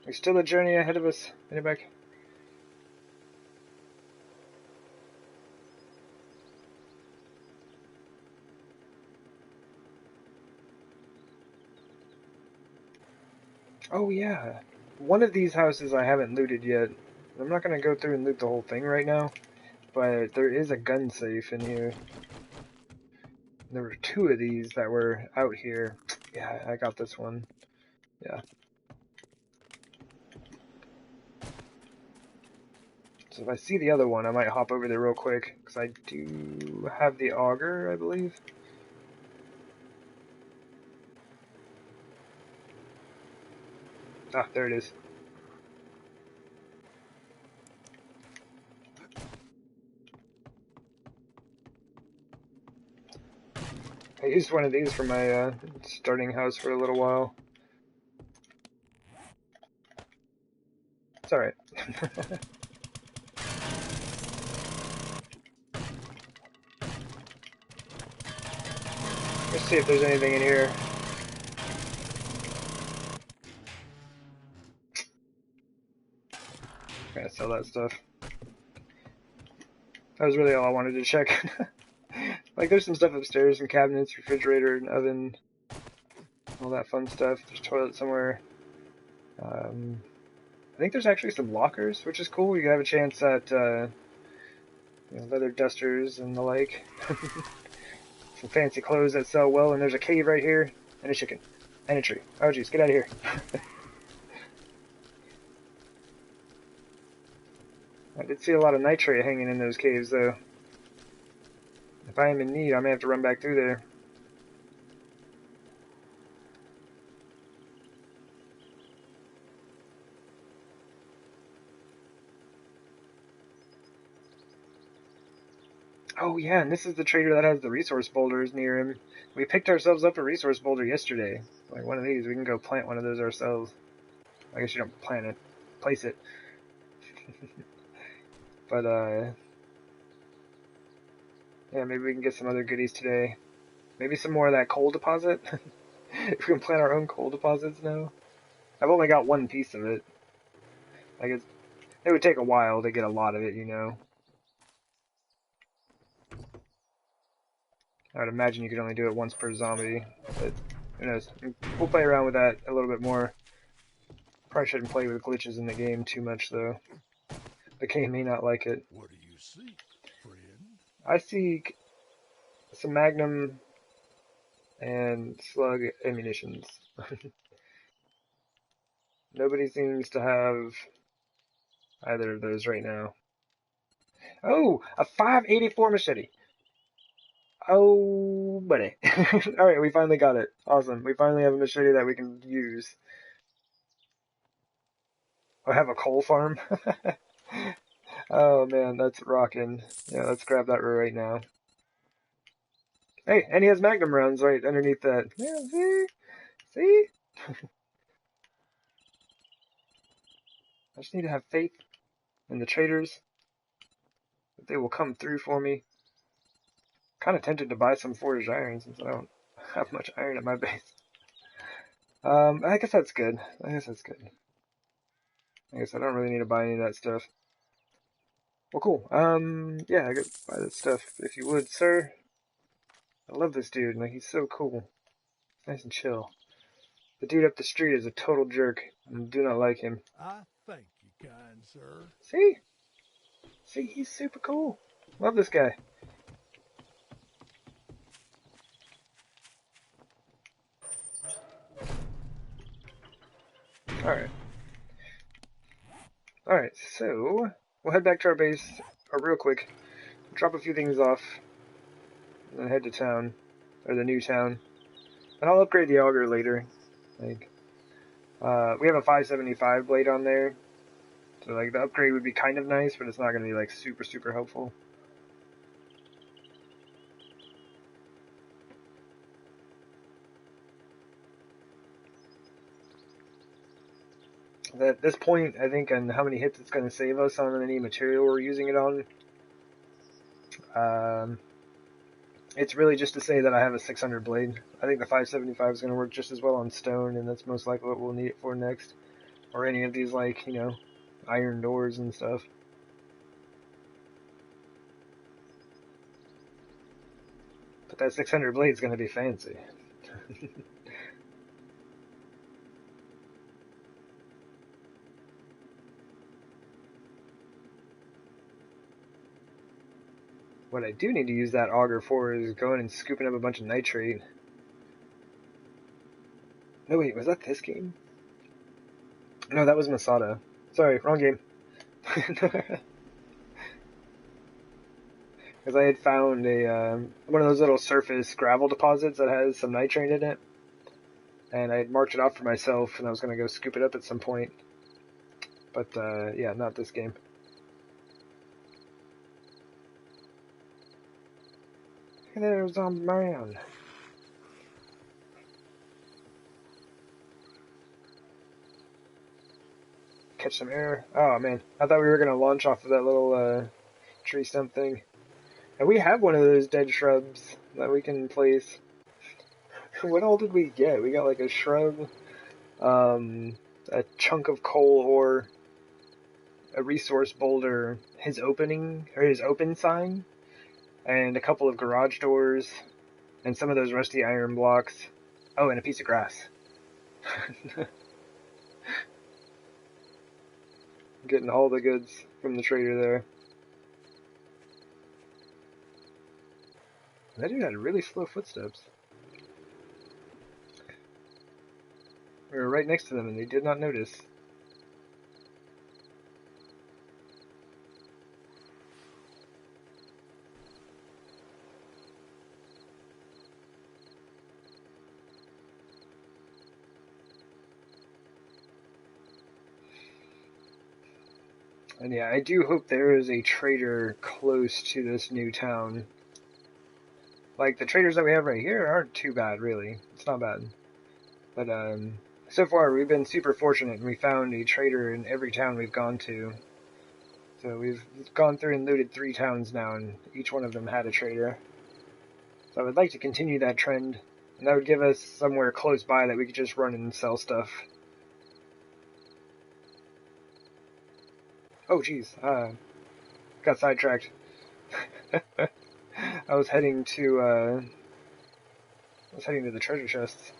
There's still a journey ahead of us. Minimac. Oh yeah. One of these houses I haven't looted yet. I'm not going to go through and loot the whole thing right now, but there is a gun safe in here. There were 2 of these that were out here. Yeah, I got this one. Yeah. So if I see the other one, I might hop over there real quick, because I do have the auger, I believe. Ah, there it is. I used one of these for my starting house for a little while. It's alright. Let's see if there's anything in here. I'm gonna sell that stuff. That was really all I wanted to check. Like, there's some stuff upstairs, some cabinets, refrigerator, and oven, all that fun stuff. There's a toilet somewhere. I think there's actually some lockers, which is cool. You have a chance at leather dusters and the like. Some fancy clothes that sell well, and there's a cave right here, and a chicken, and a tree. Oh jeez, get out of here. I did see a lot of nitrate hanging in those caves, though. If I am in need, I may have to run back through there. Oh yeah, and this is the trader that has the resource boulders near him. We picked ourselves up a resource boulder yesterday. Like one of these, we can go plant one of those ourselves. I guess you don't plant it, place it. But yeah, maybe we can get some other goodies today. Maybe some more of that coal deposit. If we can plant our own coal deposits now. I've only got one piece of it. Like it would take a while to get a lot of it, you know. I would imagine you could only do it once per zombie, but who knows. We'll play around with that a little bit more. Probably shouldn't play with glitches in the game too much, though. The game may not like it. What do you seek, friend? I seek some Magnum and slug ammunitions. Nobody seems to have either of those right now. Oh, a 584 machete. Oh, buddy. Alright, we finally got it. Awesome. We finally have a machete that we can use. I have a coal farm. Oh man, that's rocking. Yeah, let's grab that right now. Hey, and he has Magnum rounds right underneath that. Yeah, see? See? I just need to have faith in the traders that they will come through for me. Kind of tempted to buy some forged iron since I don't have much iron at my base. I guess that's good. I guess that's good. I guess I don't really need to buy any of that stuff. Well, cool. Yeah, I could buy that stuff if you would, sir. I love this dude. Like, he's so cool. Nice and chill. The dude up the street is a total jerk. I do not like him. I thank you, kind sir. See? See, he's super cool. Love this guy. Alright. Alright, so we'll head back to our base real quick, drop a few things off, and then head to town, or the new town. And I'll upgrade the auger later. Like, we have a 575 blade on there, so like the upgrade would be kind of nice, but it's not going to be like super, super helpful. At this point, I think on how many hits it's going to save us on any material we're using it on. It's really just to say that I have a 600 blade. I think the 575 is going to work just as well on stone, and that's most likely what we'll need it for next. Or any of these, like, you know, iron doors and stuff. But that 600 blade is going to be fancy. What I do need to use that auger for is going and scooping up a bunch of nitrate. No, wait, was that this game? No, that was Masada. Sorry, wrong game. Because I had found a one of those little surface gravel deposits that has some nitrate in it. And I had marked it off for myself, and I was going to go scoop it up at some point. But, yeah, not this game. Hey there, zombie man. Catch some air. Oh, man. I thought we were going to launch off of that little tree stump thing. And we have one of those dead shrubs that we can place. What all did we get? We got like a shrub, a chunk of coal ore, a resource boulder, his open sign, and a couple of garage doors, and some of those rusty iron blocks. Oh, and a piece of grass. Getting all the goods from the trader there. That dude had really slow footsteps. We were right next to them and they did not notice. And yeah, I do hope there is a trader close to this new town. Like, the traders that we have right here aren't too bad, really. It's not bad. But, so far we've been super fortunate and we found a trader in every town we've gone to. So we've gone through and looted 3 towns now, and each one of them had a trader. So I would like to continue that trend, and that would give us somewhere close by that we could just run and sell stuff. Oh jeez, got sidetracked. I was heading to the treasure chests.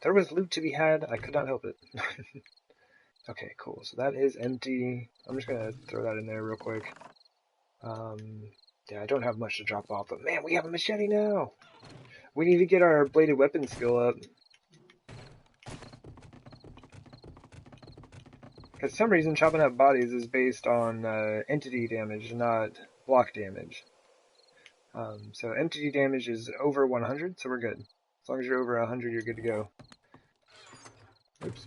There was loot to be had, I could not help it. Okay, cool, so that is empty. I'm just gonna throw that in there real quick. Yeah, I don't have much to drop off, but man, we have a machete now! We need to get our bladed weapon skill up. For some reason, chopping up bodies is based on entity damage, not block damage. So entity damage is over 100, so we're good. As long as you're over 100, you're good to go. Oops.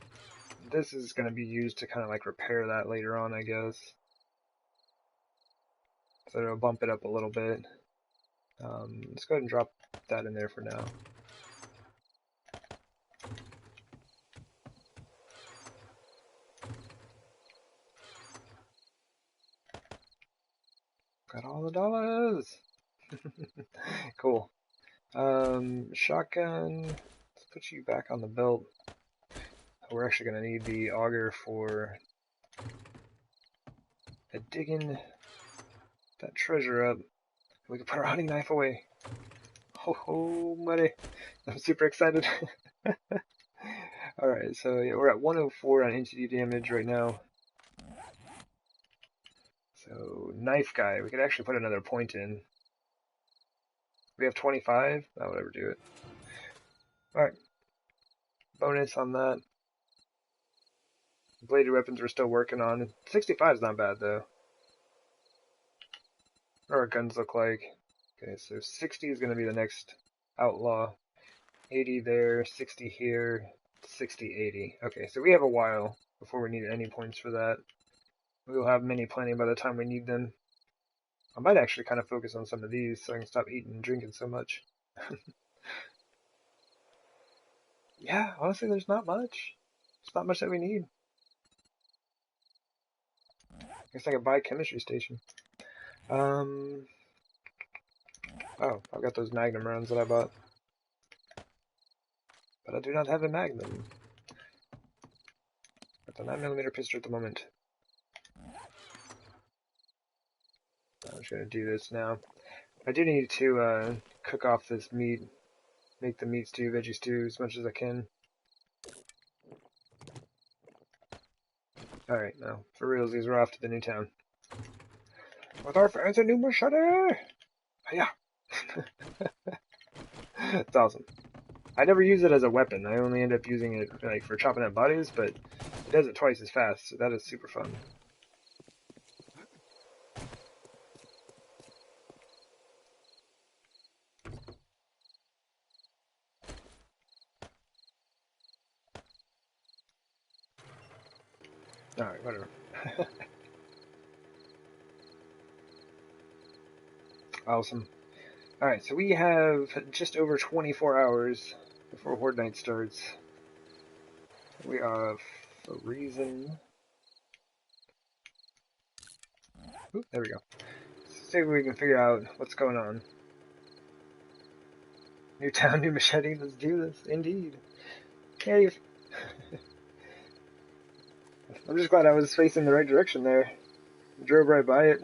This is going to be used to kind of like repair that later on, I guess. So it'll bump it up a little bit. Let's go ahead and drop that in there for now. Got all the dollars! Cool. Shotgun. Let's put you back on the belt. We're actually going to need the auger for digging that treasure up. We can put our hunting knife away. Ho ho, buddy. I'm super excited. Alright, so yeah, we're at 104 on entity damage right now. So, knife guy, we could actually put another point in. We have 25? I would ever do it. Alright. Bonus on that. Bladed weapons we're still working on. 65 is not bad, though. What do our guns look like? Okay, so 60 is going to be the next outlaw. 80 there, 60 here, 60, 80. Okay, so we have a while before we need any points for that. We will have many plenty by the time we need them. I might actually kind of focus on some of these so I can stop eating and drinking so much. Yeah, honestly, there's not much. It's not much that we need. Guess I could buy a chemistry station. Oh, I've got those magnum rounds that I bought. But I do not have a magnum. Got the 9mm pistol at the moment. I'm just gonna do this now. I do need to cook off this meat. Make the meat stew, veggie stew as much as I can. Alright, now, for realsies, we're off to the new town. With our fancy new machete! Yeah. It's awesome. I never use it as a weapon. I only end up using it like for chopping up bodies, but it does it twice as fast, so that is super fun. Alright, whatever. Awesome. Alright, so we have just over 24 hours before Horde Night starts. We are freezing. Oop, there we go. See if we can figure out what's going on. New town, new machete, let's do this. Indeed. Cave. I'm just glad I was facing the right direction there. Drove right by it.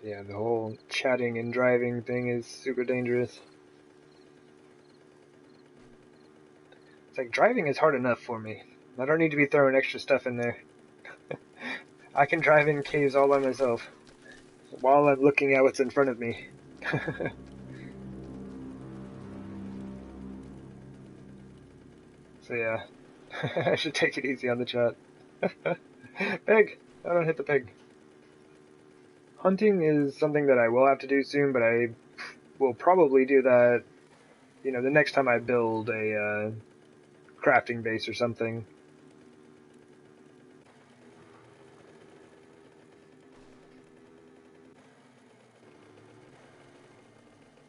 Yeah, the whole chatting and driving thing is super dangerous. It's like, driving is hard enough for me. I don't need to be throwing extra stuff in there. I can drive in caves all by myself, while I'm looking at what's in front of me. So yeah, I should take it easy on the chat. Pig! I don't hit the pig. Hunting is something that I will have to do soon, but I will probably do that, the next time I build a crafting base or something.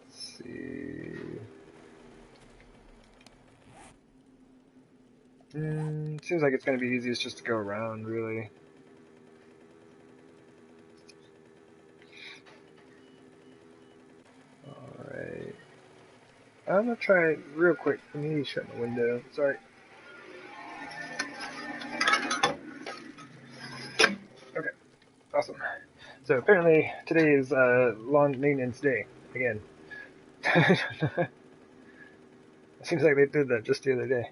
Let's see. Seems like it's going to be easiest just to go around, really. Alright. I'm going to try it real quick. Let me shut my window. Sorry. Okay. Awesome. So apparently today is lawn maintenance day. Again. Seems like they did that just the other day.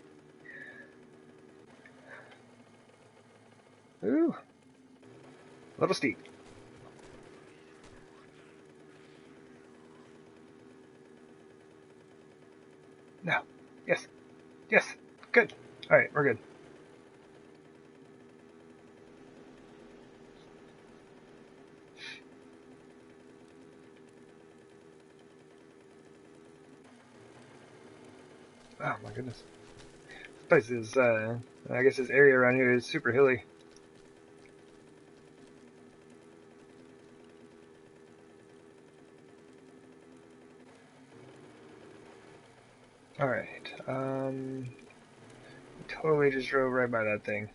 Ooh. A little steep. No. Yes. Yes. Good. Alright, we're good. Oh my goodness. This place is, I guess this area around here is super hilly. Alright, totally just drove right by that thing.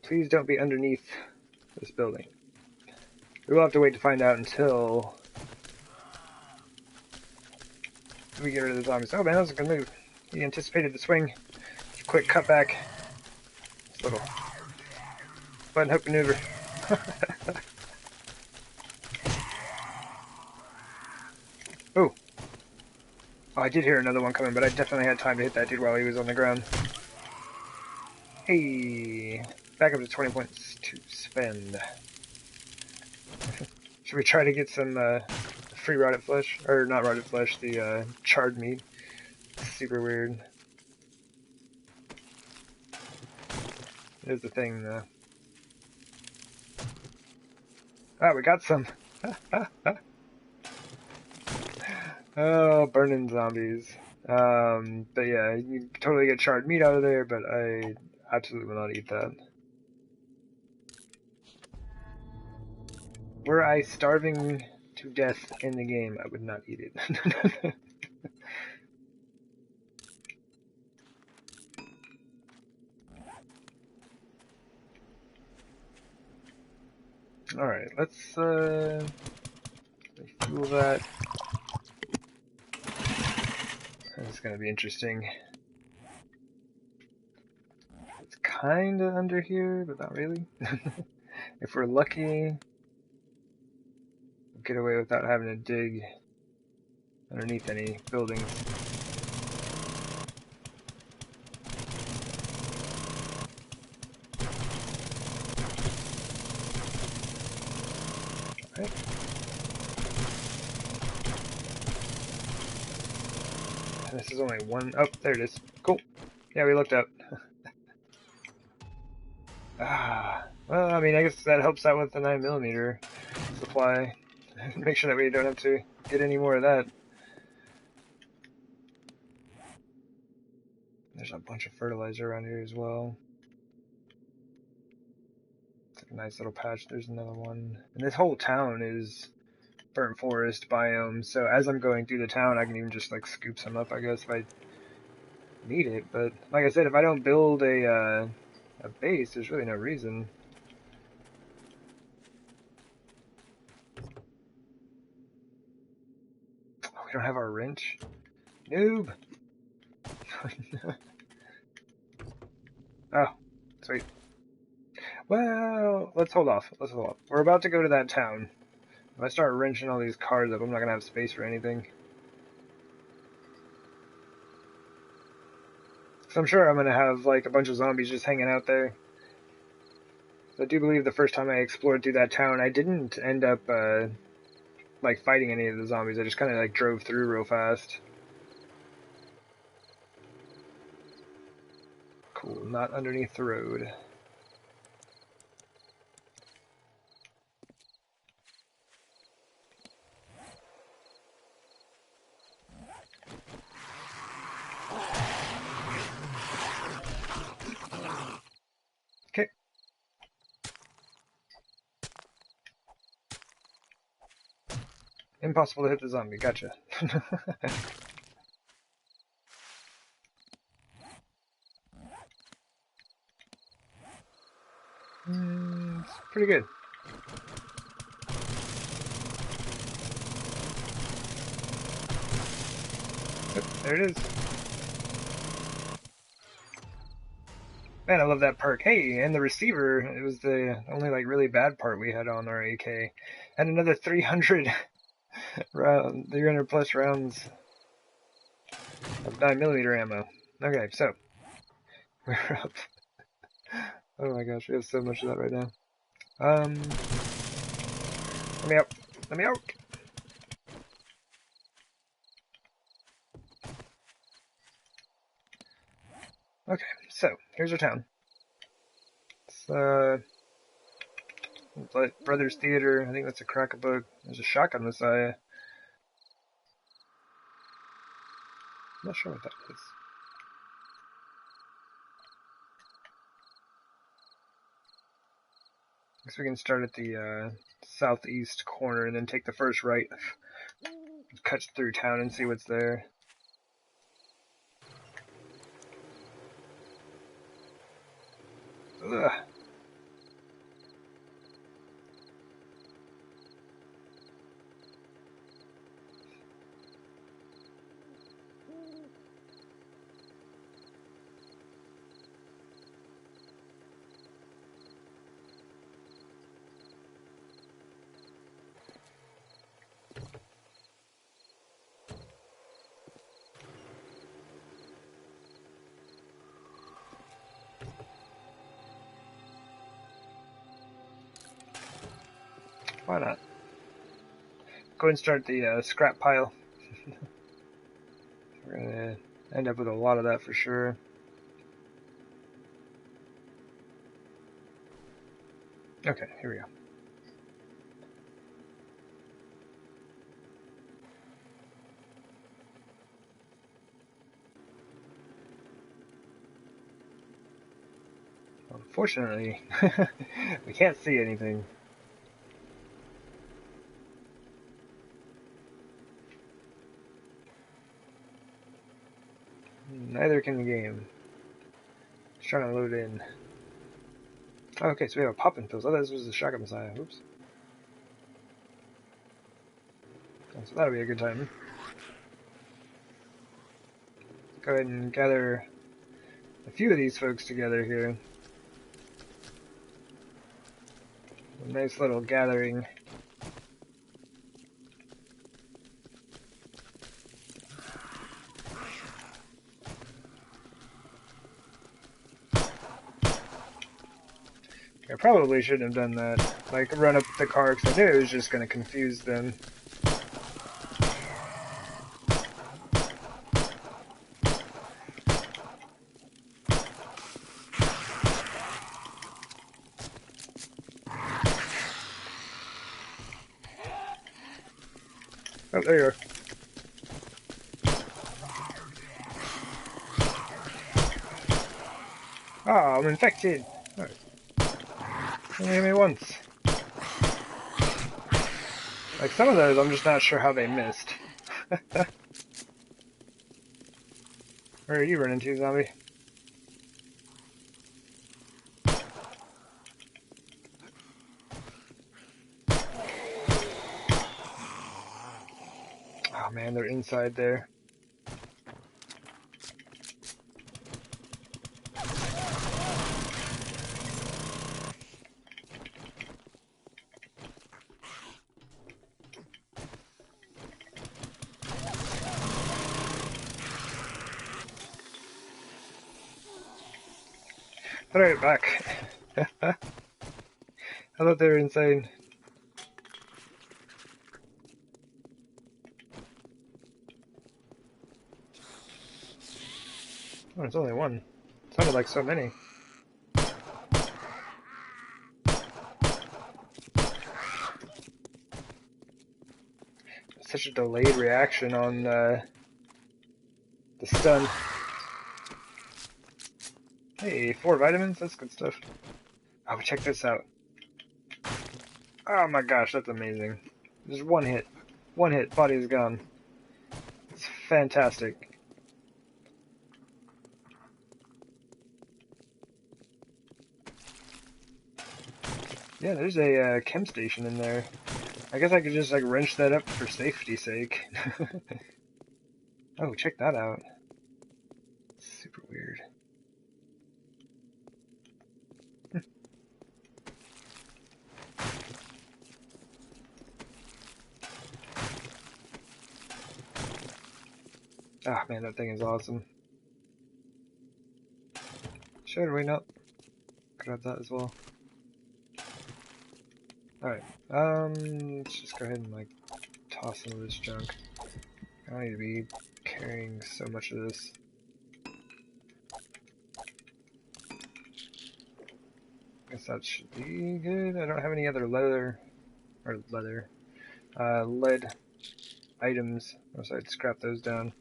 Please don't be underneath this building. We will have to wait to find out until we get rid of the zombies. Oh man, that was a good move. He anticipated the swing. Quick cutback. This little button hook maneuver. Ooh. Oh, I did hear another one coming, but I definitely had time to hit that dude while he was on the ground. Hey, back up to 20 points to spend. Should we try to get some free rotted flesh? Or not rotted flesh, the charred meat. Super weird. Here's the thing, though. Ah, we got some. Oh, burning zombies. But yeah, you totally get charred meat out of there, but I absolutely will not eat that. Were I starving to death in the game, I would not eat it. Alright, let's fuel that. This is gonna be interesting. It's kinda under here, but not really. If we're lucky, we'll get away without having to dig underneath any buildings. Right. This is only one. Oh, there it is. Cool. Yeah, we looked up. Well, I mean, I guess that helps out with the 9mm supply. Make sure that we don't have to get any more of that. There's a bunch of fertilizer around here as well. It's like a nice little patch. There's another one. And this whole town is burnt forest biome, so as I'm going through the town, I can even just like scoop some up, I guess, if I need it. But like I said, if I don't build a base, there's really no reason. Oh, we don't have our wrench. Noob. Oh, sweet. Well, let's hold off. Let's hold off. We're about to go to that town. If I start wrenching all these cars up, I'm not gonna have space for anything. So I'm sure I'm gonna have like a bunch of zombies just hanging out there. I do believe the first time I explored through that town, I didn't end up like fighting any of the zombies. I just kind of like drove through real fast. Cool, not underneath the road. Okay. Impossible to hit the zombie, gotcha. It's pretty good. Yep, there it is. Man, I love that perk. Hey, and the receiver, it was the only like really bad part we had on our AK. And another 300 300 plus rounds of 9mm ammo. Okay, so we're up. Oh my gosh, we have so much of that right now. Let me out. Let me out. Okay, so here's our town. It's Brothers Theater. I think that's a crack-a-bug. There's a shotgun Messiah. I'm not sure what that is. Guess we can start at the southeast corner and then take the first right. Cut through town and see what's there. Ugh. Why not? Go and start the scrap pile. We're gonna end up with a lot of that for sure. Okay, here we go. Unfortunately, we can't see anything. Neither can the game. Just trying to load in. Oh, okay, so we have a poppin' pills. Oh, this was the shotgun Messiah. Oops. Oh, so that'll be a good time. Go ahead and gather a few of these folks together here. A nice little gathering. I probably shouldn't have done that. Like, run up the car because I knew it was just going to confuse them. Oh, there you are. Oh, I'm infected. Oh, only hit me once. Like, some of those, I'm just not sure how they missed. Where are you running to, zombie? Oh man, they're inside there. Throw it back. I thought they were inside. Oh, it's only one. Sounded like so many. Such a delayed reaction on the stun. Hey, 4 vitamins? That's good stuff. Oh, check this out. Oh my gosh, that's amazing. Just one hit. One hit, body is gone. It's fantastic. Yeah, there's a chem station in there. I guess I could just like wrench that up for safety's sake. Oh, check that out. Super weird. Ah, man, that thing is awesome. Should we not grab that as well? Alright, let's just go ahead and like toss some of this junk. I don't need to be carrying so much of this. Guess that should be good. I don't have any other lead items, so I'd scrap those down.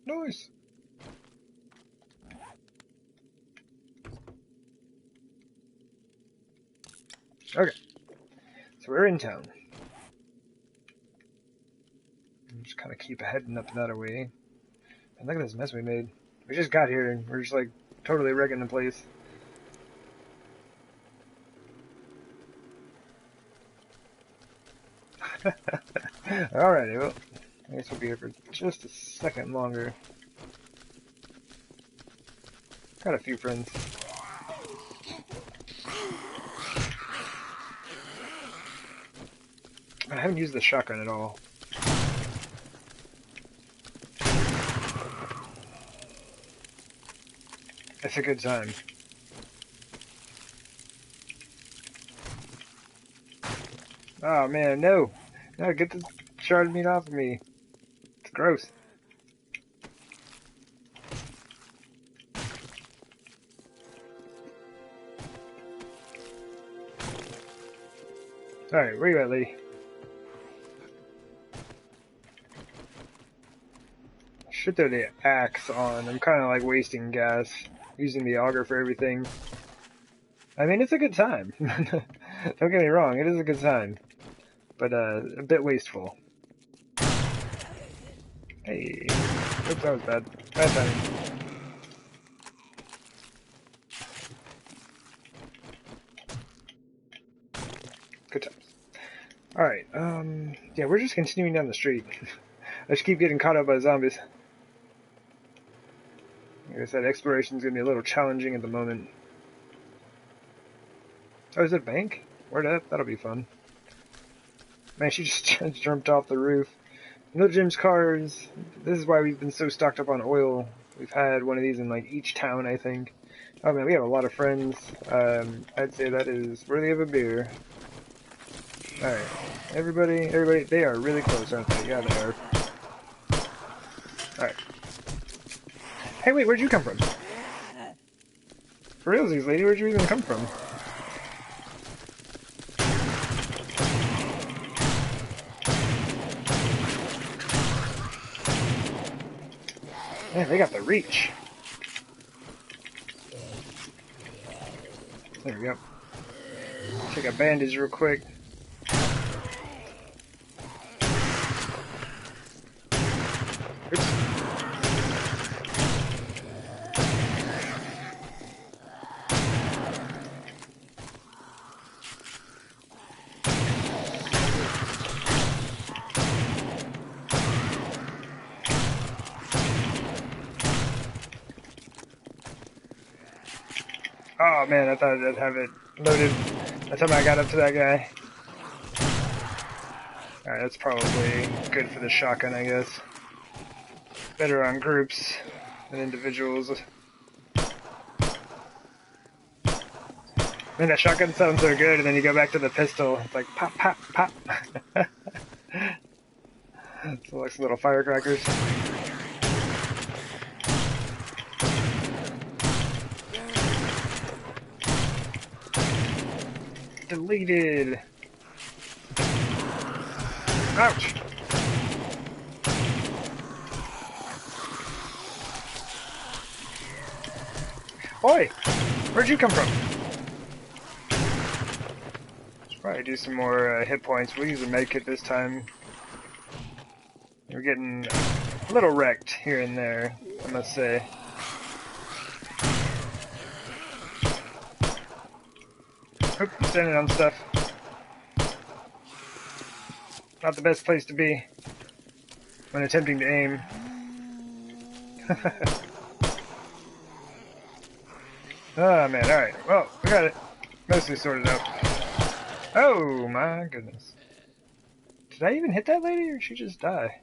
Nice! Okay, so we're in town. Just kind of keep heading up that way. And look at this mess we made. We just got here and we're just like totally wrecking the place. Alrighty, well, I guess we'll be here for just a second longer. Got a few friends. I haven't used the shotgun at all. It's a good time. Oh man, no! No, get this shard meat off of me. It's gross. Alright, where you at, lady? I should throw the axe on. I'm kind of like wasting gas. Using the auger for everything. I mean, it's a good time. Don't get me wrong, it is a good time. But a bit wasteful. Hey. Oops, that was bad. Bad timing. Good times. Alright, yeah, we're just continuing down the street. I just keep getting caught up by zombies. Like I said, exploration's gonna be a little challenging at the moment. Oh, is it a bank? Where'd that? That'll be fun. Man, she just jumped off the roof. No Jim's cars. This is why we've been so stocked up on oil. We've had one of these in like each town, I think. Oh man, we have a lot of friends. I'd say that is worthy of a beer. Alright. Everybody, they are really close, aren't they? Yeah, they are. Alright. Hey, wait, where'd you come from? For realsies, lady, where'd you even come from? Man, they got the reach. There we go. Take a bandage real quick. Oops. Oh man, I thought I'd have it loaded by the time I got up to that guy. Alright, that's probably good for the shotgun, I guess. Better on groups than individuals. Man, that shotgun sounds so good, and then you go back to the pistol. It's like pop, pop, pop. It's like some little firecrackers. deleted. Ouch. Oi! Where'd you come from? Should probably do some more hit points. We'll use a medkit this time. We're getting a little wrecked here and there, I must say. Oop, I'm standing on stuff. Not the best place to be when attempting to aim. Oh man, alright. Well, we got it mostly sorted out. Oh my goodness. Did I even hit that lady or did she just die?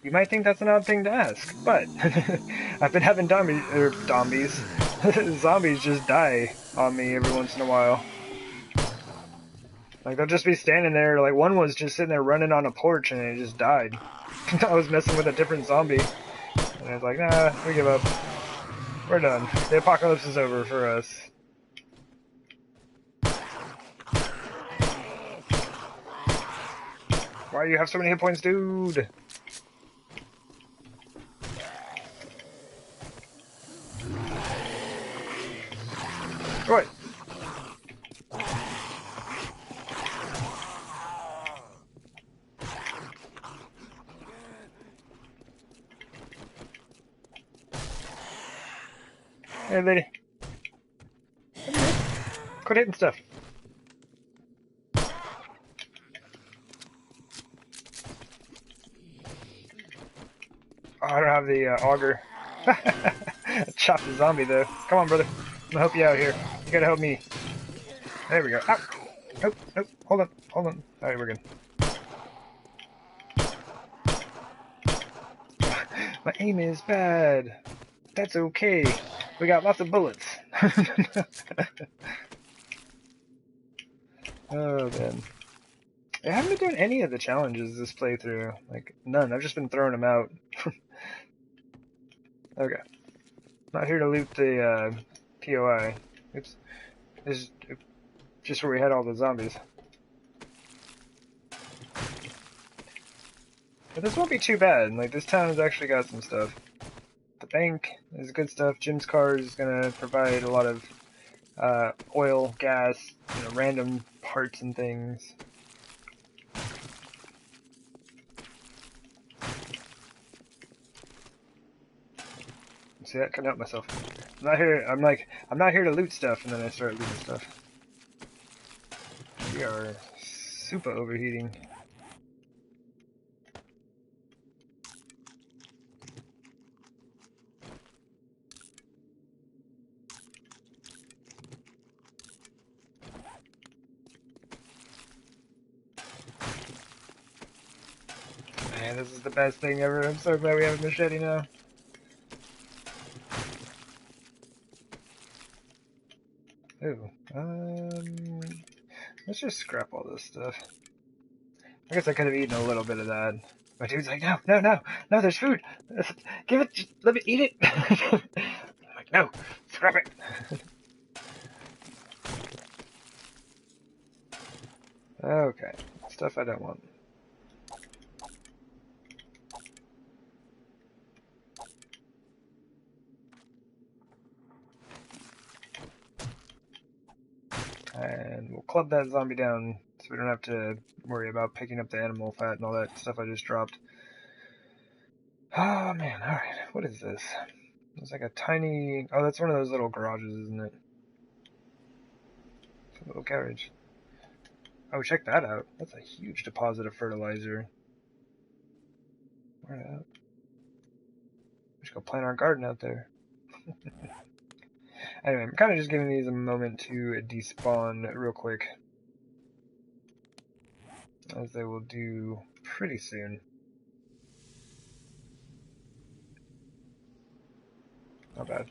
You might think that's an odd thing to ask, but I've been having zombies just die on me every once in a while. Like, they'll just be standing there, like, one was just sitting there running on a porch and it just died. I was messing with a different zombie. And I was like, nah, we give up. We're done. The apocalypse is over for us. Why do you have so many hit points, dude? What? Hey, lady. Quit hitting stuff. Oh, I don't have the auger. Chop the zombie, though. Come on, brother. I'm gonna help you out here. You gotta help me. There we go. Ow! Nope, nope. Hold on, hold on. Alright, we're good. My aim is bad. That's okay. We got lots of bullets. Oh, man. I haven't been doing any of the challenges this playthrough. Like, none. I've just been throwing them out. Okay. Not here to loot the POI. Oops. This is just where we had all the zombies. But this won't be too bad. Like, this town has actually got some stuff. The bank is good stuff. Jim's car is gonna provide a lot of oil, gas, random parts and things. See, I couldn't help myself. I'm not here. I'm not here to loot stuff, and then I start looting stuff. We are super overheating. Man, this is the best thing ever. I'm so glad we have a machete now. Ooh, let's just scrap all this stuff. I guess I could have eaten a little bit of that. My dude's like, no, no, no, no, there's food. Give it, just let me eat it. I'm like, no, scrap it. Okay, stuff I don't want. And we'll club that zombie down so we don't have to worry about picking up the animal fat and all that stuff I just dropped. Oh man, alright, what is this? It's like a tiny... Oh, that's one of those little garages, isn't it? It's a little garage. Oh, check that out. That's a huge deposit of fertilizer. Where at? We should go plant our garden out there. Anyway, I'm kind of just giving these a moment to despawn real quick, as they will do pretty soon. Not bad.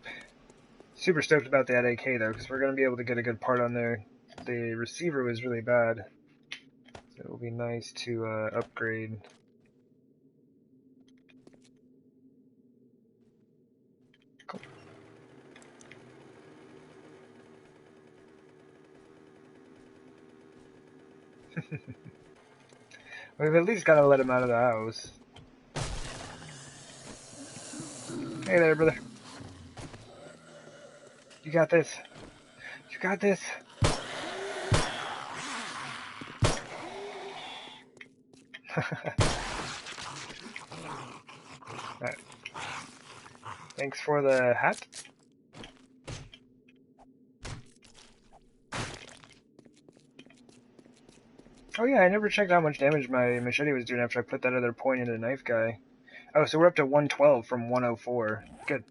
Super stoked about that AK though, because we're going to be able to get a good part on there. The receiver was really bad, so it will be nice to upgrade. Cool. We've at least got to let him out of the house. Hey there, brother. You got this. You got this. Alright. Thanks for the hat. Oh yeah, I never checked how much damage my machete was doing after I put that other point into the knife guy. Oh, so we're up to 112 from 104. Good.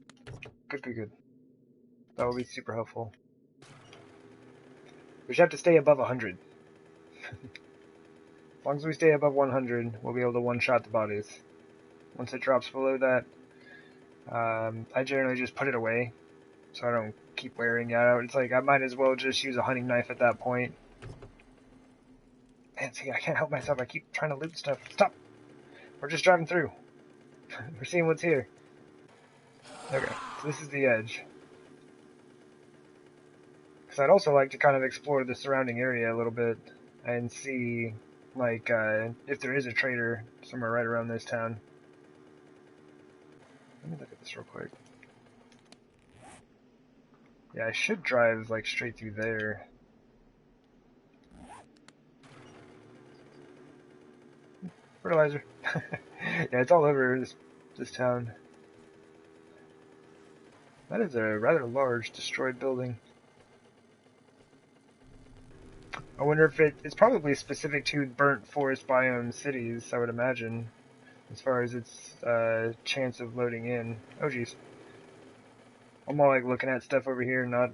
Good. That will be super helpful. We should have to stay above 100. As long as we stay above 100, we'll be able to one-shot the bodies. Once it drops below that, I generally just put it away, so I don't keep wearing it out. It's like, I might as well just use a hunting knife at that point. Man, see, I can't help myself. I keep trying to loot stuff. Stop! We're just driving through. We're seeing what's here. Okay, so this is the edge. Because I'd also like to kind of explore the surrounding area a little bit and see, like, if there is a trader somewhere right around this town. Let me look at this real quick. Yeah, I should drive, like, straight through there. Fertilizer. Yeah, it's all over this town. That is a rather large destroyed building. I wonder if it's probably specific to burnt forest biome cities, I would imagine, as far as its chance of loading in. Oh geez. I'm all like looking at stuff over here, not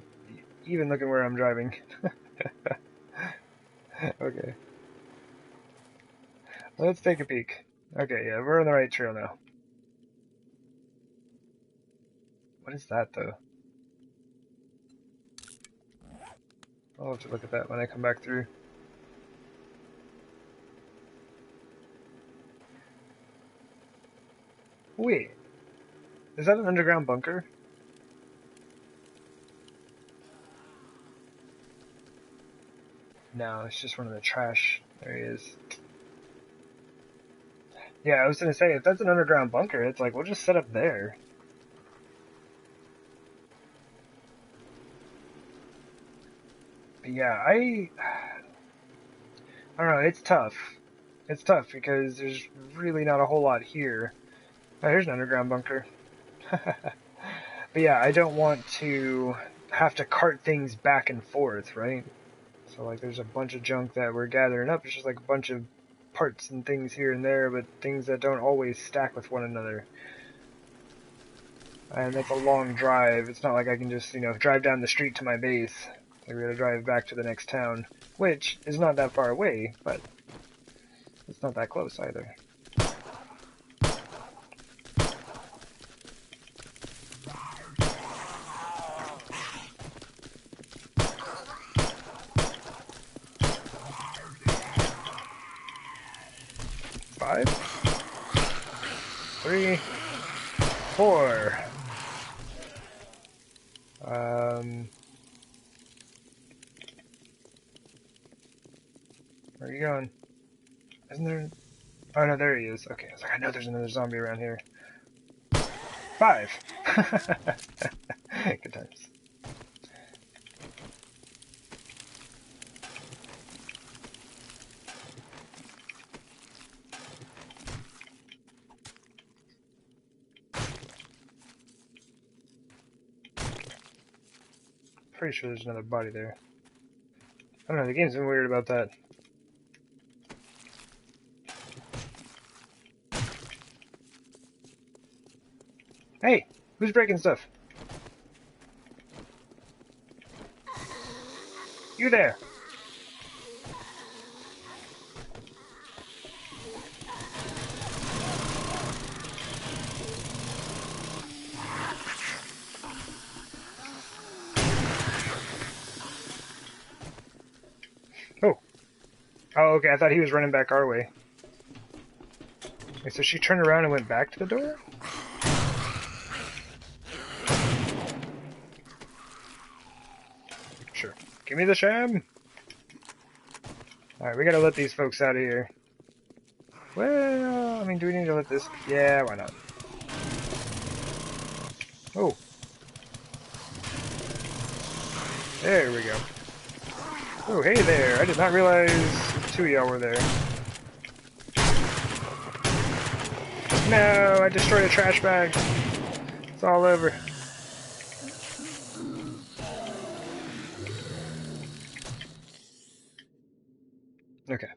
even looking where I'm driving. Okay. Let's take a peek. Okay, yeah, we're on the right trail now. What is that, though? I'll have to look at that when I come back through. Wait. Is that an underground bunker? No, it's just one of the trash areas. Yeah, I was gonna say, if that's an underground bunker, it's like, we'll just set up there. But yeah, I don't know, it's tough. It's tough because there's really not a whole lot here. Oh, here's an underground bunker. But yeah, I don't want to have to cart things back and forth, right? So like there's a bunch of junk that we're gathering up. It's just like a bunch of parts and things here and there, but things that don't always stack with one another. And that's a long drive. It's not like I can just, drive down the street to my base. Like we gotta drive back to the next town, which is not that far away, but it's not that close either. Five, 3, 4. Where are you going? Isn't there? Oh no, there he is. Okay, I was like, I know there's another zombie around here. 5. Good times. Pretty sure there's another body there. I don't know, the game's been weird about that. Hey! Who's breaking stuff? You there! Oh! Oh, okay, I thought he was running back our way. Wait, so she turned around and went back to the door? Sure. Give me the sham! Alright, we gotta let these folks out of here. Well, I mean, do we need to let this... Yeah, why not? Oh. There we go. Oh, hey there. I did not realize two of y'all were there. No, I destroyed a trash bag. It's all over. Okay.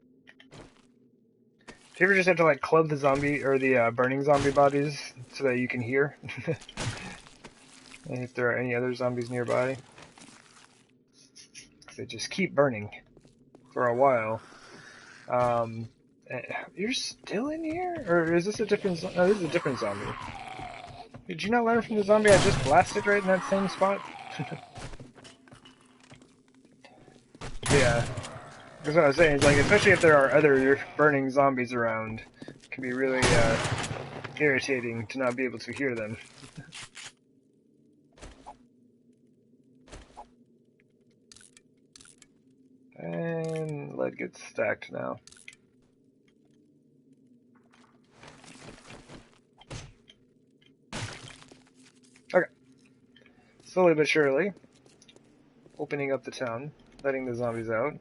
Do you ever just have to like club the zombie or the burning zombie bodies so that you can hear? And if there are any other zombies nearby, 'cause they just keep burning for a while. You're still in here, or is this a different? Oh, this is a different zombie. Did you not learn from the zombie I just blasted right in that same spot? Yeah, that's what I was saying. It's like, especially if there are other burning zombies around, it can be really irritating to not be able to hear them. And lead gets stacked now. Okay. Slowly but surely, opening up the town, letting the zombies out.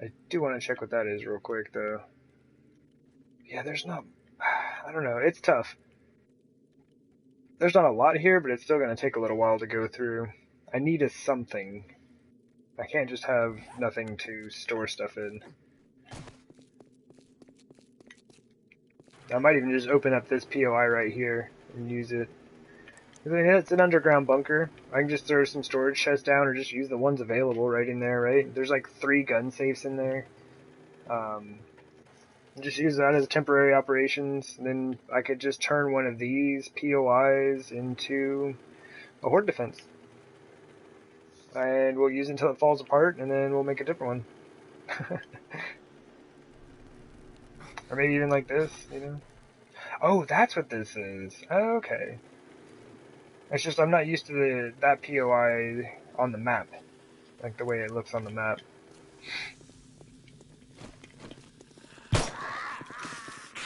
I do want to check what that is real quick, though. Yeah, there's not... I don't know, it's tough. There's not a lot here, but it's still going to take a little while to go through. I need a something. I can't just have nothing to store stuff in. I might even just open up this POI right here and use it. It's an underground bunker. I can just throw some storage chests down or just use the ones available right in there, right? There's like 3 gun safes in there. Just use that as temporary operations, and then I could just turn one of these POIs into a horde defense. And we'll use it until it falls apart, and then we'll make a different one. Or maybe even like this, you know? Oh, that's what this is. Okay. It's just I'm not used to that POI on the map. Like the way it looks on the map.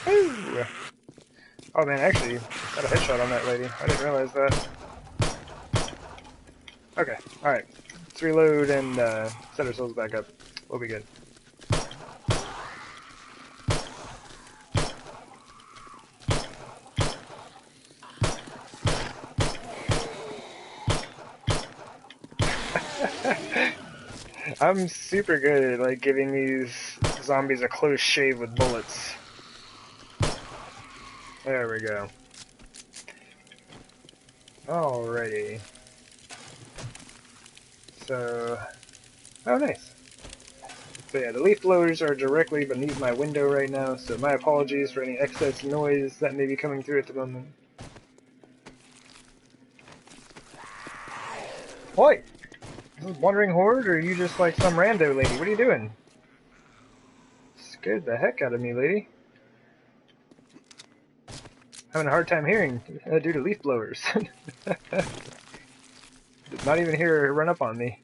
Ooh. Oh man, actually, got a headshot on that lady. I didn't realize that. Okay, alright. Let's reload and set ourselves back up. We'll be good. I'm super good at like giving these zombies a close shave with bullets. There we go. Alrighty. So, oh nice. So yeah, the leaf blowers are directly beneath my window right now, so my apologies for any excess noise that may be coming through at the moment. Oi! Is this Wandering Horde, or are you just like some rando lady? What are you doing? Scared the heck out of me, lady. Having a hard time hearing due to leaf blowers. Did not even hear her run up on me.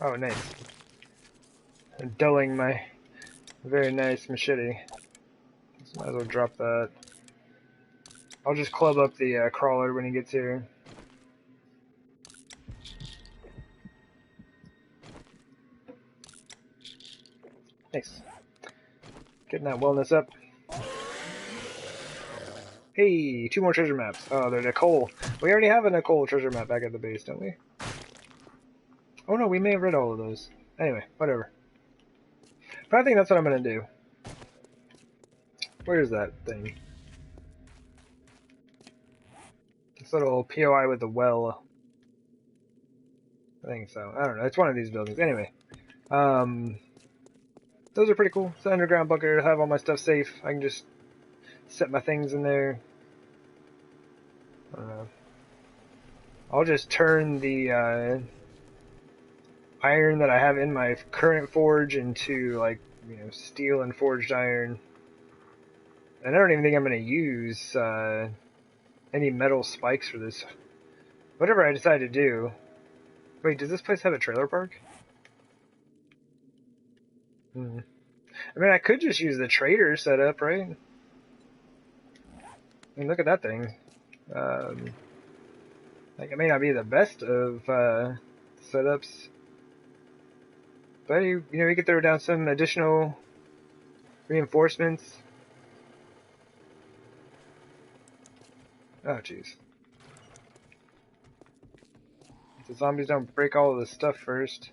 Oh, nice. I'm dulling my very nice machete. So might as well drop that. I'll just club up the crawler when he gets here. Nice. Getting that wellness up. Hey, 2 more treasure maps. Oh, they're Nicole. We already have a Nicole treasure map back at the base, don't we? Oh no, we may have read all of those. Anyway, whatever. But I think that's what I'm gonna do. Where's that thing? This little POI with the well. I think so. I don't know. It's one of these buildings. Anyway. Those are pretty cool. It's an underground bunker to have all my stuff safe. I can just set my things in there. I don't know. I'll just turn the iron that I have in my current forge into like steel and forged iron. And I don't even think I'm going to use any metal spikes for this. Whatever I decide to do. Wait, does this place have a trailer park? Hmm. I mean, I could just use the trader setup, right? I mean, look at that thing. Like, it may not be the best of setups, but we could throw down some additional reinforcements. Oh, jeez. The zombies don't break all of this stuff first.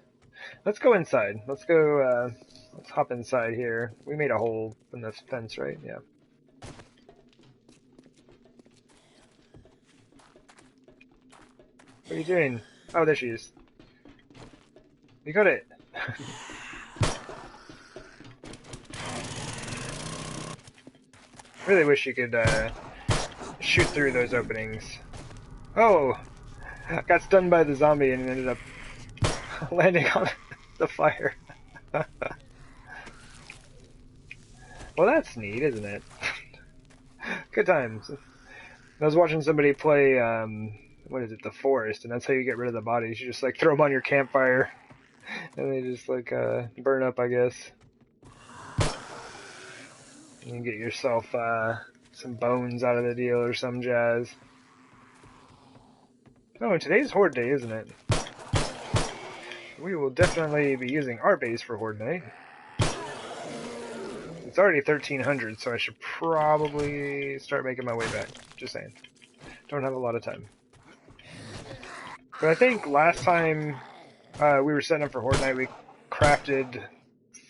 Let's go inside. Let's go, let's hop inside here. We made a hole in the fence, right? Yeah. What are you doing? Oh, there she is. You got it. Really wish you could, shoot through those openings. Oh! Got stunned by the zombie and ended up landing on the fire. Well, that's neat, isn't it? Good times. I was watching somebody play, what is it, The Forest, and that's how you get rid of the bodies. You just, like, throw them on your campfire, and they just, like, burn up, I guess. You can get yourself, some bones out of the deal or some jazz. Oh, today's Horde Day, isn't it? We will definitely be using our base for Horde Night. It's already 1300, so I should probably start making my way back. Just saying. Don't have a lot of time. But I think last time we were setting up for Horde Night, we crafted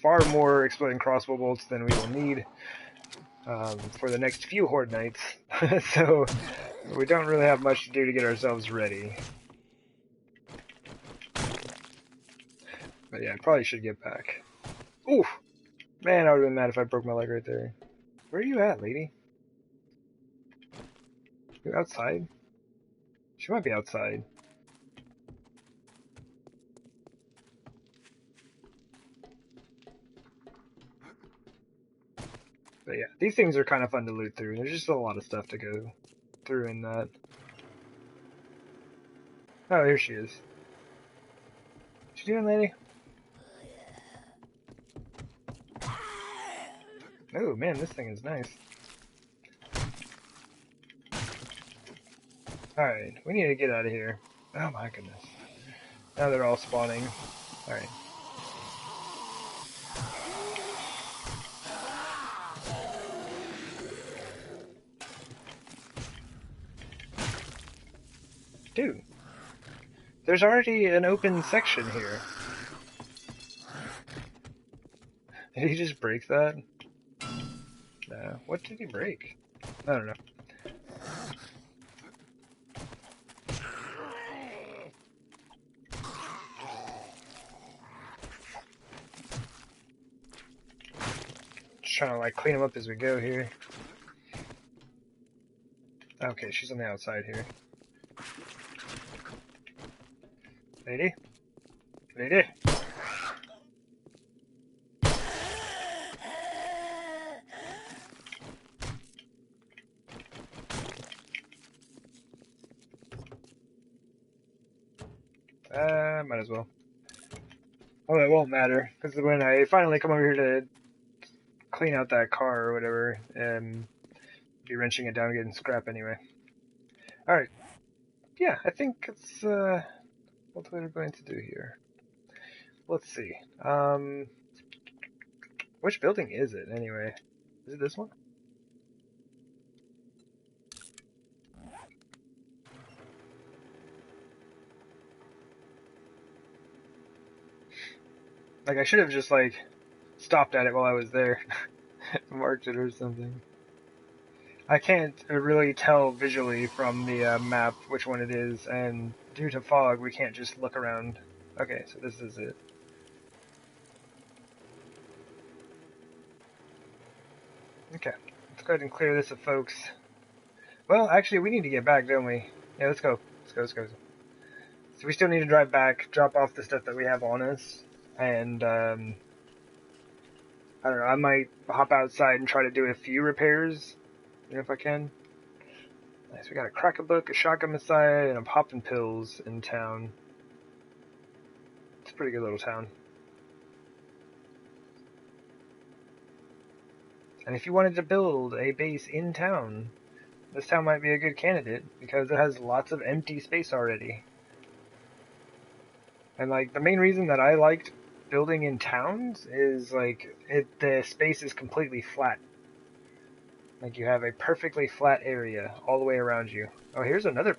far more exploding crossbow bolts than we will need for the next few Horde Nights. So we don't really have much to do to get ourselves ready. But yeah, I probably should get back. Oof! Man, I would have been mad if I broke my leg right there. Where are you at, lady? You outside? She might be outside. But yeah, these things are kind of fun to loot through. There's just a lot of stuff to go through in that. Oh, here she is. What you doing, lady? Oh man, this thing is nice. Alright, we need to get out of here. Oh my goodness. Now they're all spawning. Alright. Dude, there's already an open section here. Did he just break that? No. What did he break? I don't know. Just trying to like clean them up as we go here. Okay, she's on the outside here. Lady? Lady? Might as well. Oh, it won't matter, because when I finally come over here to clean out that car or whatever, be wrenching it down and getting scrap anyway. Alright. Yeah, I think it's, what we're going to do here. Let's see. Which building is it, anyway? Is it this one? Like, I should have just, like, stopped at it while I was there. Marked it or something. I can't really tell visually from the map which one it is, and due to fog, we can't just look around. Okay, so this is it. Okay, let's go ahead and clear this of folks. Well, actually, we need to get back, don't we? Yeah, let's go. Let's go. So we still need to drive back, drop off the stuff that we have on us, and I don't know, I might hop outside and try to do a few repairs, if I can. Nice, we got a crack-a-book, a shotgun messiah, and a poppin' pills in town. It's a pretty good little town. And if you wanted to build a base in town, this town might be a good candidate, because it has lots of empty space already. And, like, the main reason that I liked building in towns is, like, the space is completely flat. Like, you have a perfectly flat area all the way around you. Oh, here's another,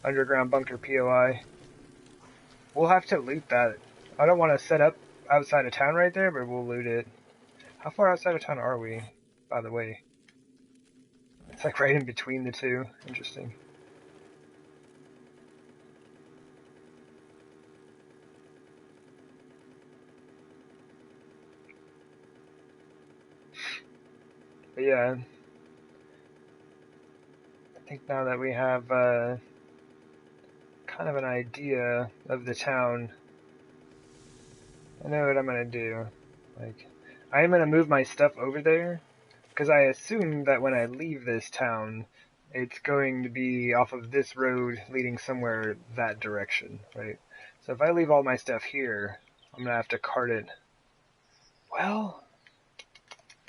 underground bunker POI. We'll have to loot that. I don't want to set up outside of town right there, but we'll loot it. How far outside of town are we, by the way? It's like right in between the two. Interesting. But yeah, I think now that we have kind of an idea of the town, I know what I'm gonna do. Like, I am gonna move my stuff over there, because I assume that when I leave this town, it's going to be off of this road leading somewhere that direction, right? So if I leave all my stuff here, I'm gonna have to cart it. Well,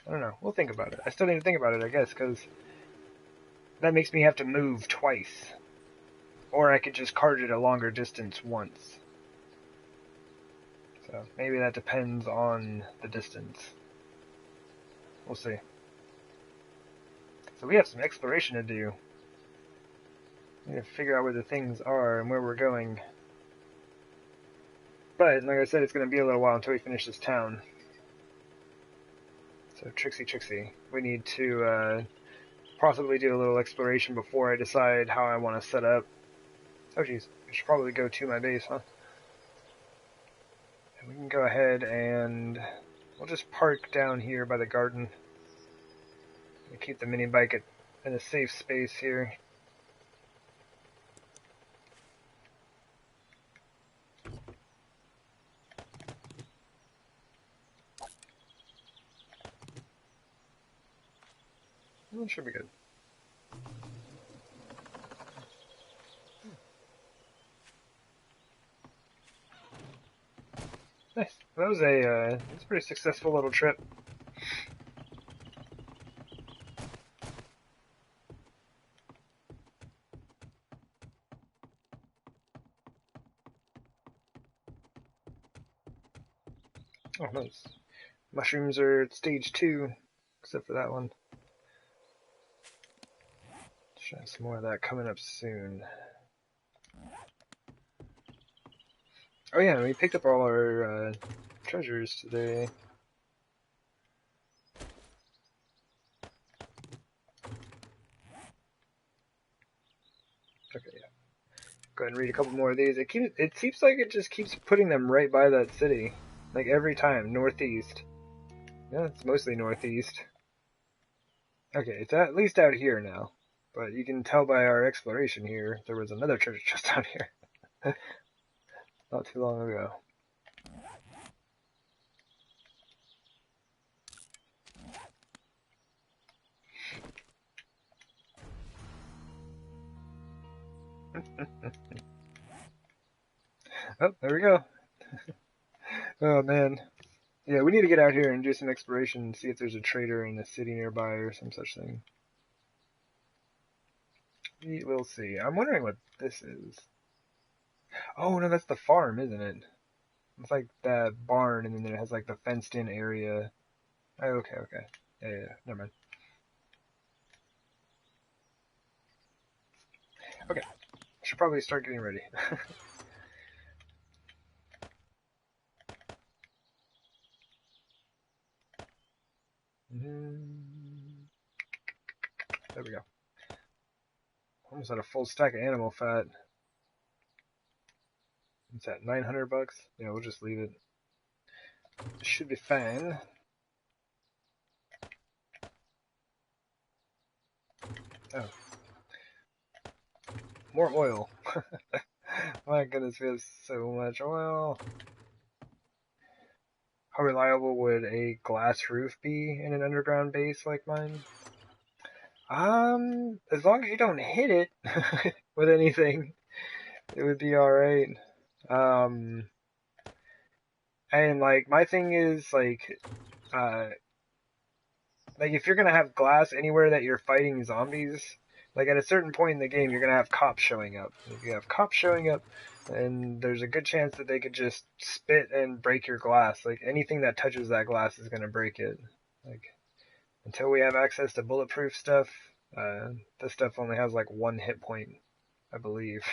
I don't know. We'll think about it. I still need to think about it, I guess, because that makes me have to move twice. Or I could just cart it a longer distance once. So maybe that depends on the distance. We'll see. So we have some exploration to do. We need to figure out where the things are and where we're going. But, like I said, it's going to be a little while until we finish this town. So, Trixie. We need to possibly do a little exploration before I decide how I want to set up. Oh, jeez. I should probably go to my base, huh? And we can go ahead and we'll just park down here by the garden. We'll keep the mini bike in a safe space here. Well, it should be good. Nice. That was a pretty successful little trip. Oh, nice. Mushrooms are at stage 2, except for that one. Should have some more of that coming up soon. Oh yeah, we picked up all our treasures today. Okay, yeah. Go ahead and read a couple more of these. It seems like it just keeps putting them right by that city. Like every time, northeast. Yeah, it's mostly northeast. Okay, it's at least out here now. But you can tell by our exploration here, there was another treasure chest down here. Not too long ago. Oh, there we go. Oh man. Yeah, we need to get out here and do some exploration and see if there's a trader in the city nearby or some such thing. We will see. I'm wondering what this is. Oh no, that's the farm, isn't it? It's like that barn, and then it has like the fenced-in area. Oh, okay. Yeah, never mind. Okay, I should probably start getting ready. There we go. Almost had a full stack of animal fat. It's at 900 bucks. Yeah, we'll just leave it. It should be fine. Oh. More oil. My goodness, we have so much oil. How reliable would a glass roof be in an underground base like mine? As long as you don't hit it with anything, it would be alright. Um, and like my thing is uh, like if you're gonna have glass anywhere that you're fighting zombies, like at a certain point in the game, you're gonna have cops showing up. If you have cops showing up, and there's a good chance that they could just spit and break your glass. Like anything that touches that glass is gonna break it. Like until we have access to bulletproof stuff, this stuff only has like 1 hit point, I believe.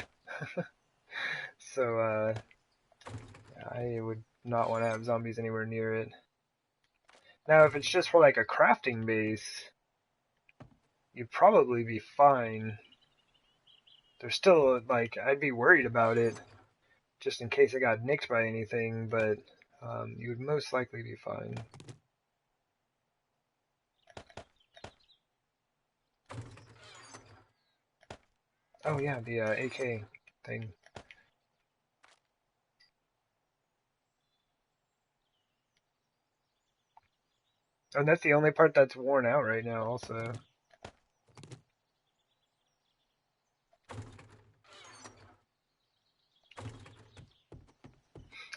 So I would not want to have zombies anywhere near it. Now, if it's just for like a crafting base, you'd probably be fine. There's still like I'd be worried about it just in case it got nicked by anything, but you would most likely be fine. Oh yeah, the AK thing. Oh, and that's the only part that's worn out right now, also.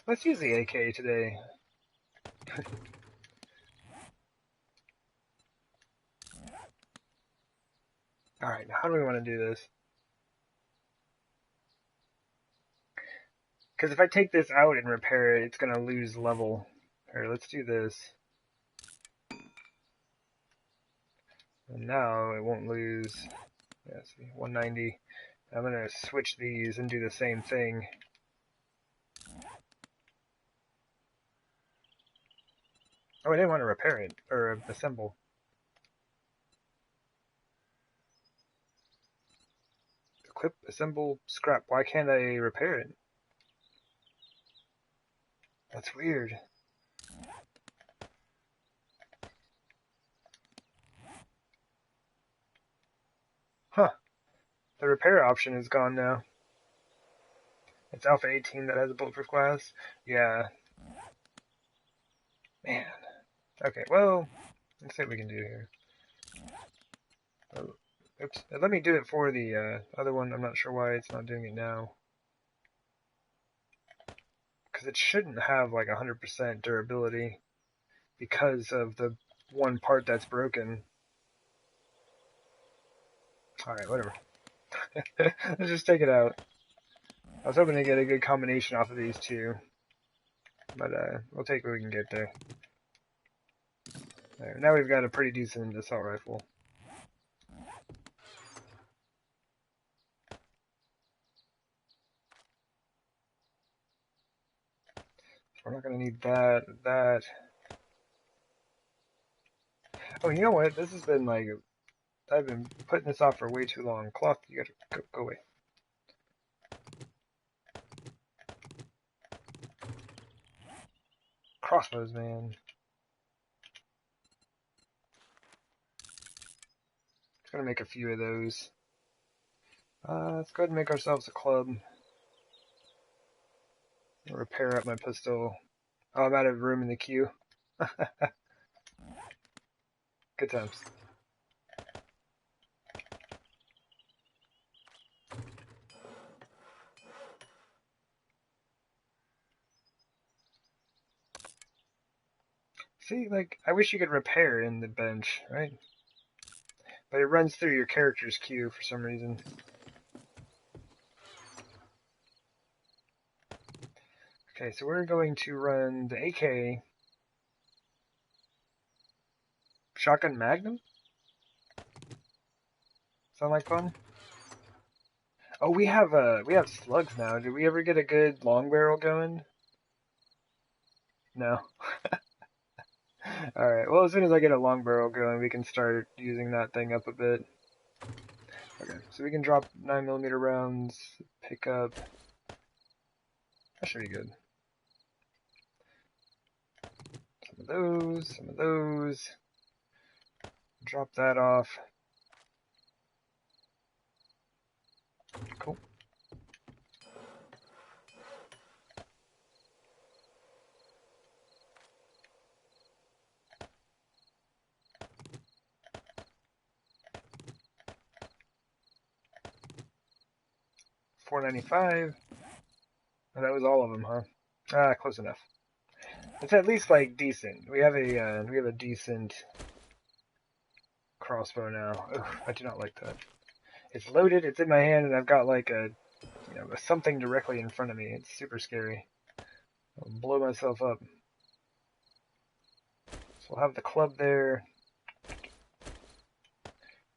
Let's use the AK today. Alright, now how do we want to do this? Because if I take this out and repair it, it's going to lose level. Alright, let's do this. And now it won't lose. Yeah, see, 190. I'm going to switch these and do the same thing. Oh, I didn't want to repair it, or assemble. Equip, assemble, scrap. Why can't I repair it? That's weird. Huh. The repair option is gone now. It's Alpha 18 that has a bulletproof glass. Yeah. Man. Okay, well, let's see what we can do here. Oh, oops. Let me do it for the other one. I'm not sure why it's not doing it now. Because it shouldn't have like 100% durability because of the one part that's broken. Alright, whatever. Let's just take it out. I was hoping to get a good combination off of these two. But we'll take what we can get there. There, now we've got a pretty decent assault rifle. We're not going to need that. Oh, you know what? This has been like, I've been putting this off for way too long. Cloth, you gotta go away. Crossbows, man. Just gonna make a few of those. Let's go ahead and make ourselves a club. Repair up my pistol. Oh, I'm out of room in the queue. Good times. See, like, I wish you could repair in the bench, right? But it runs through your character's queue for some reason. Okay, so we're going to run the AK. Shotgun Magnum? Sound like fun? Oh, we have slugs now. Did we ever get a good long barrel going? No. Alright, well, as soon as I get a long barrel going, we can start using that thing up a bit. Okay, so we can drop 9mm rounds, pick up. That should be good. Some of those. Drop that off. Cool. $4.95. And that was all of them, huh? Ah, close enough. It's at least like decent. We have a decent crossbow now. Ugh, I do not like that. It's loaded. It's in my hand, and I've got like a something directly in front of me. It's super scary. I'll blow myself up. So we'll have the club there.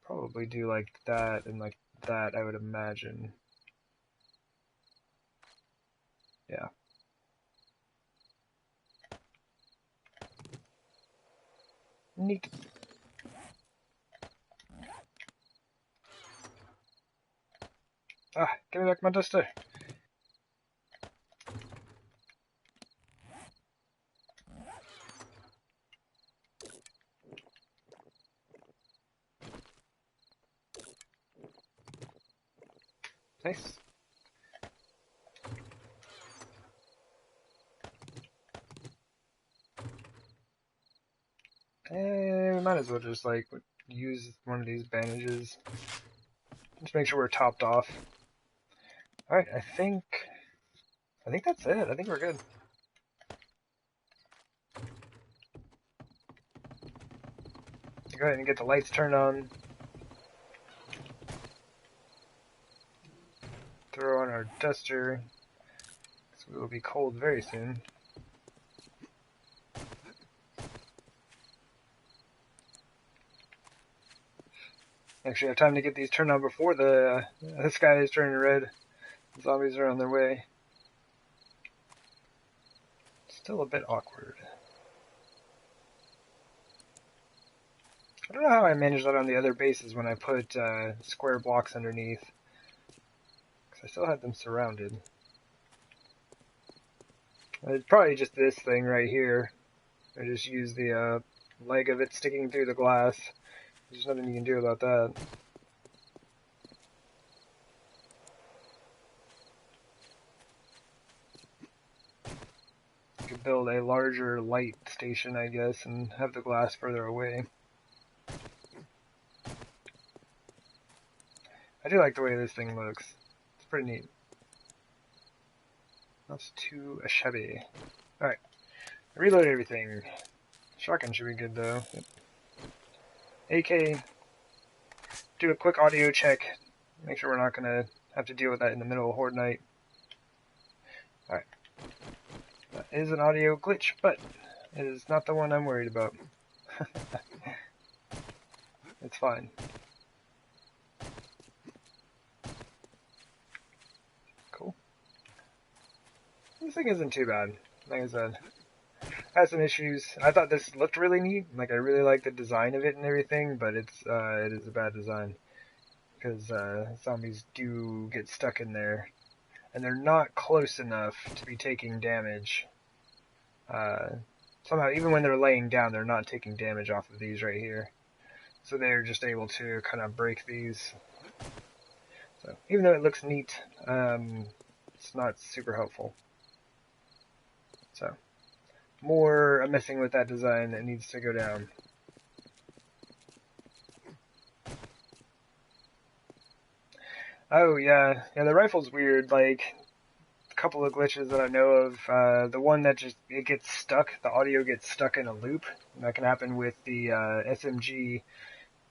Probably do like that and like that, I would imagine. Yeah. Neat. Ah, give me back my duster. Nice. And we might as well just like use one of these bandages. Just make sure we're topped off. Alright, I think that's it. I think we're good. Go ahead and get the lights turned on. Throw on our duster, because we will be cold very soon. Actually, I have time to get these turned on before the sky is turning red. The zombies are on their way. Still a bit awkward. I don't know how I managed that on the other bases when I put square blocks underneath. Because I still had them surrounded. It's probably just this thing right here. I just use the leg of it sticking through the glass. There's nothing you can do about that. You could build a larger light station, I guess, and have the glass further away. I do like the way this thing looks. It's pretty neat. That's too shabby. Alright. Reload everything. Shotgun should be good though. Yep. AK. Do a quick audio check. Make sure we're not going to have to deal with that in the middle of Horde Night. Alright. That is an audio glitch, but it is not the one I'm worried about. It's fine. Cool. This thing isn't too bad. Like I said, has some issues. I thought this looked really neat. Like, I really like the design of it and everything, but it is a bad design. Because zombies do get stuck in there. And they're not close enough to be taking damage. Somehow, even when they're laying down, they're not taking damage off of these right here. So they're just able to kind of break these. So even though it looks neat, it's not super helpful. So more messing with that design that needs to go down. Oh yeah, the rifle's weird. Like a couple of glitches that I know of. The one that just it gets stuck, the audio gets stuck in a loop. That can happen with the SMG,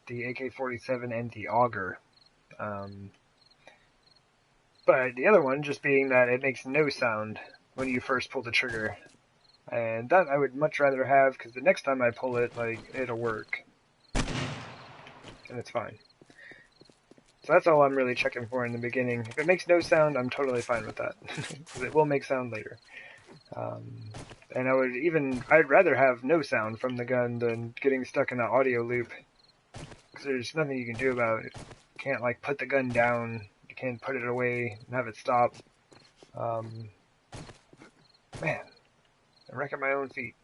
the AK-47, and the auger. But the other one just being that it makes no sound when you first pull the trigger. And that I would much rather have, because the next time I pull it, like, it'll work. And it's fine. So that's all I'm really checking for in the beginning. If it makes no sound, I'm totally fine with that. Because it will make sound later. And I'd rather have no sound from the gun than getting stuck in that audio loop. Because there's nothing you can do about it. You can't, like, put the gun down. You can't put it away and have it stop. Man. I'm wrecking my own feet.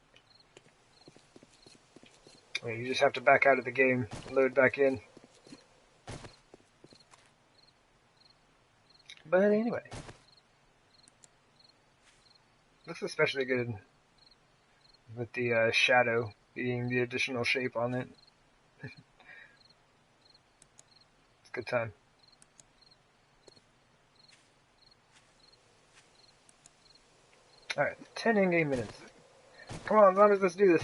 Wait, you just have to back out of the game, load back in. But anyway. Looks especially good with the shadow being the additional shape on it. It's a good time. Alright, 10 in-game minutes. Come on, zombies, let's do this.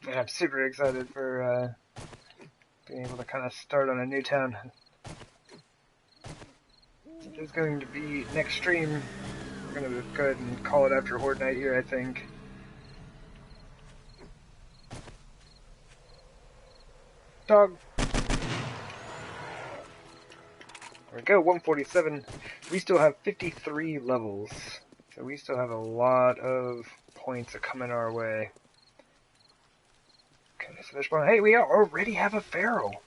And I'm super excited for being able to kind of start on a new town. It's going to be next stream. We're going to go ahead and call it after Horde Night here, I think. Dog. There we go, 147. We still have 53 levels. So we still have a lot of points coming our way. Okay, so there's one. Hey, we already have a feral.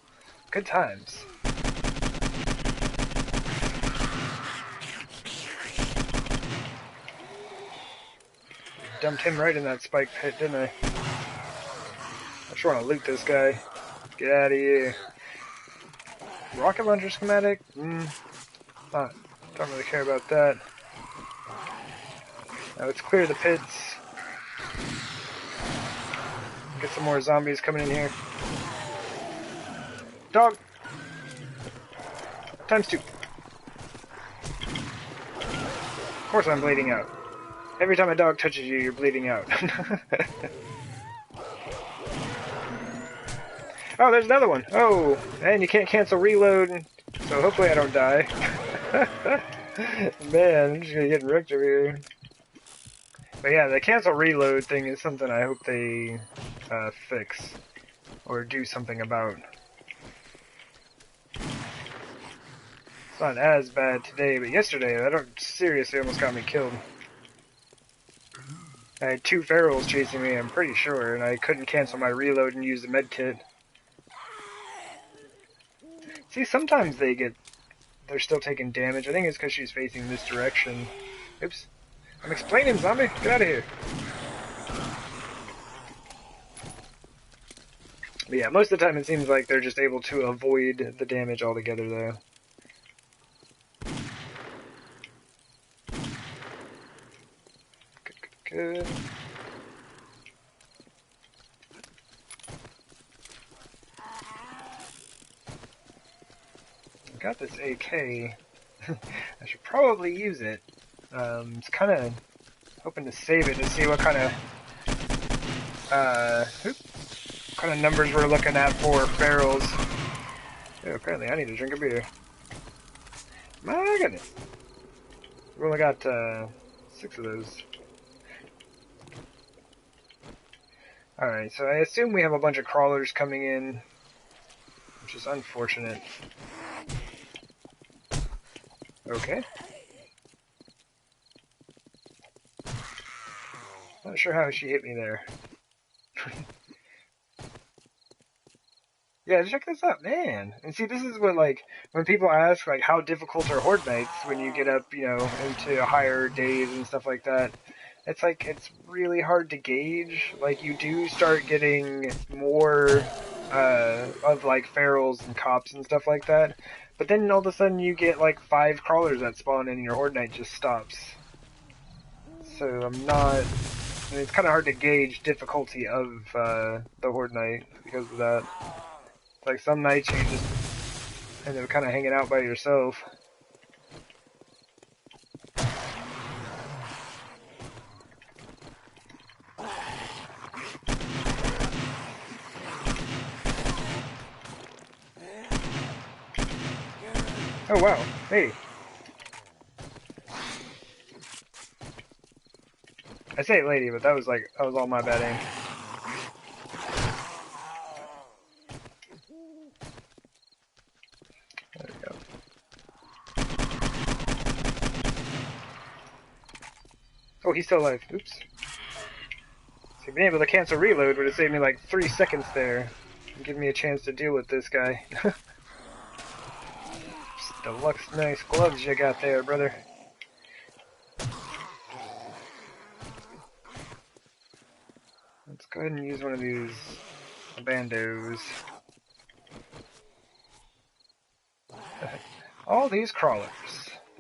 Good times. Dumped him right in that spike pit, didn't I? I just want to loot this guy. Get out of here. Rocket launcher schematic? Don't really care about that. Now let's clear the pits. Get some more zombies coming in here. Dog! ×2. Of course I'm bleeding out. Every time a dog touches you, you're bleeding out. Oh, there's another one. Oh, and you can't cancel reload, so hopefully I don't die. Man, I'm just gonna get wrecked over here. But yeah, the cancel reload thing is something I hope they fix or do something about. It's not as bad today, but yesterday that seriously almost got me killed. I had 2 ferals chasing me, I'm pretty sure, and I couldn't cancel my reload and use the med kit. See, sometimes they're still taking damage. I think it's because she's facing this direction. Oops. I'm explaining, zombie! Get out of here! But yeah, most of the time it seems like they're just able to avoid the damage altogether, though. Good. I got this AK. I should probably use it. It's kind of hoping to save it to see what kind of numbers we're looking at for ferals. Oh, apparently I need to drink a beer. My goodness. We've only got 6 of those. Alright, so I assume we have a bunch of crawlers coming in, which is unfortunate. Okay. Not sure how she hit me there. Yeah, check this out, man. And see, this is what, like, when people ask, like, how difficult are Horde Nights when you get up, you know, into higher days and stuff like that. It's like, it's really hard to gauge. Like, you do start getting more, of, like, ferals and cops and stuff like that. But then all of a sudden you get, like, 5 crawlers that spawn and your Horde Night just stops. So I'm not... I mean, it's kind of hard to gauge difficulty of, the Horde Night because of that. Like, some nights you just end up kind of hanging out by yourself. Oh, wow. Hey. I say lady, but that was all my bad aim. There we go. Oh, he's still alive. Oops. See, being able to cancel reload would have saved me like 3 seconds there. And give me a chance to deal with this guy. Deluxe nice gloves you got there, brother. Let's go ahead and use one of these bandos. All these crawlers.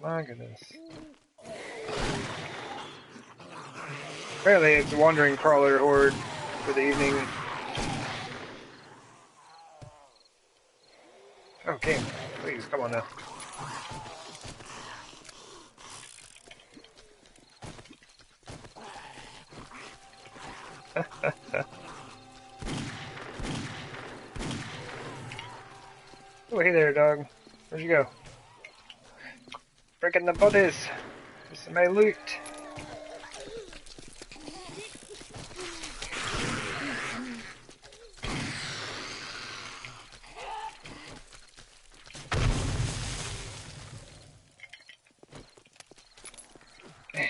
My goodness. Apparently it's a wandering crawler horde for the evening. Oh, game. Please, come on now. Oh, hey there, dog. Where'd you go? Breaking the bodies. This is my loot. Man,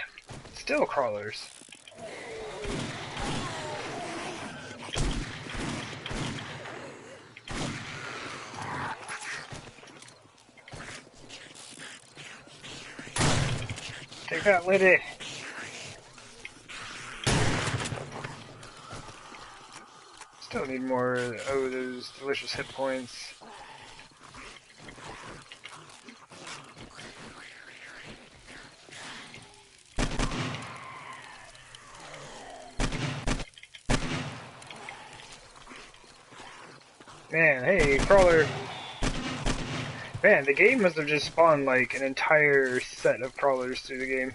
still crawlers. Take that, lady. Still need more. Oh, those delicious hit points. Man, hey, crawler. Man, the game must have just spawned like an entire set of crawlers through the game.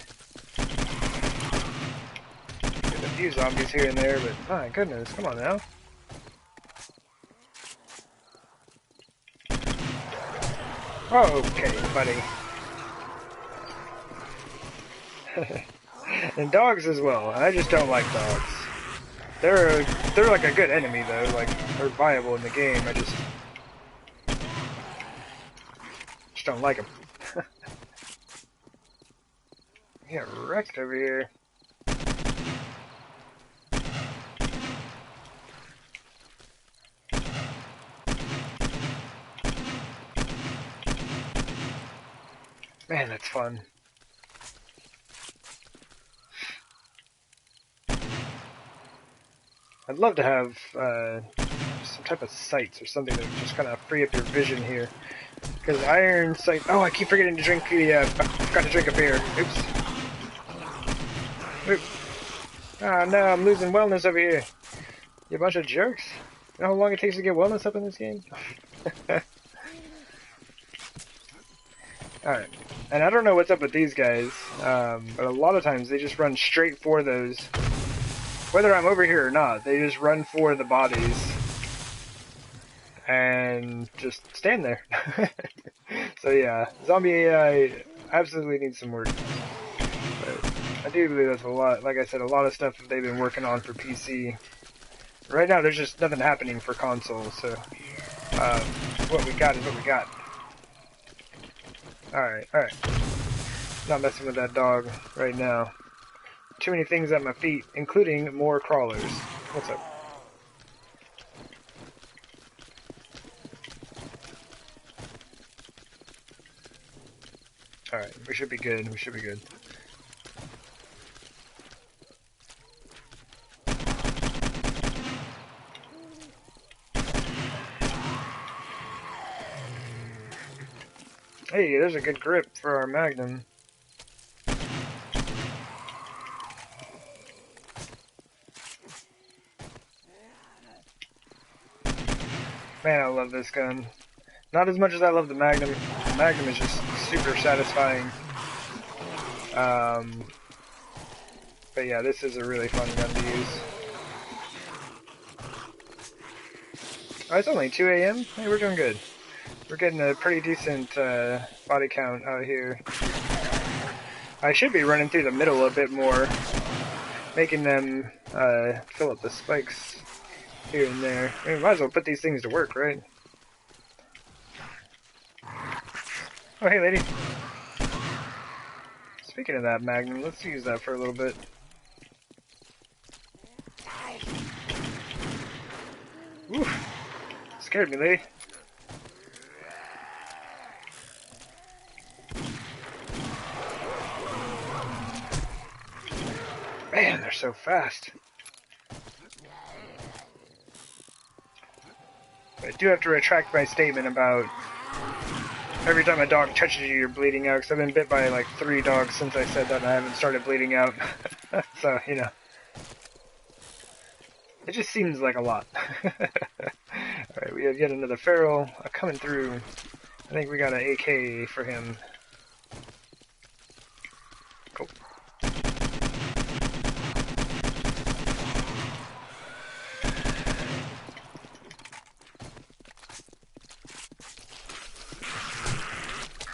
There's a few zombies here and there, but my goodness, come on now. Okay, buddy. And dogs as well. I just don't like dogs. They're like a good enemy though. Like they're viable in the game. I just don't like them. Get wrecked over here. Man, that's fun. I'd love to have some type of sights or something that would just kind of free up your vision here. Because iron sight. Oh, I keep forgetting to drink the. I forgot to drink a beer. Oops. Oops. Ah, no, I'm losing wellness over here. You bunch of jerks. You know how long it takes to get wellness up in this game? Alright. And I don't know what's up with these guys, but a lot of times they just run straight for those. Whether I'm over here or not, they just run for the bodies. And just stand there. So yeah, zombie AI absolutely needs some work. But I do believe that's a lot, like I said, a lot of stuff that they've been working on for PC. Right now there's just nothing happening for console, so what we got is what we got. Alright. Not messing with that dog right now. Too many things at my feet, including more crawlers. What's up? Alright, we should be good. Hey, there's a good grip for our Magnum. Man, I love this gun. Not as much as I love the Magnum. The Magnum is just super satisfying. But yeah, this is a really fun gun to use. Oh, it's only 2 a.m.? Hey, we're doing good. We're getting a pretty decent body count out here. I should be running through the middle a bit more, making them fill up the spikes here and there. I mean, might as well put these things to work, right? Oh, hey, lady. Speaking of that Magnum, let's use that for a little bit. Oof. Scared me, lady. Man, they're so fast. But I do have to retract my statement about every time a dog touches you, you're bleeding out, because I've been bit by like 3 dogs since I said that, and I haven't started bleeding out. So, you know. It just seems like a lot. Alright, we have yet another feral coming through. I think we got an AK for him. Cool.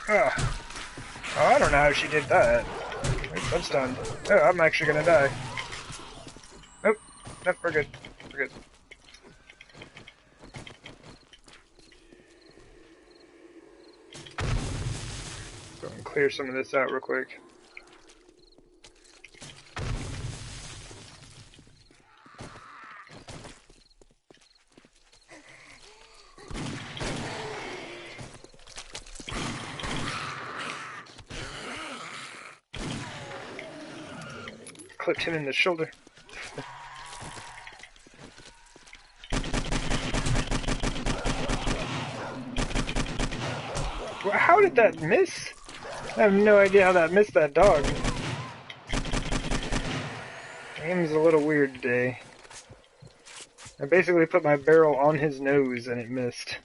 Oh, I don't know how she did that. Oops, I'm stunned. Oh, I'm actually gonna die. Nope. Nope, we're good. We're good. Go and clear some of this out real quick. Clipped him in the shoulder. How did that miss? I have no idea how that missed that dog. Aim's a little weird today. I basically put my barrel on his nose and it missed.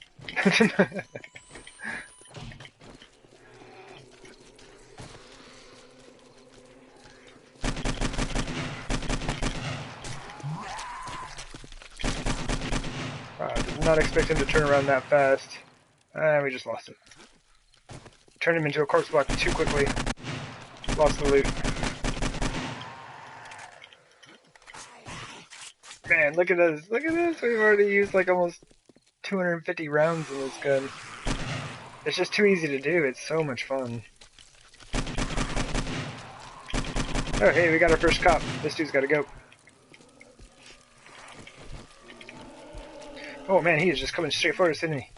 Wow, I did not expect him to turn around that fast. We just lost it. Turned him into a corpse block too quickly. Lost the loot. Man, look at this. Look at this. We've already used like almost 250 rounds in this gun. It's just too easy to do. It's so much fun. Oh, hey, we got our first cop. This dude's gotta go. Oh man, he is just coming straight for us, isn't he?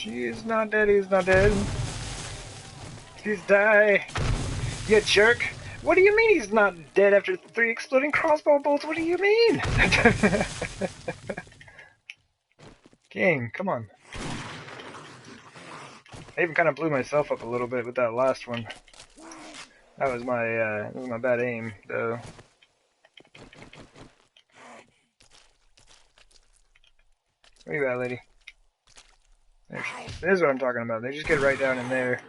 He's not dead, he's not dead. Please die. You jerk. What do you mean he's not dead after 3 exploding crossbow bolts? What do you mean? Game, come on. I even kind of blew myself up a little bit with that last one. That was my bad aim, though. Where you at, lady? This is what I'm talking about. They just get right down in there.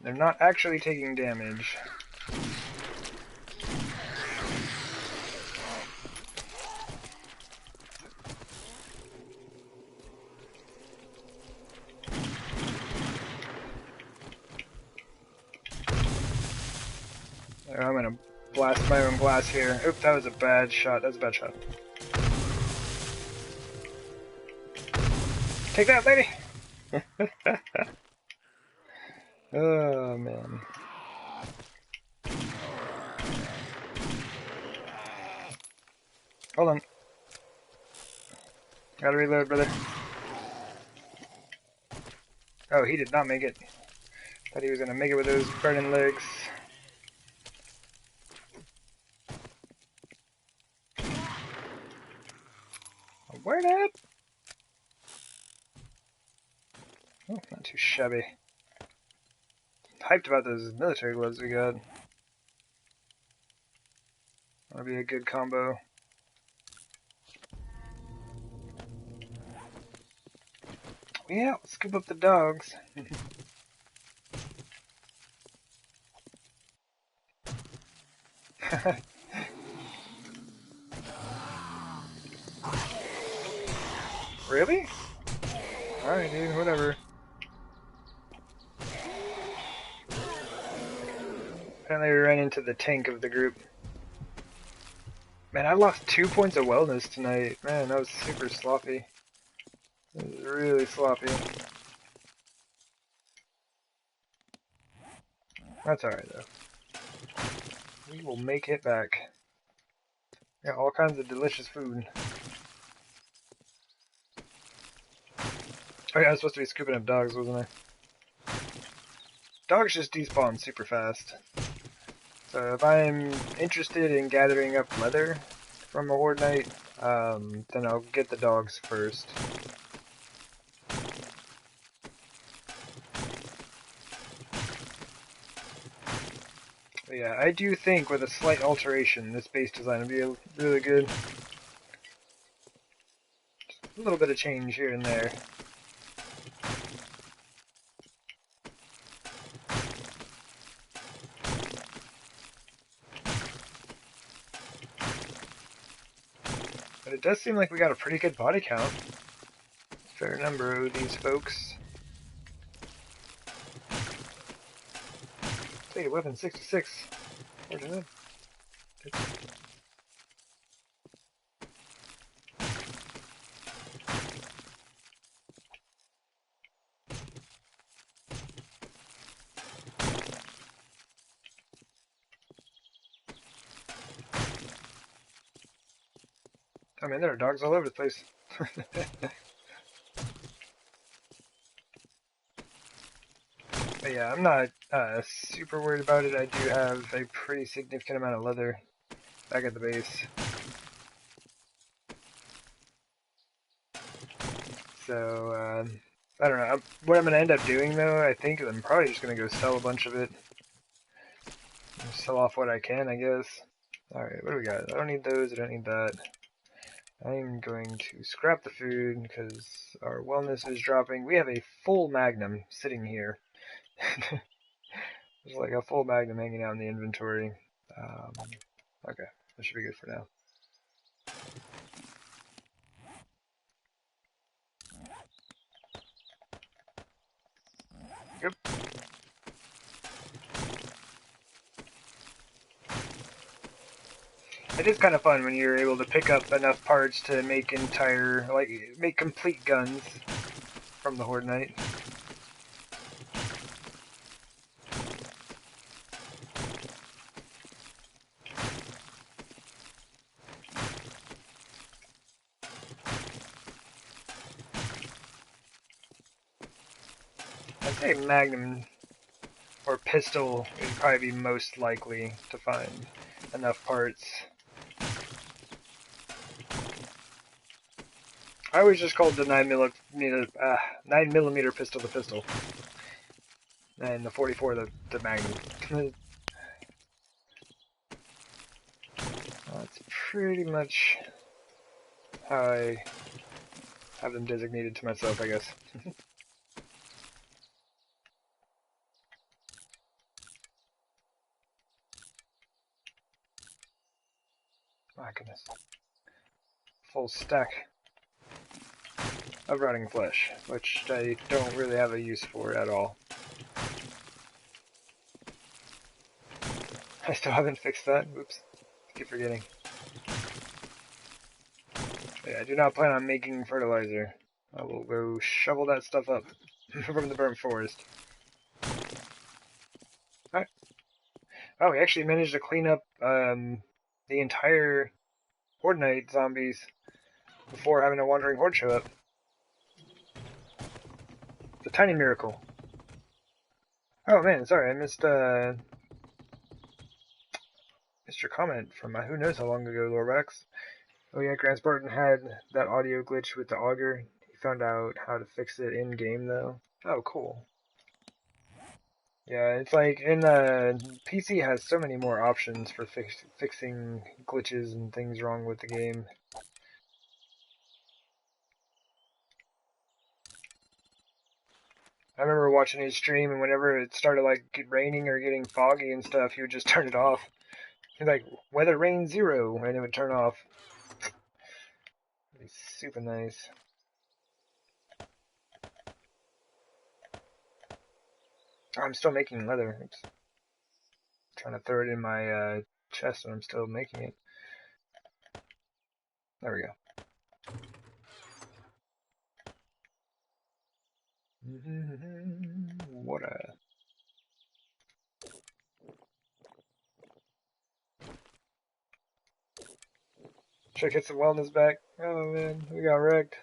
They're not actually taking damage. I'm gonna blast my own glass here. Oop, that was a bad shot. That was a bad shot. Take that, lady! Oh, man. Hold on. Gotta reload, brother. Oh, he did not make it. Thought he was gonna make it with those burning legs. Where that? Oh, not too shabby. Hyped about those military gloves we got. That'll be a good combo. Yeah, let's scoop up the dogs. Really? Alright, dude, whatever. Apparently we ran into the tank of the group. Man, I lost 2 points of wellness tonight. Man, that was super sloppy. It was really sloppy. That's alright, though. We will make it back. Got all kinds of delicious food. Oh yeah, I was supposed to be scooping up dogs, wasn't I? Dogs just despawn super fast. So if I'm interested in gathering up leather from a horde night, then I'll get the dogs first. But yeah, I do think with a slight alteration, this base design would be really good. Just a little bit of change here and there. But it does seem like we got a pretty good body count. Fair number of these folks. Hey, weapon 66. Where's it? I mean, there are dogs all over the place. But yeah, I'm not super worried about it. I do have a pretty significant amount of leather back at the base. So, I don't know. What I'm going to end up doing, though, I think I'm probably just going to go sell a bunch of it. Sell off what I can, I guess. Alright, what do we got? I don't need those, I don't need that. I'm going to scrap the food because our wellness is dropping. We have a full magnum sitting here. There's like a full magnum hanging out in the inventory. Okay, that should be good for now. Yep. It is kind of fun when you're able to pick up enough parts to make make complete guns from the Horde Knight. I'd say Magnum or Pistol would probably be most likely to find enough parts. I always just called the 9mm pistol the pistol, and the 44 the Magnum. That's pretty much how I have them designated to myself, I guess. My goodness. Full stack of rotting flesh, which I don't really have a use for at all. I still haven't fixed that. Oops. I keep forgetting. Yeah, I do not plan on making fertilizer. I will go shovel that stuff up from the burnt forest. Alright. Oh, we actually managed to clean up the entire Horde Knight zombies before having a wandering horde show up. It's a tiny miracle. Oh man, sorry, I missed your comment from who knows how long ago, Lorbax. Oh yeah, Grant Spartan had that audio glitch with the auger. He found out how to fix it in game though. Oh, cool. Yeah, it's like in PC has so many more options for fixing glitches and things wrong with the game. I remember watching his stream, and whenever it started like raining or getting foggy and stuff, he would just turn it off. He's like, weather rain 0, and it would turn off. It'd be super nice. Oh, I'm still making leather. Oops. Trying to throw it in my chest, and I'm still making it. There we go. What a... Should I get some wellness back? Oh man, we got wrecked.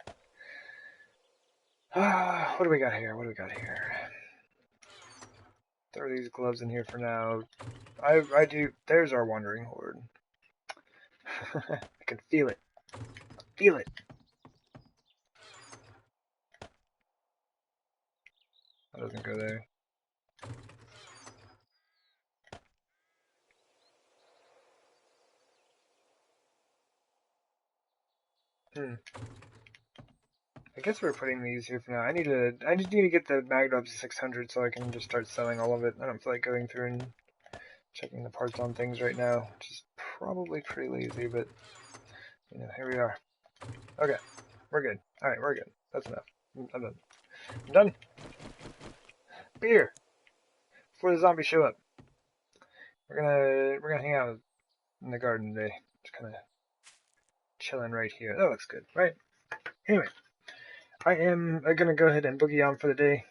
What do we got here? What do we got here? Throw these gloves in here for now. I do... There's our wandering horde. I can feel it. Feel it. That doesn't go there. Hmm. I guess we're putting these here for now. I just need to get the mag up to 600 so I can just start selling all of it. I don't feel like going through and checking the parts on things right now, which is probably pretty lazy, but here we are. Okay, we're good. All right, we're good. That's enough. I'm done. I'm done. Beer before the zombies show up. We're gonna hang out in the garden today. Just kind of chilling right here. That looks good, right? Anyway, I am gonna go ahead and boogie on for the day.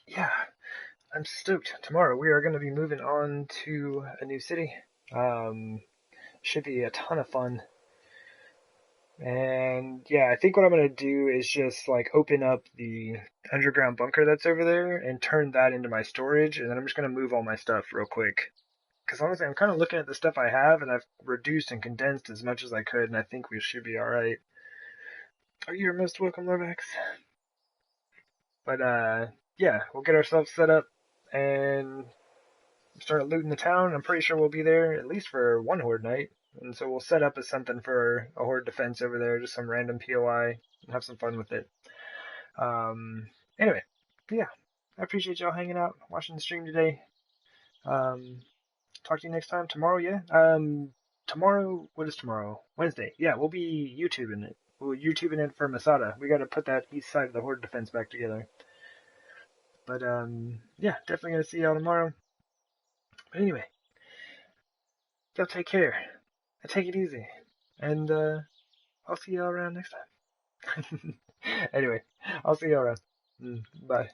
Yeah, I'm stoked. Tomorrow we are gonna be moving on to a new city. Should be a ton of fun. And yeah, I think what I'm gonna do is just like open up the underground bunker that's over there and turn that into my storage, and then I'm just gonna move all my stuff real quick. Because honestly, I'm kind of looking at the stuff I have, and I've reduced and condensed as much as I could, and I think we should be all right. Oh, you're most welcome, Lovax. But yeah, we'll get ourselves set up and start looting the town. I'm pretty sure we'll be there at least for one horde night. And so we'll set up as something for a horde defense over there, just some random POI, and have some fun with it. Anyway, yeah, I appreciate y'all hanging out, watching the stream today. Talk to you next time. Tomorrow, yeah. Tomorrow, what is tomorrow? Wednesday. Yeah, we'll be YouTubing it. We're YouTubing it for Masada. We got to put that east side of the horde defense back together. But yeah, definitely gonna see y'all tomorrow. But anyway, y'all take care. And take it easy. And I'll see y'all around next time. Anyway, I'll see y'all around. Bye.